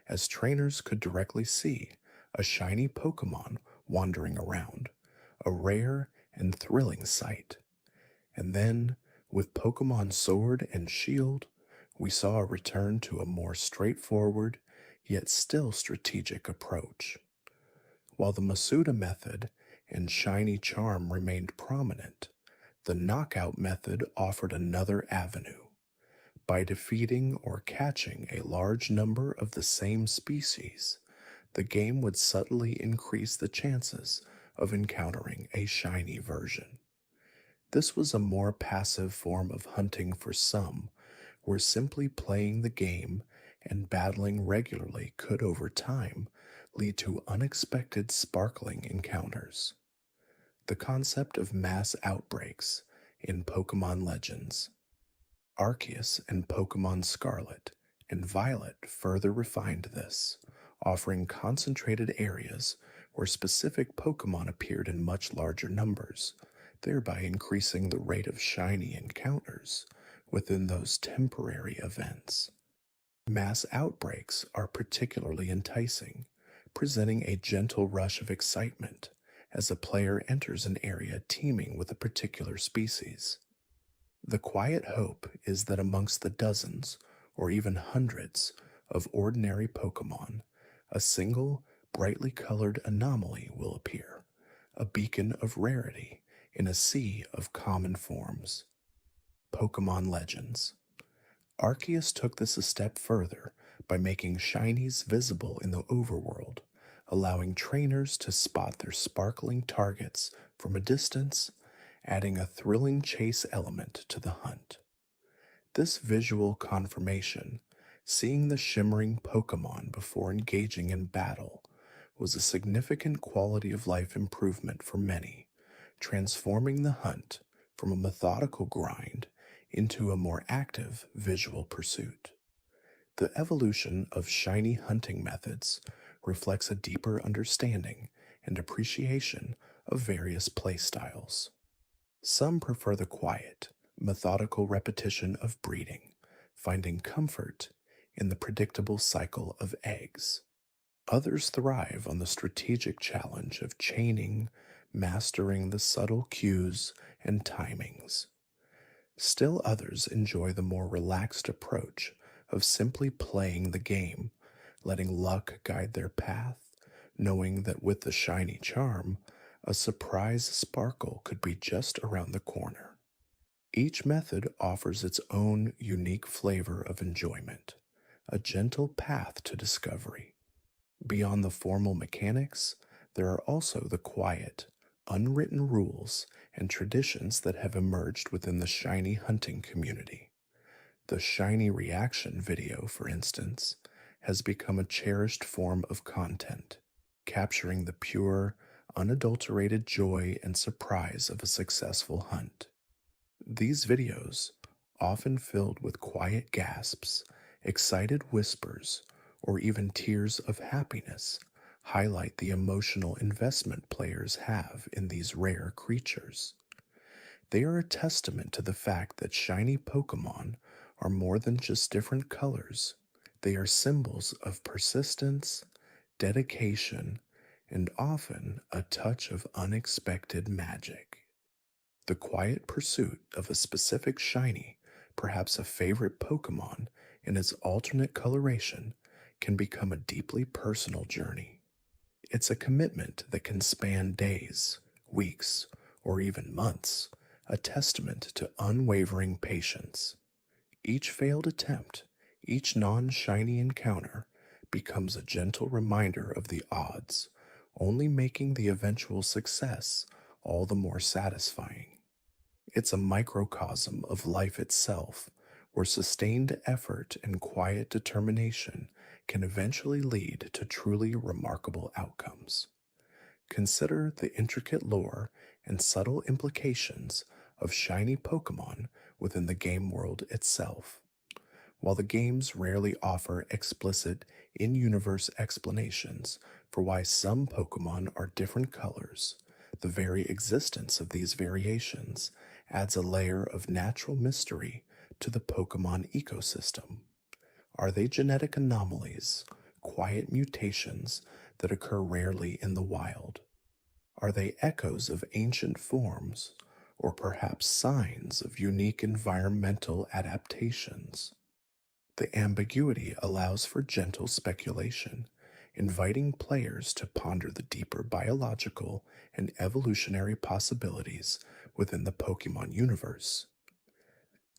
as trainers could directly see a shiny Pokemon wandering around, a rare and thrilling sight. And then, with Pokemon Sword and Shield, we saw a return to a more straightforward, yet still strategic approach. While the Masuda method and Shiny Charm remained prominent, the knockout method offered another avenue. By defeating or catching a large number of the same species, the game would subtly increase the chances of encountering a shiny version. This was a more passive form of hunting for some, where simply playing the game and battling regularly could over time lead to unexpected sparkling encounters. The concept of mass outbreaks in Pokemon Legends. Arceus and Pokemon Scarlet and Violet further refined this, offering concentrated areas where specific Pokemon appeared in much larger numbers, thereby increasing the rate of shiny encounters within those temporary events. Mass outbreaks are particularly enticing, presenting a gentle rush of excitement as a player enters an area teeming with a particular species. The quiet hope is that amongst the dozens, or even hundreds, of ordinary Pokemon, a single, brightly colored anomaly will appear, a beacon of rarity in a sea of common forms. Pokemon Legends. Arceus took this a step further by making shinies visible in the overworld, allowing trainers to spot their sparkling targets from a distance, adding a thrilling chase element to the hunt. This visual confirmation, seeing the shimmering Pokemon before engaging in battle, was a significant quality of life improvement for many, transforming the hunt from a methodical grind into a more active visual pursuit. The evolution of shiny hunting methods reflects a deeper understanding and appreciation of various playstyles. Some prefer the quiet, methodical repetition of breeding, finding comfort in the predictable cycle of eggs. Others thrive on the strategic challenge of chaining, mastering the subtle cues and timings. Still others enjoy the more relaxed approach of simply playing the game, letting luck guide their path, knowing that with the shiny charm, a surprise sparkle could be just around the corner. Each method offers its own unique flavor of enjoyment, a gentle path to discovery. Beyond the formal mechanics, there are also the quiet, unwritten rules and traditions that have emerged within the shiny hunting community. The shiny reaction video, for instance, has become a cherished form of content, capturing the pure, unadulterated joy and surprise of a successful hunt. These videos, often filled with quiet gasps, excited whispers, or even tears of happiness, highlight the emotional investment players have in these rare creatures. They are a testament to the fact that shiny Pokémon are more than just different colors. They are symbols of persistence, dedication, and often a touch of unexpected magic. The quiet pursuit of a specific shiny, perhaps a favorite Pokemon, in its alternate coloration, can become a deeply personal journey. It's a commitment that can span days, weeks, or even months, a testament to unwavering patience. Each failed attempt, each non shiny encounter, becomes a gentle reminder of the odds, only making the eventual success all the more satisfying. It's a microcosm of life itself, where sustained effort and quiet determination can eventually lead to truly remarkable outcomes. Consider the intricate lore and subtle implications of shiny Pokemon within the game world itself. While the games rarely offer explicit, in universe explanations for why some Pokemon are different colors, the very existence of these variations adds a layer of natural mystery to the Pokemon ecosystem. Are they genetic anomalies, quiet mutations that occur rarely in the wild? Are they echoes of ancient forms, or perhaps signs of unique environmental adaptations? The ambiguity allows for gentle speculation, inviting players to ponder the deeper biological and evolutionary possibilities within the Pokemon universe.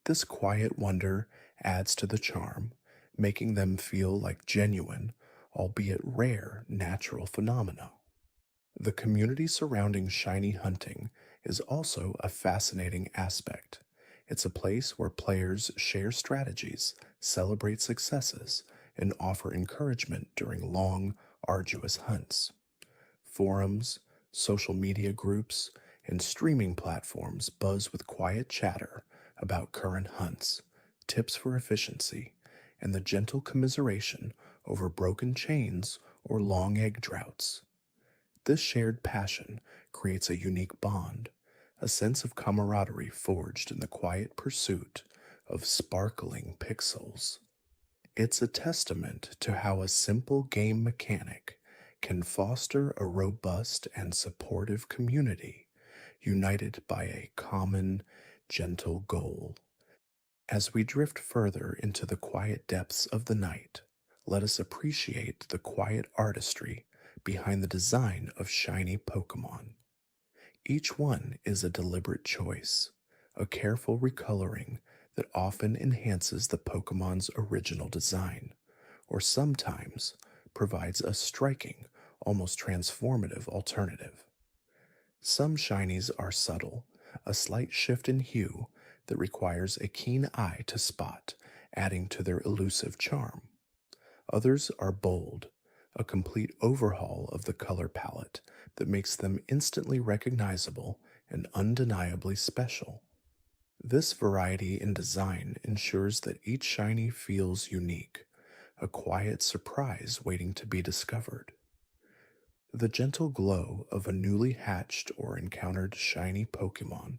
This quiet wonder adds to the charm, making them feel like genuine, albeit rare, natural phenomena. The community surrounding shiny hunting is also a fascinating aspect. It's a place where players share strategies, celebrate successes, and offer encouragement during long, arduous hunts. Forums, social media groups, and streaming platforms buzz with quiet chatter about current hunts, tips for efficiency, and the gentle commiseration over broken chains or long egg droughts. This shared passion creates a unique bond, a sense of camaraderie forged in the quiet pursuit of sparkling pixels. It's a testament to how a simple game mechanic can foster a robust and supportive community, united by a common, gentle goal. As we drift further into the quiet depths of the night, let us appreciate the quiet artistry behind the design of shiny Pokemon. Each one is a deliberate choice, a careful recoloring that often enhances the Pokemon's original design, or sometimes provides a striking, almost transformative alternative. Some shinies are subtle, a slight shift in hue that requires a keen eye to spot, adding to their elusive charm. Others are bold, a complete overhaul of the color palette that makes them instantly recognizable and undeniably special. This variety in design ensures that each shiny feels unique, a quiet surprise waiting to be discovered. The gentle glow of a newly hatched or encountered shiny Pokemon,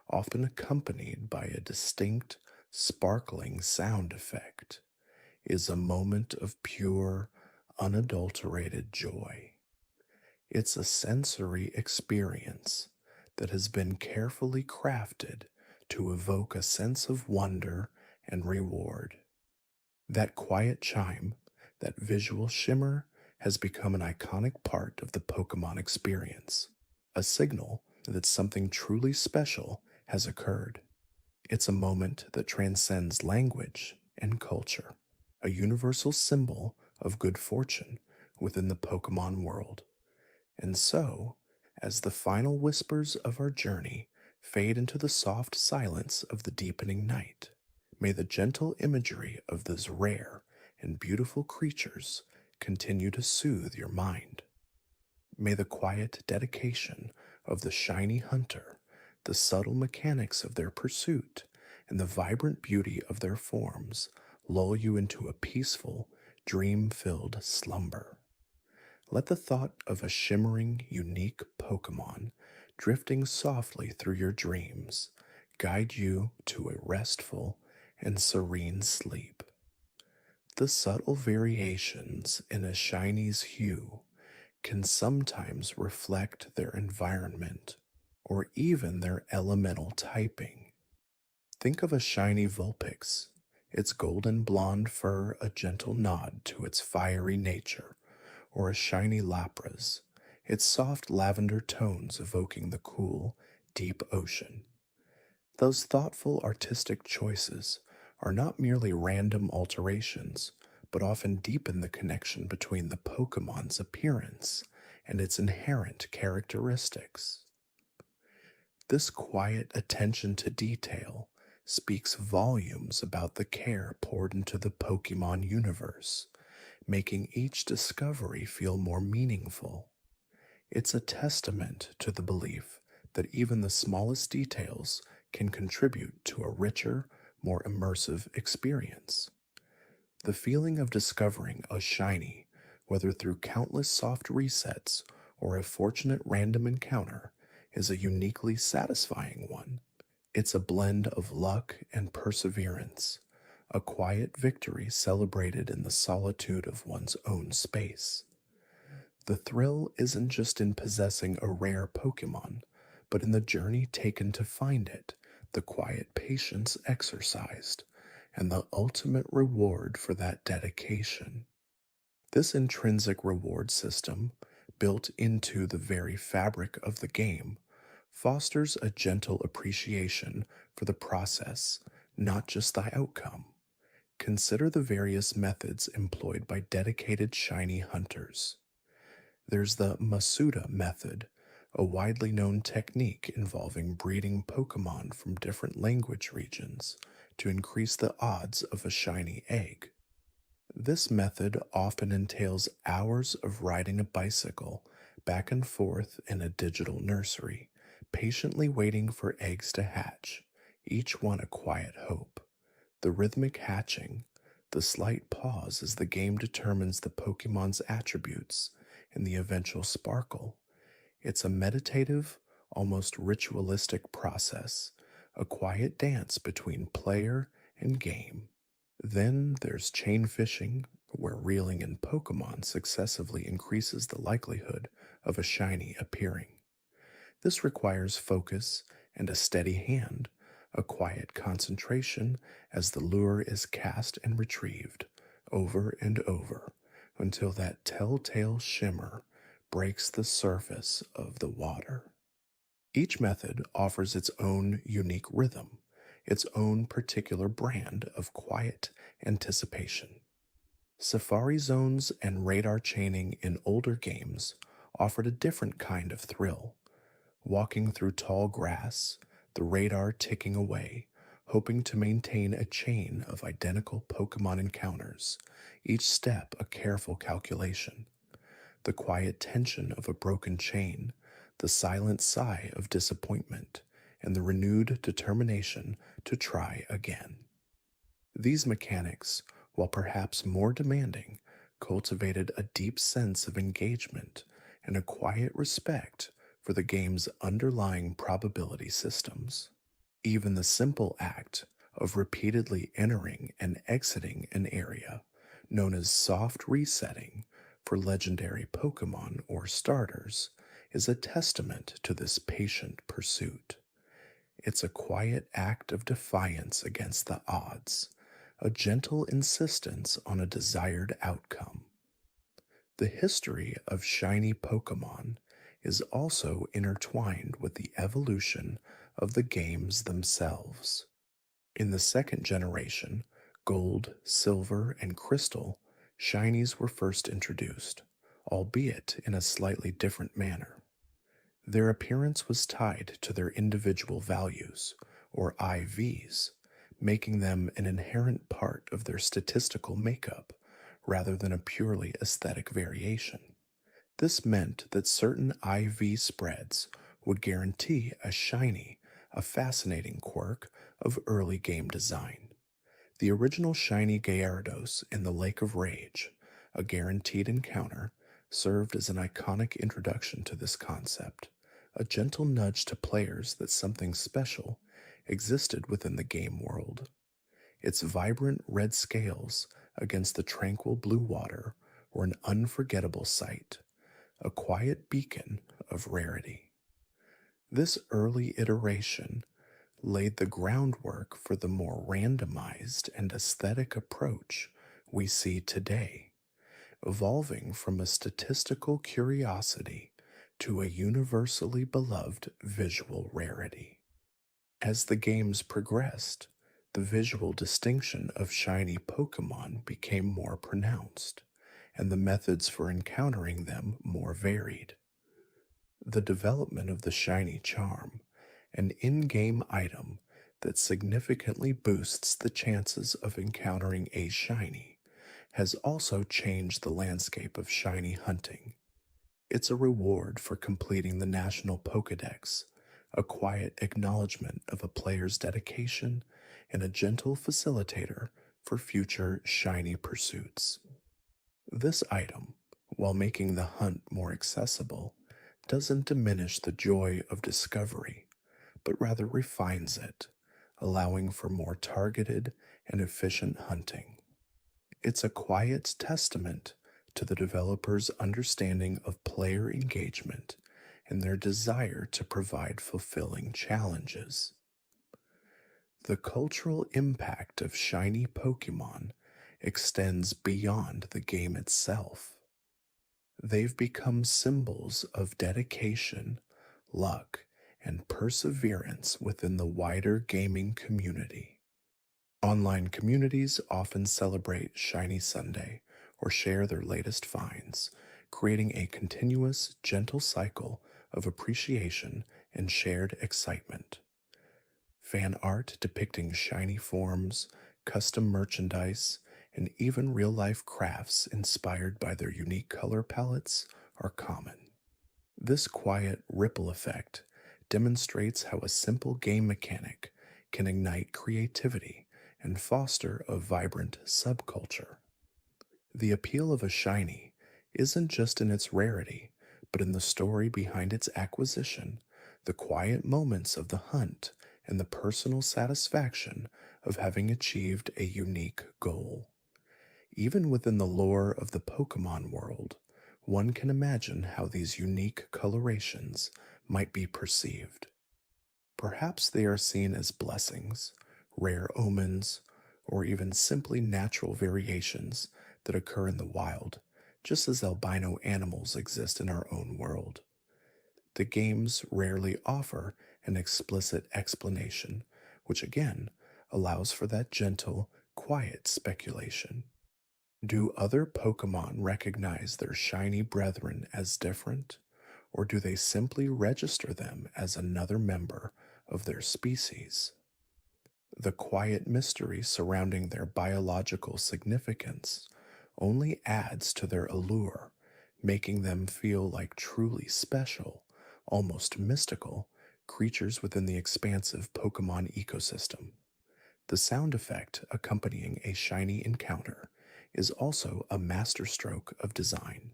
often accompanied by a distinct, sparkling sound effect, is a moment of pure, unadulterated joy. It's a sensory experience that has been carefully crafted to evoke a sense of wonder and reward. That quiet chime, that visual shimmer, has become an iconic part of the Pokemon experience, a signal that something truly special has occurred. It's a moment that transcends language and culture, a universal symbol of good fortune within the Pokemon world. And so, as the final whispers of our journey fade into the soft silence of the deepening night, may the gentle imagery of those rare and beautiful creatures continue to soothe your mind. May the quiet dedication of the shiny hunter, the subtle mechanics of their pursuit, and the vibrant beauty of their forms lull you into a peaceful, dream filled slumber. Let the thought of a shimmering, unique Pokemon drifting softly through your dreams guide you to a restful and serene sleep. The subtle variations in a shiny's hue can sometimes reflect their environment or even their elemental typing. Think of a shiny Vulpix, its golden blonde fur a gentle nod to its fiery nature, or a shiny Lapras, its soft lavender tones evoking the cool, deep ocean. Those thoughtful artistic choices are not merely random alterations, but often deepen the connection between the Pokemon's appearance and its inherent characteristics. This quiet attention to detail speaks volumes about the care poured into the Pokemon universe, making each discovery feel more meaningful. It's a testament to the belief that even the smallest details can contribute to a richer, more immersive experience. The feeling of discovering a shiny, whether through countless soft resets or a fortunate random encounter, is a uniquely satisfying one. It's a blend of luck and perseverance, a quiet victory celebrated in the solitude of one's own space. The thrill isn't just in possessing a rare Pokemon, but in the journey taken to find it, the quiet patience exercised, and the ultimate reward for that dedication. This intrinsic reward system, built into the very fabric of the game, fosters a gentle appreciation for the process, not just the outcome. Consider the various methods employed by dedicated shiny hunters. There's the Masuda method, a widely known technique involving breeding Pokemon from different language regions to increase the odds of a shiny egg. This method often entails hours of riding a bicycle back and forth in a digital nursery, patiently waiting for eggs to hatch, each one a quiet hope. The rhythmic hatching, the slight pause as the game determines the Pokemon's attributes, and the eventual sparkle. It's a meditative, almost ritualistic process, a quiet dance between player and game. Then there's chain fishing, where reeling in Pokemon successively increases the likelihood of a shiny appearing. This requires focus and a steady hand, a quiet concentration as the lure is cast and retrieved over and over until that telltale shimmer breaks the surface of the water. Each method offers its own unique rhythm, its own particular brand of quiet anticipation. Safari zones and radar chaining in older games offered a different kind of thrill. Walking through tall grass, the radar ticking away, hoping to maintain a chain of identical Pokemon encounters, each step a careful calculation. The quiet tension of a broken chain, the silent sigh of disappointment, and the renewed determination to try again. These mechanics, while perhaps more demanding, cultivated a deep sense of engagement and a quiet respect for the game's underlying probability systems. Even the simple act of repeatedly entering and exiting an area, known as soft resetting for legendary Pokemon or starters, is a testament to this patient pursuit. It's a quiet act of defiance against the odds, a gentle insistence on a desired outcome. The history of shiny Pokémon is also intertwined with the evolution of the games themselves. In the second generation, Gold, Silver, and Crystal, shinies were first introduced, albeit in a slightly different manner. Their appearance was tied to their individual values, or IVs, making them an inherent part of their statistical makeup rather than a purely aesthetic variation. This meant that certain IV spreads would guarantee a shiny, a fascinating quirk of early game design. The original shiny Gyarados in the Lake of Rage, a guaranteed encounter, served as an iconic introduction to this concept, a gentle nudge to players that something special existed within the game world. Its vibrant red scales against the tranquil blue water were an unforgettable sight, a quiet beacon of rarity. This early iteration laid the groundwork for the more randomized and aesthetic approach we see today, evolving from a statistical curiosity to a universally beloved visual rarity. As the games progressed, the visual distinction of shiny Pokémon became more pronounced, and the methods for encountering them more varied. The development of the shiny charm, an in game item that significantly boosts the chances of encountering a shiny, has also changed the landscape of shiny hunting. It's a reward for completing the National Pokédex, a quiet acknowledgement of a player's dedication, and a gentle facilitator for future shiny pursuits. This item, while making the hunt more accessible, doesn't diminish the joy of discovery, but rather refines it, allowing for more targeted and efficient hunting. It's a quiet testament to the developer's understanding of player engagement and their desire to provide fulfilling challenges. The cultural impact of shiny Pokemon extends beyond the game itself. They've become symbols of dedication, luck, and perseverance within the wider gaming community. Online communities often celebrate Shiny Sunday or share their latest finds, creating a continuous, gentle cycle of appreciation and shared excitement. Fan art depicting shiny forms, custom merchandise, and even real life crafts inspired by their unique color palettes are common. This quiet ripple effect demonstrates how a simple game mechanic can ignite creativity and foster a vibrant subculture. The appeal of a shiny isn't just in its rarity, but in the story behind its acquisition, the quiet moments of the hunt, and the personal satisfaction of having achieved a unique goal. Even within the lore of the Pokemon world, one can imagine how these unique colorations might be perceived. Perhaps they are seen as blessings, rare omens, or even simply natural variations that occur in the wild, just as albino animals exist in our own world. The games rarely offer an explicit explanation, which again allows for that gentle, quiet speculation. Do other Pokemon recognize their shiny brethren as different, or do they simply register them as another member of their species? The quiet mystery surrounding their biological significance only adds to their allure, making them feel like truly special, almost mystical, creatures within the expansive Pokemon ecosystem. The sound effect accompanying a shiny encounter is also a masterstroke of design.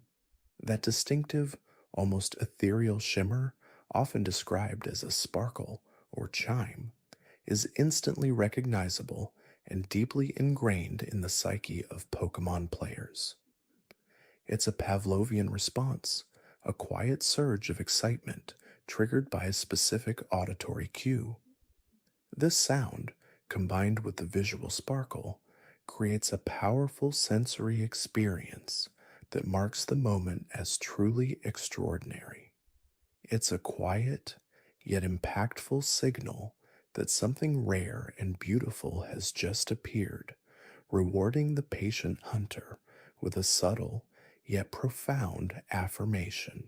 That distinctive, almost ethereal shimmer, often described as a sparkle or chime, is instantly recognizable and deeply ingrained in the psyche of Pokemon players. It's a Pavlovian response, a quiet surge of excitement triggered by a specific auditory cue. This sound, combined with the visual sparkle, creates a powerful sensory experience that marks the moment as truly extraordinary. It's a quiet, yet impactful signal that something rare and beautiful has just appeared, rewarding the patient hunter with a subtle yet profound affirmation.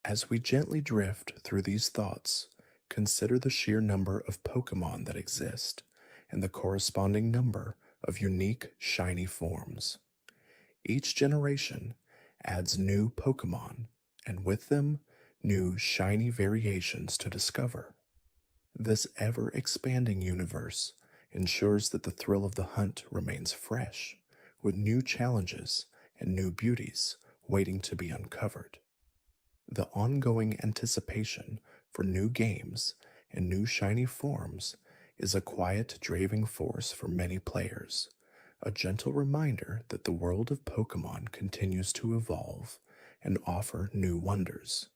As we gently drift through these thoughts, consider the sheer number of Pokemon that exist and the corresponding number of unique shiny forms. Each generation adds new Pokemon, and with them, new shiny variations to discover. This ever expanding universe ensures that the thrill of the hunt remains fresh, with new challenges and new beauties waiting to be uncovered. The ongoing anticipation for new games and new shiny forms is a quiet driving force for many players, a gentle reminder that the world of Pokemon continues to evolve and offer new wonders.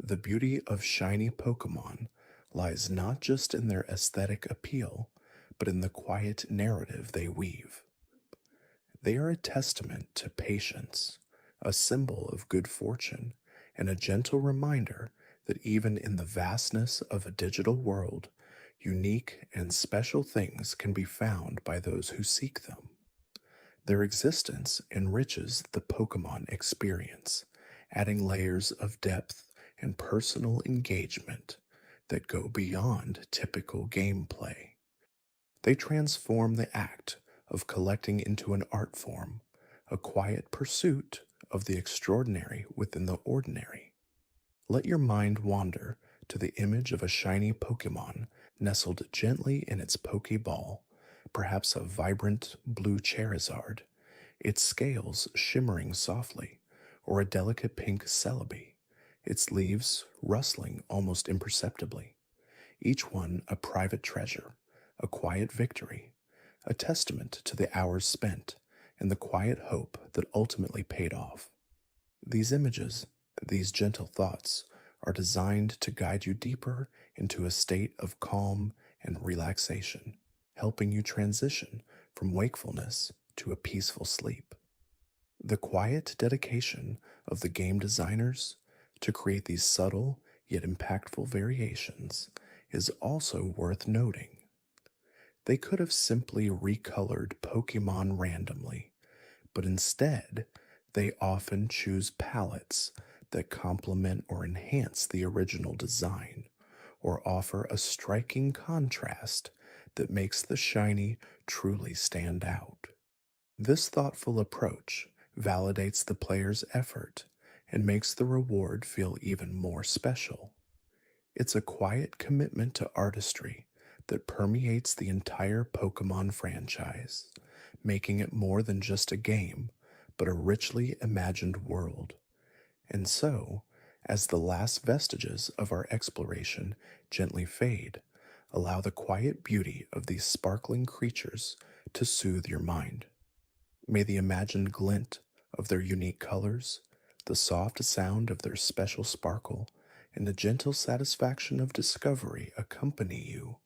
The beauty of shiny Pokemon lies not just in their aesthetic appeal, but in the quiet narrative they weave. They are a testament to patience, a symbol of good fortune, and a gentle reminder that even in the vastness of a digital world, unique and special things can be found by those who seek them. Their existence enriches the Pokemon experience, adding layers of depth and personal engagement that go beyond typical gameplay. They transform the act of collecting into an art form, a quiet pursuit of the extraordinary within the ordinary. Let your mind wander to the image of a shiny Pokemon nestled gently in its Pokeball, perhaps a vibrant blue Charizard, its scales shimmering softly, or a delicate pink Celebi, its leaves rustling almost imperceptibly, each one a private treasure, a quiet victory, a testament to the hours spent and the quiet hope that ultimately paid off. These images, these gentle thoughts, are designed to guide you deeper into a state of calm and relaxation, helping you transition from wakefulness to a peaceful sleep. The quiet dedication of the game designers to create these subtle yet impactful variations is also worth noting. They could have simply recolored Pokemon randomly, but instead, they often choose palettes that complement or enhance the original design, or offer a striking contrast that makes the shiny truly stand out. This thoughtful approach validates the player's effort and makes the reward feel even more special. It's a quiet commitment to artistry that permeates the entire Pokemon franchise, making it more than just a game, but a richly imagined world. And so, as the last vestiges of our exploration gently fade, allow the quiet beauty of these sparkling creatures to soothe your mind. May the imagined glint of their unique colors, the soft sound of their special sparkle, and the gentle satisfaction of discovery accompany you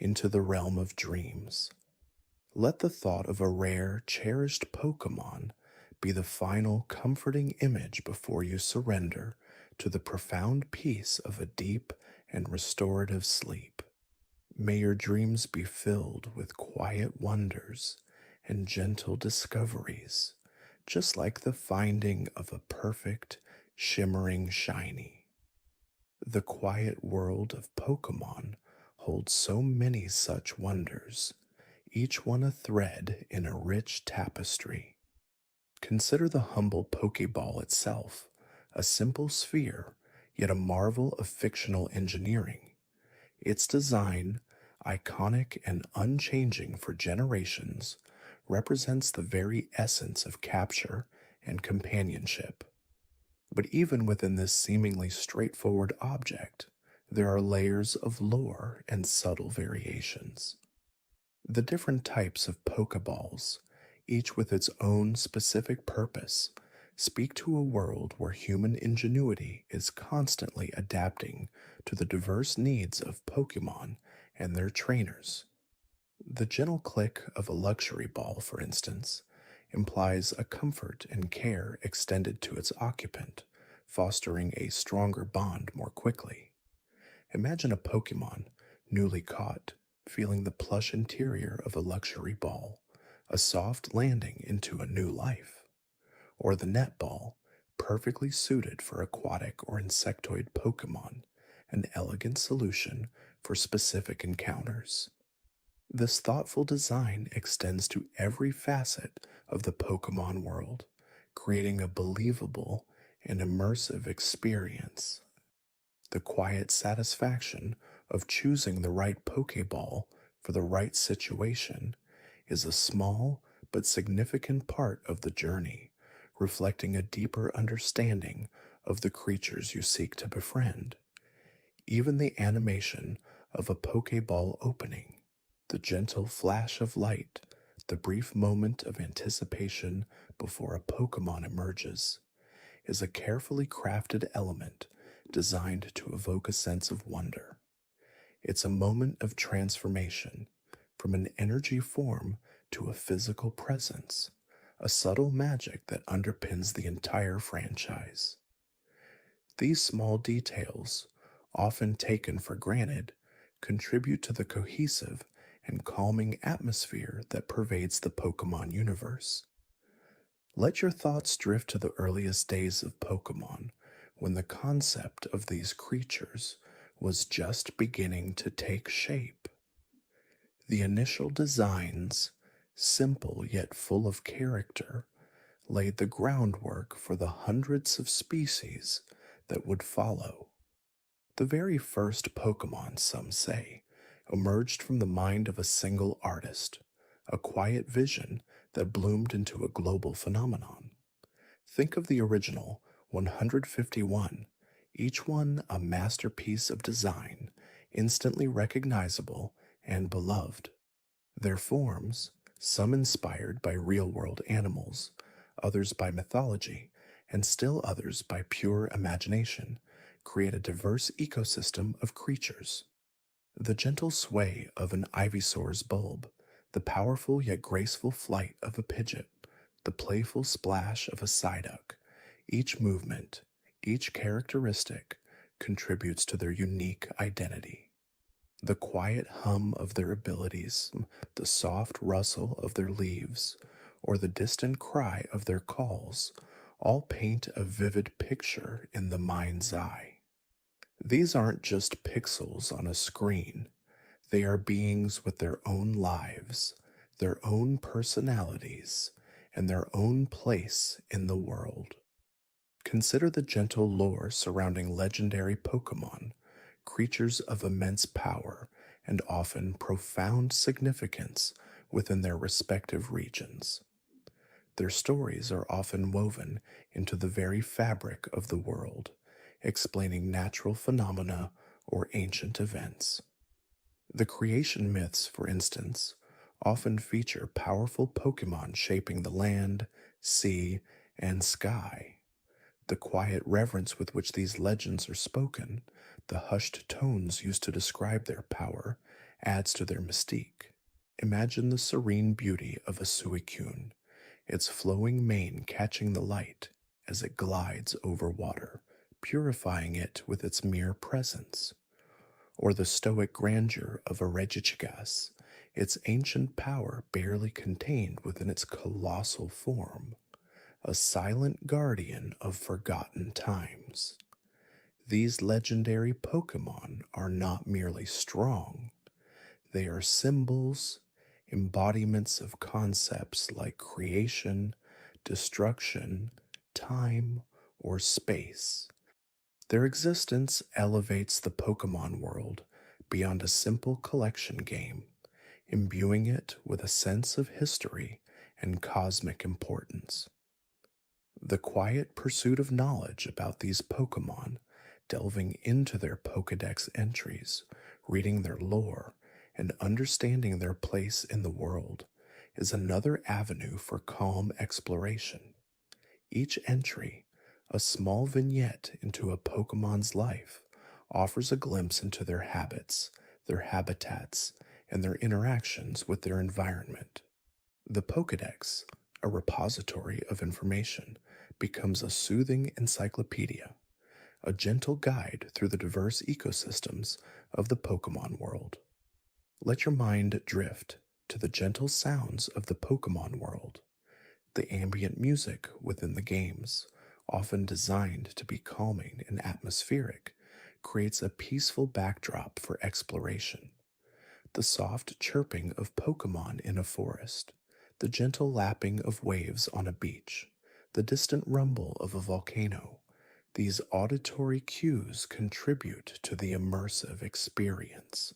into the realm of dreams. Let the thought of a rare, cherished Pokemon be the final comforting image before you surrender to the profound peace of a deep and restorative sleep. May your dreams be filled with quiet wonders and gentle discoveries, just like the finding of a perfect, shimmering shiny. The quiet world of Pokemon holds so many such wonders, each one a thread in a rich tapestry. Consider the humble Pokeball itself, a simple sphere, yet a marvel of fictional engineering. Its design, iconic and unchanging for generations, represents the very essence of capture and companionship. But even within this seemingly straightforward object, there are layers of lore and subtle variations. The different types of Pokeballs, each with its own specific purpose, speak to a world where human ingenuity is constantly adapting to the diverse needs of Pokemon and their trainers. The gentle click of a luxury ball, for instance, implies a comfort and care extended to its occupant, fostering a stronger bond more quickly. Imagine a Pokemon, newly caught, feeling the plush interior of a luxury ball, a soft landing into a new life. Or the netball, perfectly suited for aquatic or insectoid Pokemon, an elegant solution for specific encounters. This thoughtful design extends to every facet of the Pokemon world, creating a believable and immersive experience. The quiet satisfaction of choosing the right Pokeball for the right situation is a small but significant part of the journey, reflecting a deeper understanding of the creatures you seek to befriend. Even the animation of a Pokeball opening, the gentle flash of light, the brief moment of anticipation before a Pokemon emerges, is a carefully crafted element designed to evoke a sense of wonder. It's a moment of transformation from an energy form to a physical presence, a subtle magic that underpins the entire franchise. These small details, often taken for granted, contribute to the cohesive and calming atmosphere that pervades the Pokemon universe. Let your thoughts drift to the earliest days of Pokemon, when the concept of these creatures was just beginning to take shape. The initial designs, simple yet full of character, laid the groundwork for the hundreds of species that would follow. The very first Pokemon, some say, emerged from the mind of a single artist, a quiet vision that bloomed into a global phenomenon. Think of the original 151, each one a masterpiece of design, instantly recognizable and beloved. Their forms, some inspired by real world animals, others by mythology, and still others by pure imagination, create a diverse ecosystem of creatures. The gentle sway of an Ivysaur's bulb, the powerful yet graceful flight of a Pidgeot, the playful splash of a Psyduck, each movement, each characteristic contributes to their unique identity. The quiet hum of their abilities, the soft rustle of their leaves, or the distant cry of their calls all paint a vivid picture in the mind's eye. These aren't just pixels on a screen, they are beings with their own lives, their own personalities, and their own place in the world. Consider the gentle lore surrounding legendary Pokemon, creatures of immense power and often profound significance within their respective regions. Their stories are often woven into the very fabric of the world, explaining natural phenomena or ancient events. The creation myths, for instance, often feature powerful Pokemon shaping the land, sea, and sky. The quiet reverence with which these legends are spoken, the hushed tones used to describe their power, adds to their mystique. Imagine the serene beauty of a Suicune, its flowing mane catching the light as it glides over water, purifying it with its mere presence. Or the stoic grandeur of a Regigigas, its ancient power barely contained within its colossal form, a silent guardian of forgotten times. These legendary Pokemon are not merely strong, they are symbols, embodiments of concepts like creation, destruction, time, or space. Their existence elevates the Pokemon world beyond a simple collection game, imbuing it with a sense of history and cosmic importance. The quiet pursuit of knowledge about these Pokemon, delving into their Pokedex entries, reading their lore, and understanding their place in the world, is another avenue for calm exploration. Each entry, a small vignette into a Pokemon's life, offers a glimpse into their habits, their habitats, and their interactions with their environment. The Pokédex, a repository of information, becomes a soothing encyclopedia, a gentle guide through the diverse ecosystems of the Pokémon world. Let your mind drift to the gentle sounds of the Pokémon world, the ambient music within the games, often designed to be calming and atmospheric, creates a peaceful backdrop for exploration. The soft chirping of Pokémon in a forest, the gentle lapping of waves on a beach, the distant rumble of a volcano, these auditory cues contribute to the immersive experience.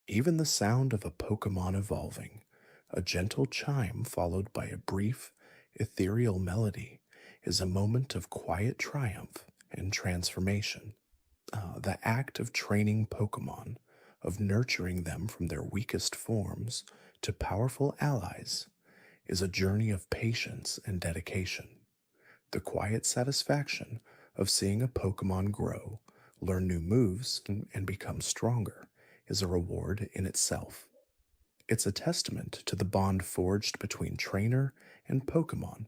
Even the sound of a Pokémon evolving, a gentle chime followed by a brief, ethereal melody, is a moment of quiet triumph and transformation. The act of training Pokemon, of nurturing them from their weakest forms to powerful allies, is a journey of patience and dedication. The quiet satisfaction of seeing a Pokemon grow, learn new moves, and become stronger is a reward in itself. It's a testament to the bond forged between trainer and Pokemon,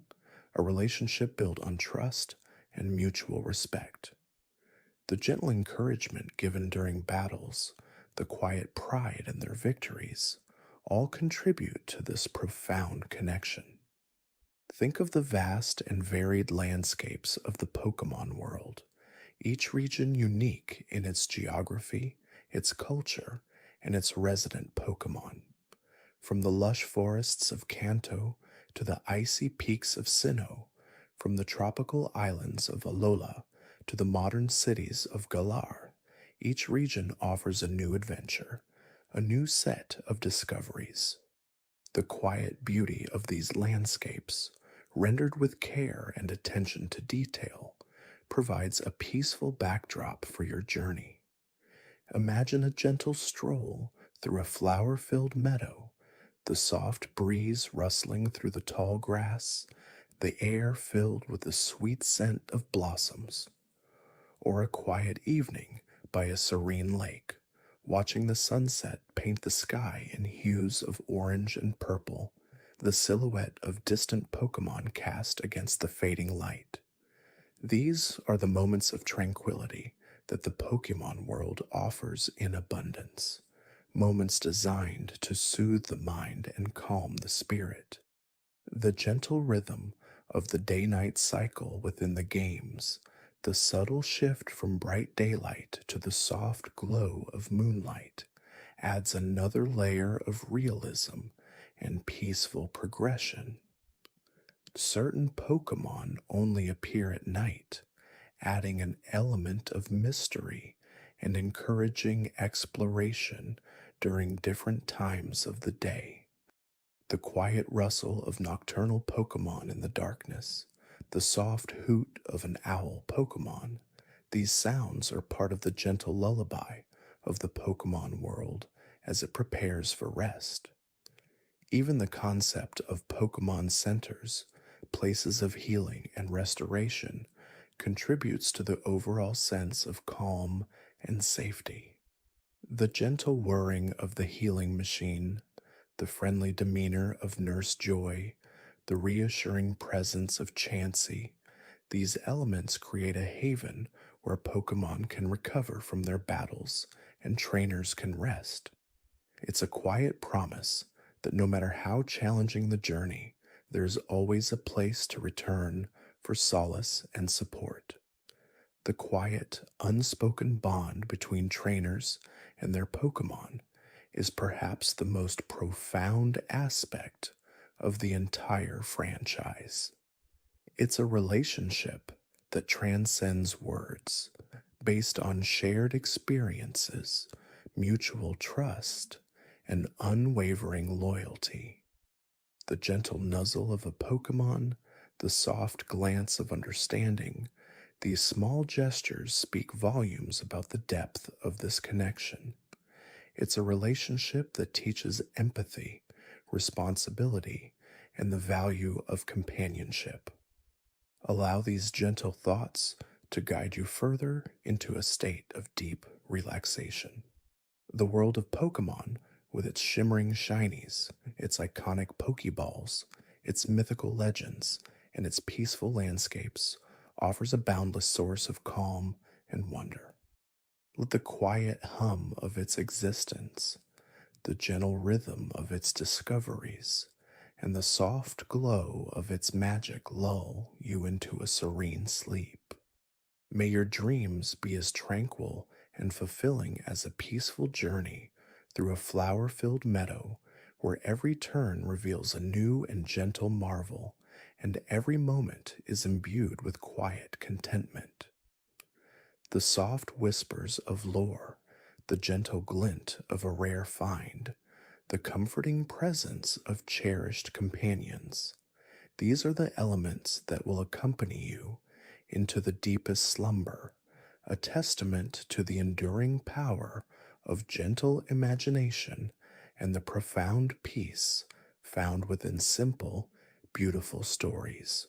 a relationship built on trust and mutual respect. The gentle encouragement given during battles, the quiet pride in their victories, all contribute to this profound connection. Think of the vast and varied landscapes of the Pokemon world, each region unique in its geography, its culture, and its resident Pokemon. From the lush forests of Kanto to the icy peaks of Sinnoh, from the tropical islands of Alola to the modern cities of Galar, each region offers a new adventure, a new set of discoveries. The quiet beauty of these landscapes, rendered with care and attention to detail, provides a peaceful backdrop for your journey. Imagine a gentle stroll through a flower-filled meadow, the soft breeze rustling through the tall grass, the air filled with the sweet scent of blossoms, or a quiet evening by a serene lake, watching the sunset paint the sky in hues of orange and purple, the silhouette of distant Pokemon cast against the fading light. These are the moments of tranquility that the Pokemon world offers in abundance, moments designed to soothe the mind and calm the spirit. The gentle rhythm of the day-night cycle within the games, the subtle shift from bright daylight to the soft glow of moonlight, adds another layer of realism and peaceful progression. Certain Pokemon only appear at night, adding an element of mystery and encouraging exploration during different times of the day. The quiet rustle of nocturnal Pokemon in the darkness, the soft hoot of an owl Pokemon, these sounds are part of the gentle lullaby of the Pokemon world as it prepares for rest. Even the concept of Pokemon centers, places of healing and restoration, contributes to the overall sense of calm and safety. The gentle whirring of the healing machine, the friendly demeanor of Nurse Joy, the reassuring presence of Chansey, these elements create a haven where Pokemon can recover from their battles and trainers can rest. It's a quiet promise that no matter how challenging the journey, there's always a place to return for solace and support. The quiet, unspoken bond between trainers and their Pokemon is perhaps the most profound aspect of the entire franchise. It's a relationship that transcends words, based on shared experiences, mutual trust, and unwavering loyalty. The gentle nuzzle of a Pokemon, the soft glance of understanding, these small gestures speak volumes about the depth of this connection. It's a relationship that teaches empathy, responsibility, and the value of companionship. Allow these gentle thoughts to guide you further into a state of deep relaxation. The world of Pokémon, with its shimmering shinies, its iconic Pokeballs, its mythical legends, and its peaceful landscapes, offers a boundless source of calm and wonder. Let the quiet hum of its existence, the gentle rhythm of its discoveries, and the soft glow of its magic lull you into a serene sleep. May your dreams be as tranquil and fulfilling as a peaceful journey through a flower filled meadow where every turn reveals a new and gentle marvel, and every moment is imbued with quiet contentment. The soft whispers of lore, the gentle glint of a rare find, the comforting presence of cherished companions. These are the elements that will accompany you into the deepest slumber, a testament to the enduring power of gentle imagination and the profound peace found within simple, beautiful stories.